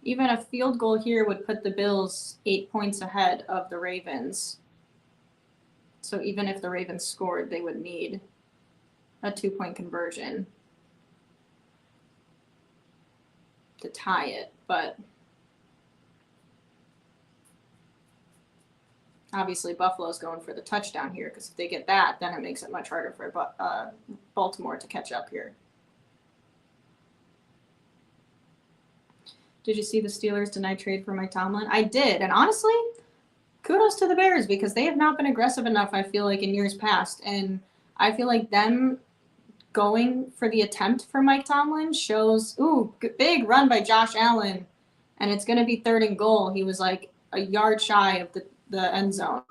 Even a field goal here would put the Bills 8 points ahead of the Ravens. So even if the Ravens scored, they would need a 2-point conversion to tie it. But obviously Buffalo's going for the touchdown here, because if they get that, then it makes it much harder for Baltimore to catch up here. Did you see the Steelers deny trade for Mike Tomlin? I did, and honestly, kudos to the Bears, because they have not been aggressive enough, I feel like, in years past. And I feel like them going for the attempt for Mike Tomlin shows, big run by Josh Allen, and it's going to be 3rd and goal. He was like a yard shy of the end zone.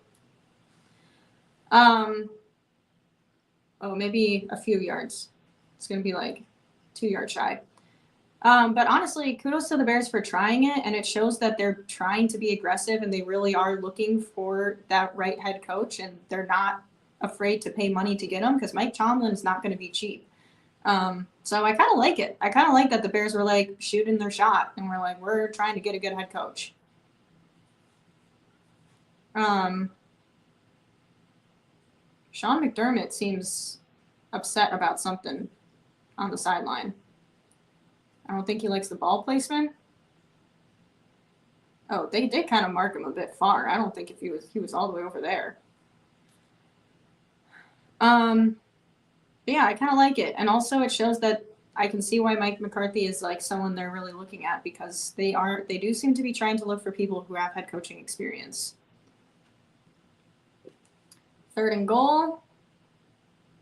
Maybe a few yards. It's going to be like 2 yards shy. But honestly, kudos to the Bears for trying it, and it shows that they're trying to be aggressive, and they really are looking for that right head coach, and they're not afraid to pay money to get him, because Mike Tomlin is not going to be cheap. So I kind of like it. I kind of like that the Bears were like shooting their shot, and we're like, we're trying to get a good head coach. Sean McDermott seems upset about something on the sideline. I don't think he likes the ball placement. Oh, they did kind of mark him a bit far. I don't think if he was all the way over there. Yeah, I kind of like it. And also it shows that I can see why Mike McCarthy is like someone they're really looking at, because they do seem to be trying to look for people who have head coaching experience. 3rd and goal.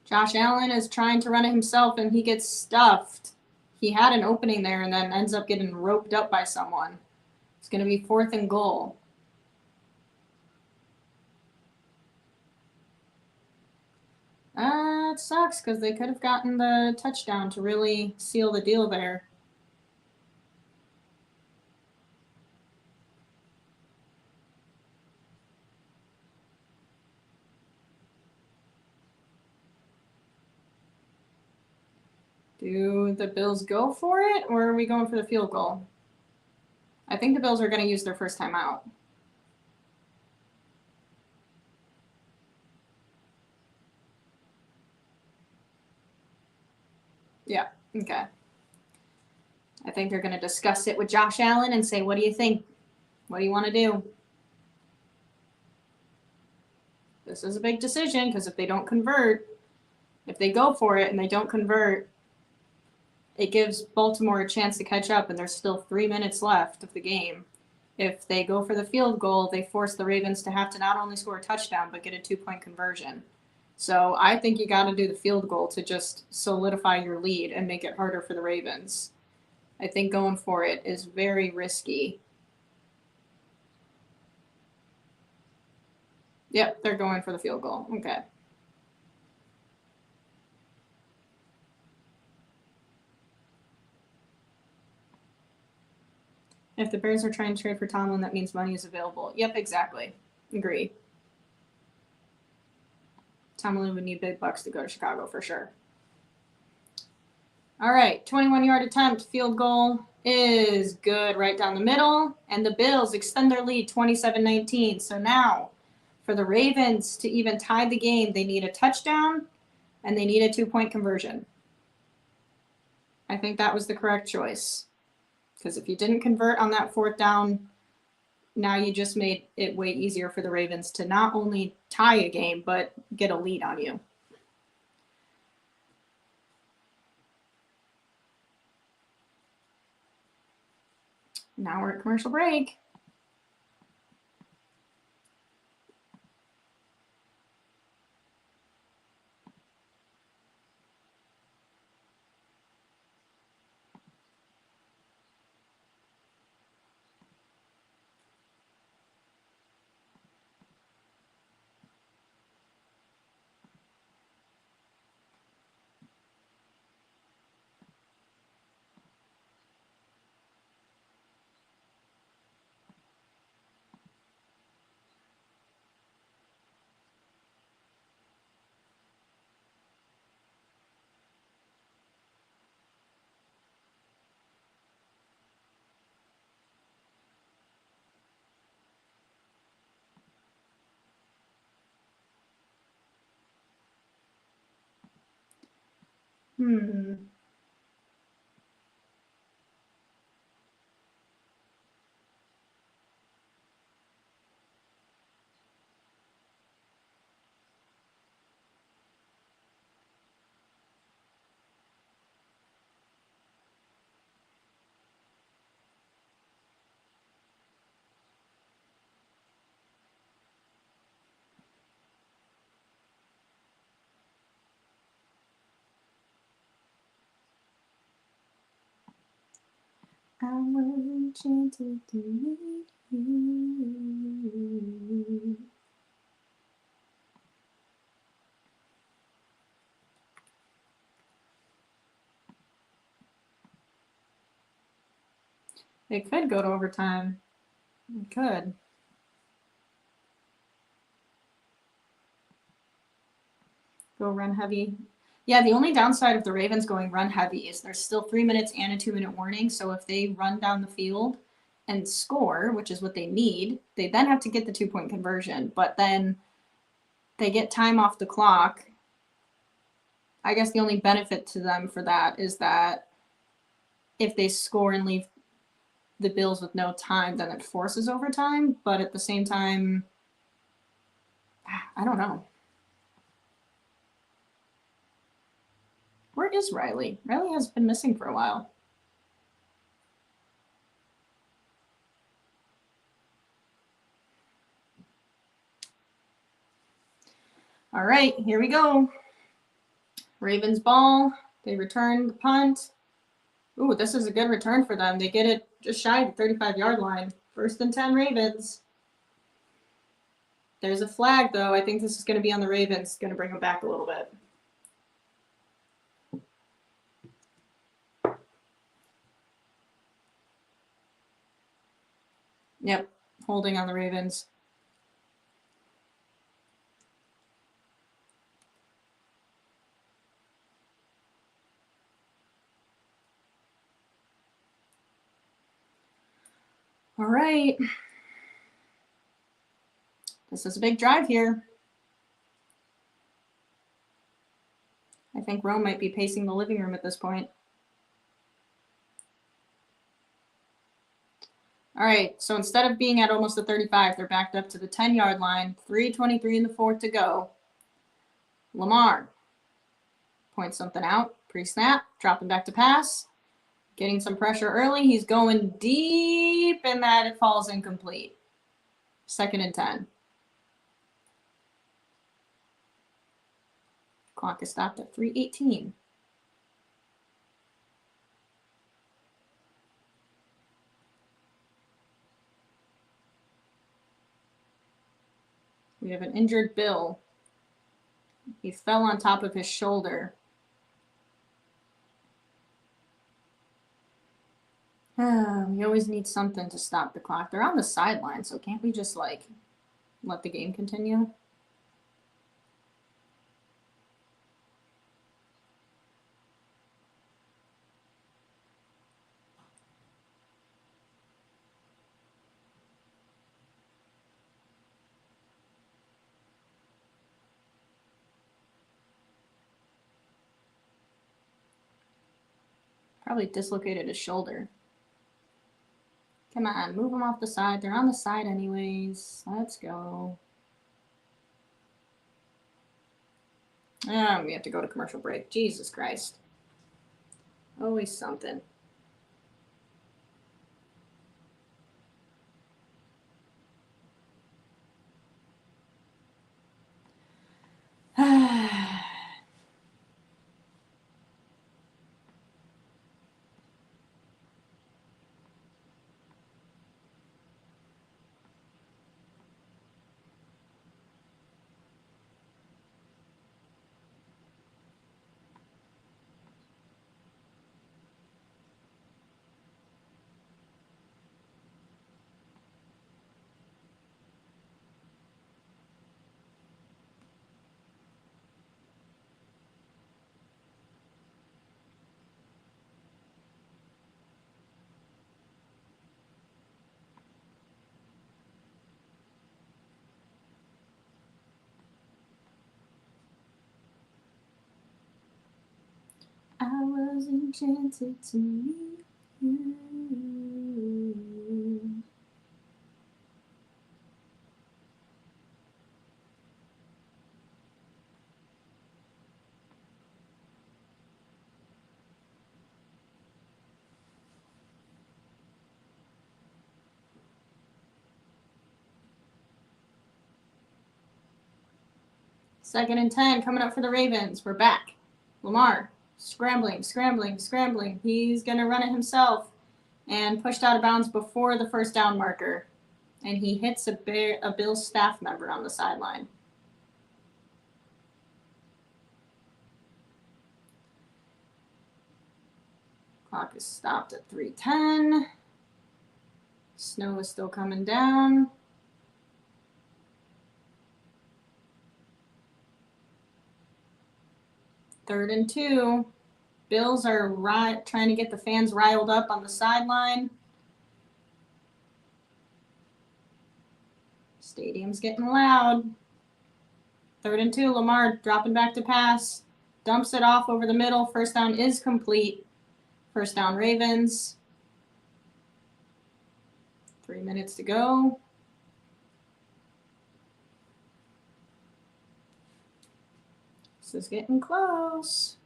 Josh Allen is trying to run it himself, and he gets stuffed. He had an opening there and then ends up getting roped up by someone. It's going to be 4th and goal. It sucks, because they could have gotten the touchdown to really seal the deal there. Do the Bills go for it, or are we going for the field goal? I think the Bills are going to use their first time out. Yeah, okay. I think they're going to discuss it with Josh Allen and say, what do you think? What do you want to do? This is a big decision, because if they don't convert, if they go for it and they don't convert, it gives Baltimore a chance to catch up, and there's still 3 minutes left of the game. If they go for the field goal, they force the Ravens to have to not only score a touchdown, but get a 2-point conversion. So I think you got to do the field goal to just solidify your lead and make it harder for the Ravens. I think going for it is very risky. Yep, they're going for the field goal. Okay. If the Bears are trying to trade for Tomlin, that means money is available. Yep, exactly. Agree. Tomlin would need big bucks to go to Chicago for sure. All right, 21-yard attempt, field goal is good right down the middle, and the Bills extend their lead 27-19. So now, for the Ravens to even tie the game, they need a touchdown, and they need a 2-point conversion. I think that was the correct choice, because if you didn't convert on that 4th down, now you just made it way easier for the Ravens to not only tie a game, but get a lead on you. Now we're at commercial break. I was enchanted to meet you. It could go to overtime. It could. Go run heavy. Yeah, the only downside of the Ravens going run heavy is there's still 3 minutes and a 2-minute warning. So if they run down the field and score, which is what they need, they then have to get the 2-point conversion. But then they get time off the clock. I guess the only benefit to them for that is that if they score and leave the Bills with no time, then it forces overtime. But at the same time, I don't know. Where is Riley? Riley has been missing for a while. All right, here we go. Ravens ball. They return the punt. Ooh, this is a good return for them. They get it just shy of the 35-yard line. 1st and 10 Ravens. There's a flag, though. I think this is going to be on the Ravens. Going to bring them back a little bit. Yep, holding on the Ravens. All right. This is a big drive here. I think Rome might be pacing the living room at this point. All right, so instead of being at almost the 35, they're backed up to the 10-yard line. 3:23 in the fourth to go. Lamar points something out. Pre-snap, dropping back to pass. Getting some pressure early. He's going deep, and that it falls incomplete. 2nd and 10. Clock is stopped at 3:18. We have an injured Bill. He fell on top of his shoulder. We always need something to stop the clock. They're on the sideline, so can't we just, like, let the game continue? Probably dislocated his shoulder. Come on, move them off the side. They're on the side anyways. Let's go. We have to go to commercial break. Jesus Christ. Always something. was enchanted to meet you. Second and 10 coming up for the Ravens. We're back. Lamar scrambling. He's going to run it himself and pushed out of bounds before the first down marker. And he hits a Bills staff member on the sideline. Clock is stopped at 3:10. Snow is still coming down. Third and 2. Bills are trying to get the fans riled up on the sideline. Stadium's getting loud. Third and 2. Lamar dropping back to pass. Dumps it off over the middle. First down is complete. First down Ravens. 3 minutes to go. This is getting close.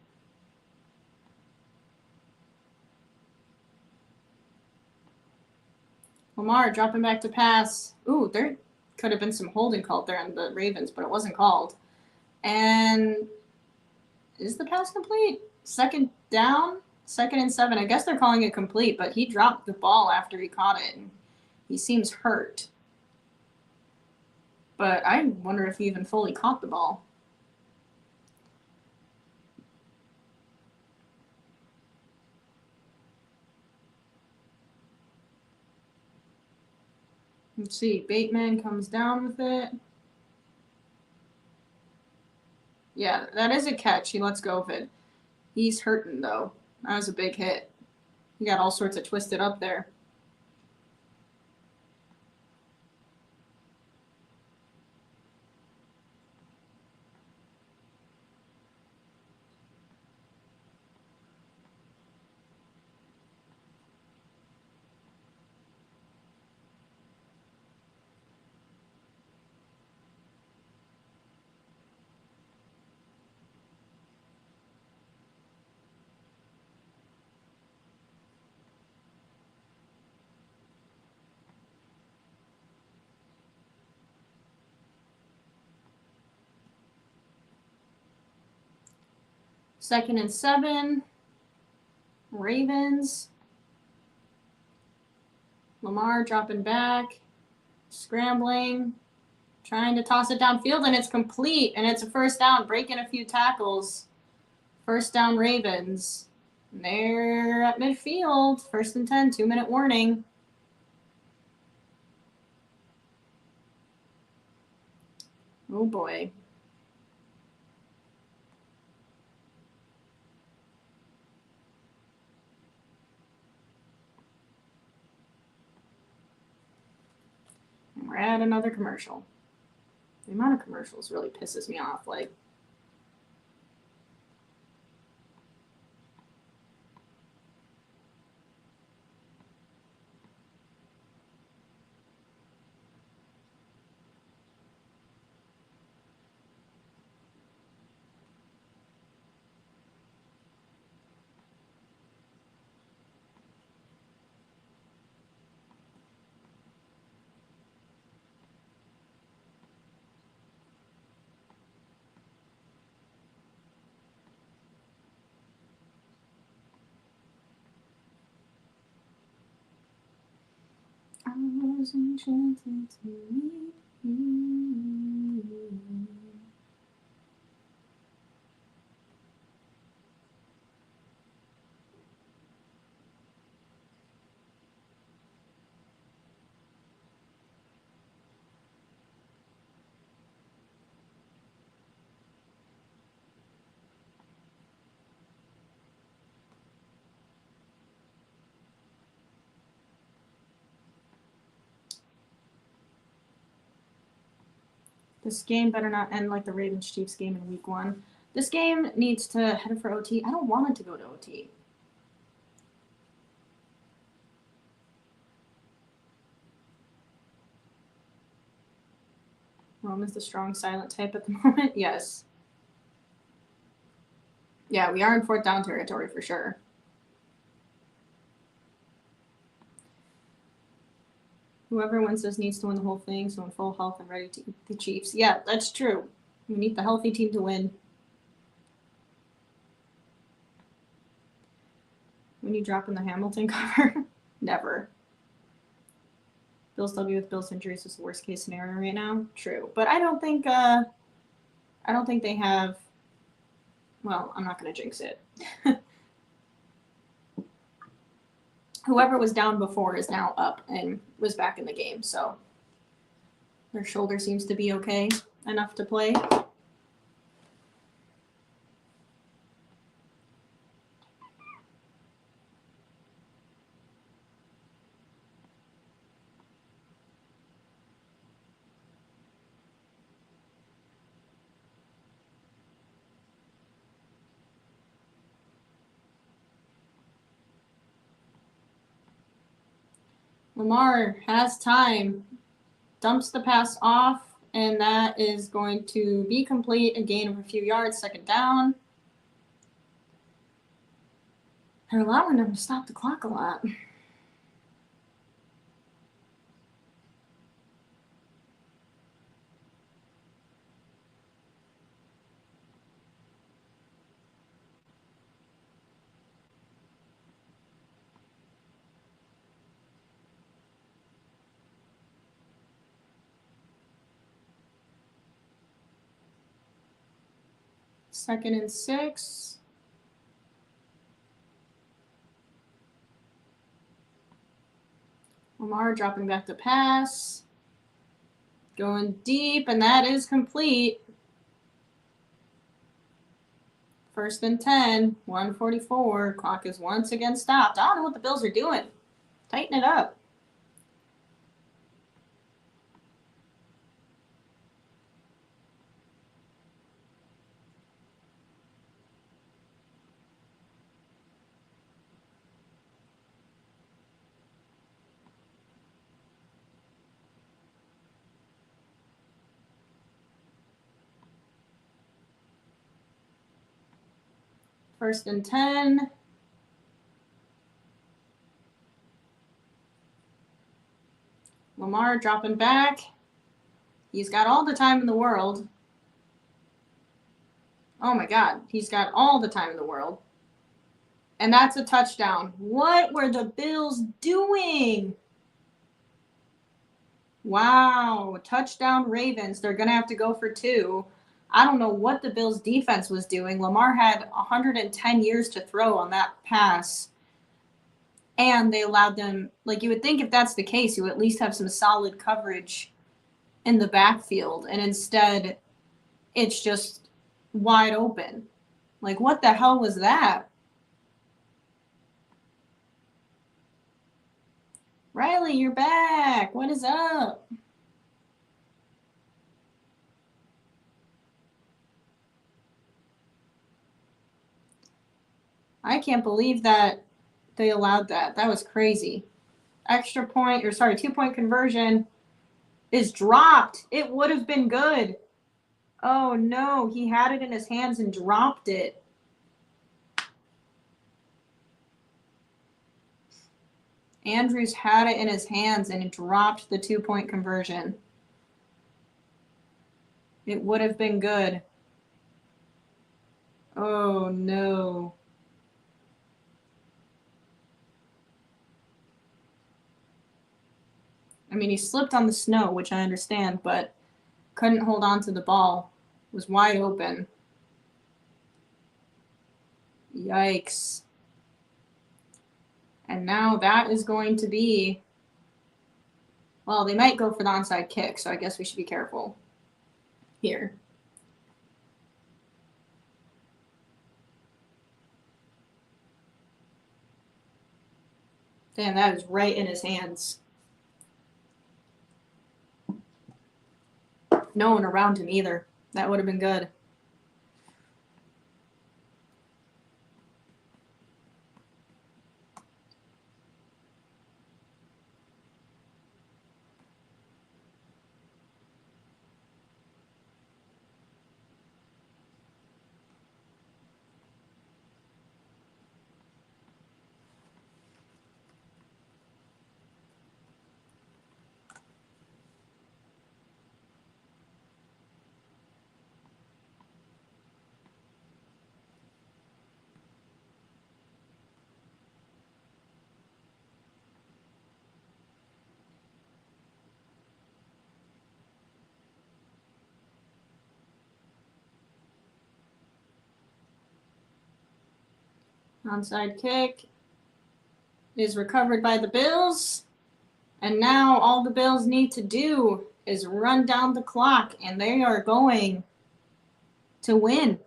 Lamar dropping back to pass. Ooh, there could have been some holding called there on the Ravens, but it wasn't called. And is the pass complete? Second down, 2nd and 7. I guess they're calling it complete, but he dropped the ball after he caught it. And he seems hurt. But I wonder if he even fully caught the ball. Let's see, Bateman comes down with it. Yeah, that is a catch. He lets go of it. He's hurting, though. That was a big hit. He got all sorts of twisted up there. Second and 7. Ravens. Lamar dropping back. Scrambling. Trying to toss it downfield, and it's complete. And it's a first down. Breaking a few tackles. First down Ravens. And they're at midfield. 1st and 10. 2-minute warning. Oh, boy. We're at another commercial. The amount of commercials really pisses me off. Like, I was enchanted to meet you. This game better not end like the Ravens-Chiefs game in week 1. This game needs to head for OT. I don't want it to go to OT. Rome is the strong silent type at the moment. Yes. Yeah, we are in 4th down territory for sure. Whoever wins this needs to win the whole thing, so in full health and ready to eat the Chiefs. Yeah, that's true. We need the healthy team to win. When you drop in the Hamilton cover? Never. Bills W with Bills injuries is the worst case scenario right now. True, but I don't think they have. Well, I'm not going to jinx it. Whoever was down before is now up and was back in the game, so their shoulder seems to be okay enough to play. Lamar has time, dumps the pass off, and that is going to be complete. A gain of a few yards, 2nd down. They're allowing them to stop the clock a lot. Second and 6. Lamar dropping back to pass. Going deep, and that is complete. 1st and 10, 1:44. Clock is once again stopped. I don't know what the Bills are doing. Tighten it up. First and 10. Lamar dropping back. He's got all the time in the world. Oh my God, he's got all the time in the world. And that's a touchdown. What were the Bills doing? Wow, touchdown Ravens. They're going to have to go for 2. I don't know what the Bills defense was doing. Lamar had 110 years to throw on that pass. And they allowed them, like you would think if that's the case, you would at least have some solid coverage in the backfield. And instead, it's just wide open. Like, what the hell was that? Riley, you're back. What is up? I can't believe that they allowed that. That was crazy. Extra point, 2-point conversion is dropped. It would have been good. Oh no, he had it in his hands and dropped it. Andrews had it in his hands and dropped the 2-point conversion. It would have been good. Oh no. I mean, he slipped on the snow, which I understand, but couldn't hold on to the ball. It was wide open. Yikes. And now that is going to be, well, they might go for the onside kick, so I guess we should be careful here. Damn, that is right in his hands. No one around him either. That would have been good. Onside kick is recovered by the Bills. And now all the Bills need to do is run down the clock, and they are going to win.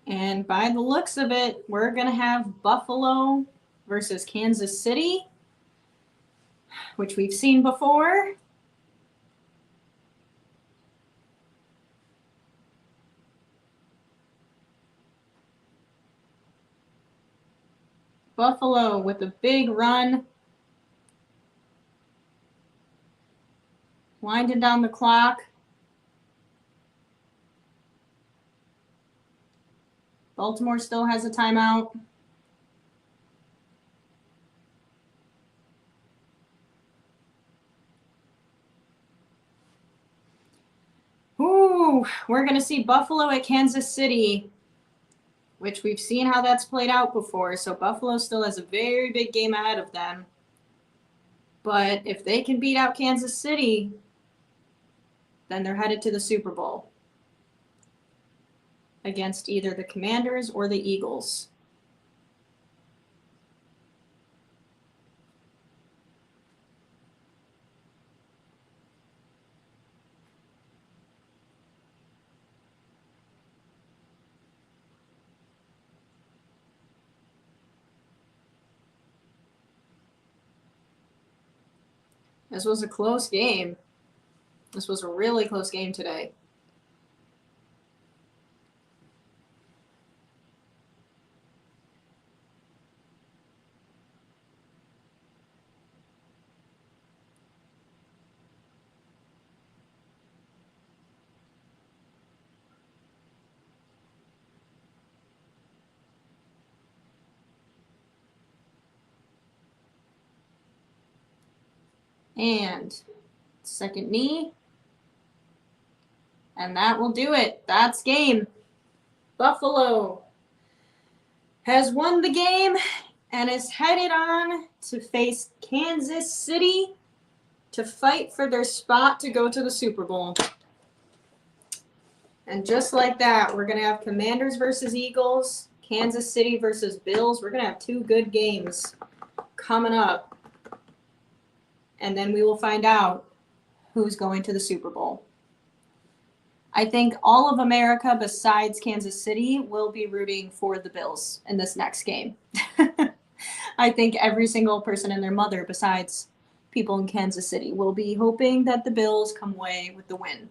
And by the looks of it, we're going to have Buffalo versus Kansas City, which we've seen before. Buffalo with a big run. Winding down the clock. Baltimore still has a timeout. Ooh, we're going to see Buffalo at Kansas City, which we've seen how that's played out before. So Buffalo still has a very big game ahead of them. But if they can beat out Kansas City, then they're headed to the Super Bowl against either the Commanders or the Eagles. This was a close game. This was a really close game today. And second knee. And that will do it. That's game. Buffalo has won the game and is headed on to face Kansas City to fight for their spot to go to the Super Bowl. And just like that, we're going to have Commanders versus Eagles, Kansas City versus Bills. We're going to have two good games coming up. And then we will find out who's going to the Super Bowl. I think all of America besides Kansas City will be rooting for the Bills in this next game. I think every single person and their mother besides people in Kansas City will be hoping that the Bills come away with the win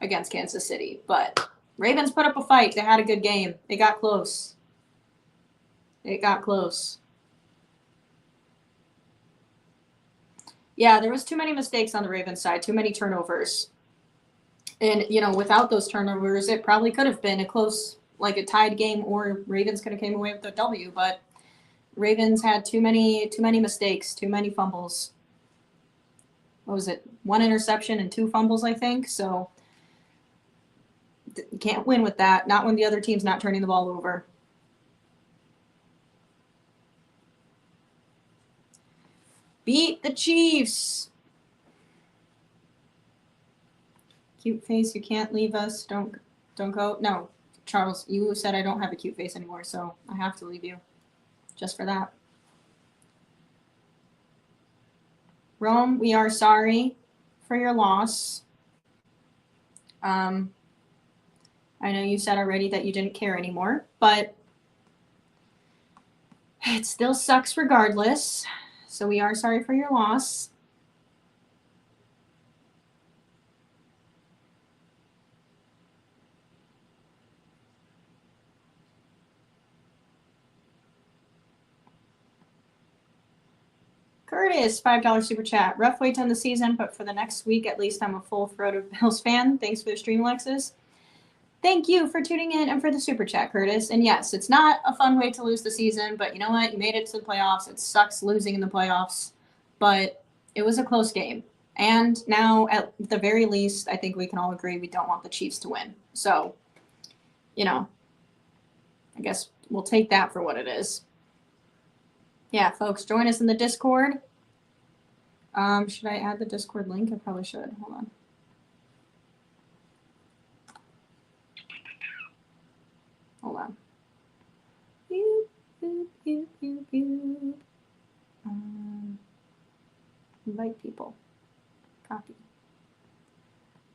against Kansas City. But Ravens put up a fight. They had a good game. It got close. It got close. Yeah, there was too many mistakes on the Ravens side, too many turnovers. And, you know, without those turnovers, it probably could have been a close, like a tied game, or Ravens could have came away with a W. But Ravens had too many mistakes, too many fumbles. What was it? 1 interception and 2 fumbles, I think. So you can't win with that. Not when the other team's not turning the ball over. Beat the Chiefs. Cute face, you can't leave us. Don't go. No, Charles, you said I don't have a cute face anymore, so I have to leave you. Just for that. Rome, we are sorry for your loss. I know you said already that you didn't care anymore, but it still sucks regardless. So we are sorry for your loss. Curtis, $5 super chat. Rough way to end the season, but for the next week, at least I'm a full-throated Bills fan. Thanks for the stream, Alexis. Thank you for tuning in and for the super chat, Curtis. And yes, it's not a fun way to lose the season, but you know what? You made it to the playoffs. It sucks losing in the playoffs, but It was a close game. And now, at the very least, I think we can all agree we don't want the Chiefs to win. So, you know, I guess we'll take that for what it is. Yeah, folks, join us in the Discord. Should I add the Discord link? I probably should. Hold on. Hold on. Invite people. Copy.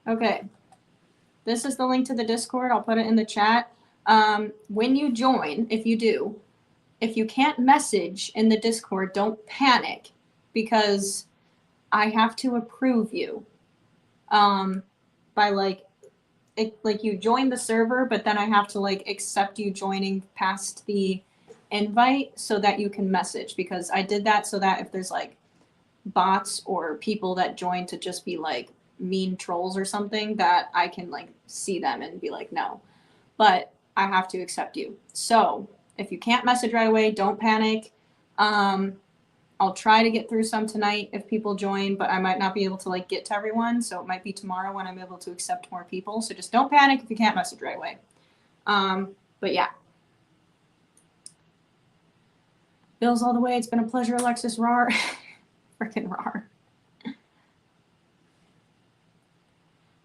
Okay. This is the link to the Discord. I'll put it in the chat. When you join, if you can't message in the Discord, don't panic, because I have to approve you by like you join the server, but then I have to like accept you joining past the invite so that you can message, because I did that so that if there's like bots or people that join to just be like mean trolls or something, that I can like see them and be like, no, but I have to accept you. So if you can't message right away, don't panic. I'll try to get through some tonight if people join, but I might not be able to like get to everyone. So it might be tomorrow when I'm able to accept more people. So just don't panic if you can't message right away. But yeah. Bills all the way. It's been a pleasure, Alexis. Rar. Freaking rar.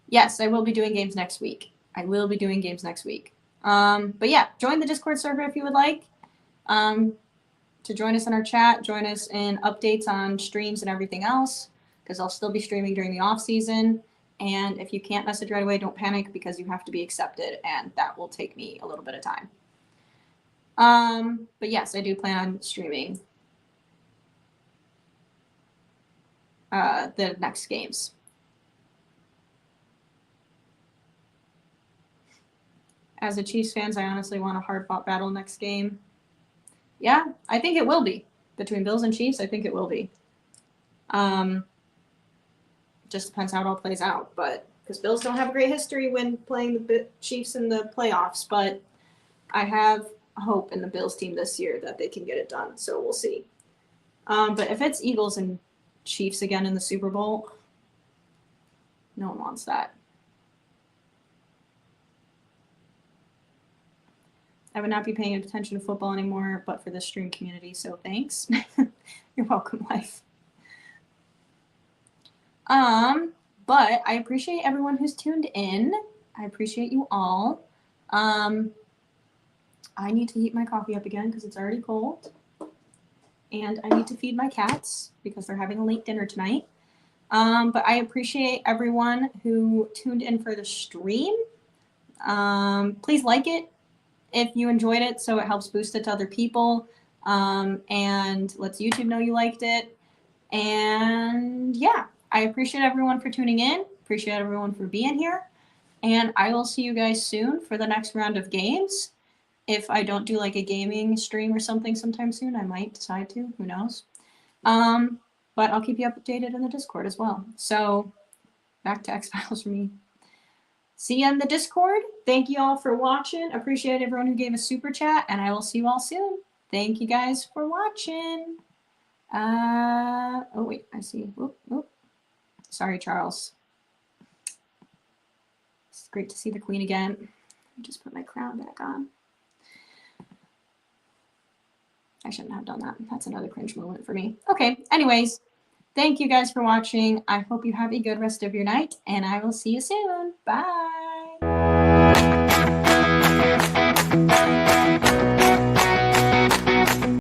Yes, I will be doing games next week. But yeah, join the Discord server if you would like. To join us in our chat, join us in updates on streams and everything else, because I'll still be streaming during the off season. And if you can't message right away, don't panic, because you have to be accepted, and that will take me a little bit of time. But yes, I do plan on streaming the next games. As a Chiefs fans, I honestly want a hard-fought battle next game. Yeah, I think it will be. Between Bills and Chiefs, I think it will be. Just depends how it all plays out. But because Bills don't have a great history when playing the Chiefs in the playoffs, but I have hope in the Bills team this year that they can get it done. So we'll see. But if it's Eagles and Chiefs again in the Super Bowl, no one wants that. I would not be paying attention to football anymore, but for the stream community, so thanks. You're welcome, life. But I appreciate everyone who's tuned in. I appreciate you all. I need to heat my coffee up again because it's already cold. And I need to feed my cats because they're having a late dinner tonight. But I appreciate everyone who tuned in for the stream. Please like it if you enjoyed it, so it helps boost it to other people, and lets YouTube know you liked it. And yeah, I appreciate everyone for tuning in. Appreciate everyone for being here. And I will see you guys soon for the next round of games. If I don't do like a gaming stream or something sometime soon, I might decide to. Who knows? But I'll keep you updated in the Discord as well. So back to X-Files for me. See you in the Discord. Thank you all for watching. Appreciate everyone who gave a super chat, and I will see you all soon. Thank you guys for watching. Oh wait, I see. Whoop, whoop. Sorry, Charles. It's great to see the Queen again. Let me just put my crown back on. I shouldn't have done that. That's another cringe moment for me. Okay, anyways, thank you guys for watching. I hope you have a good rest of your night, and I will see you soon. Bye.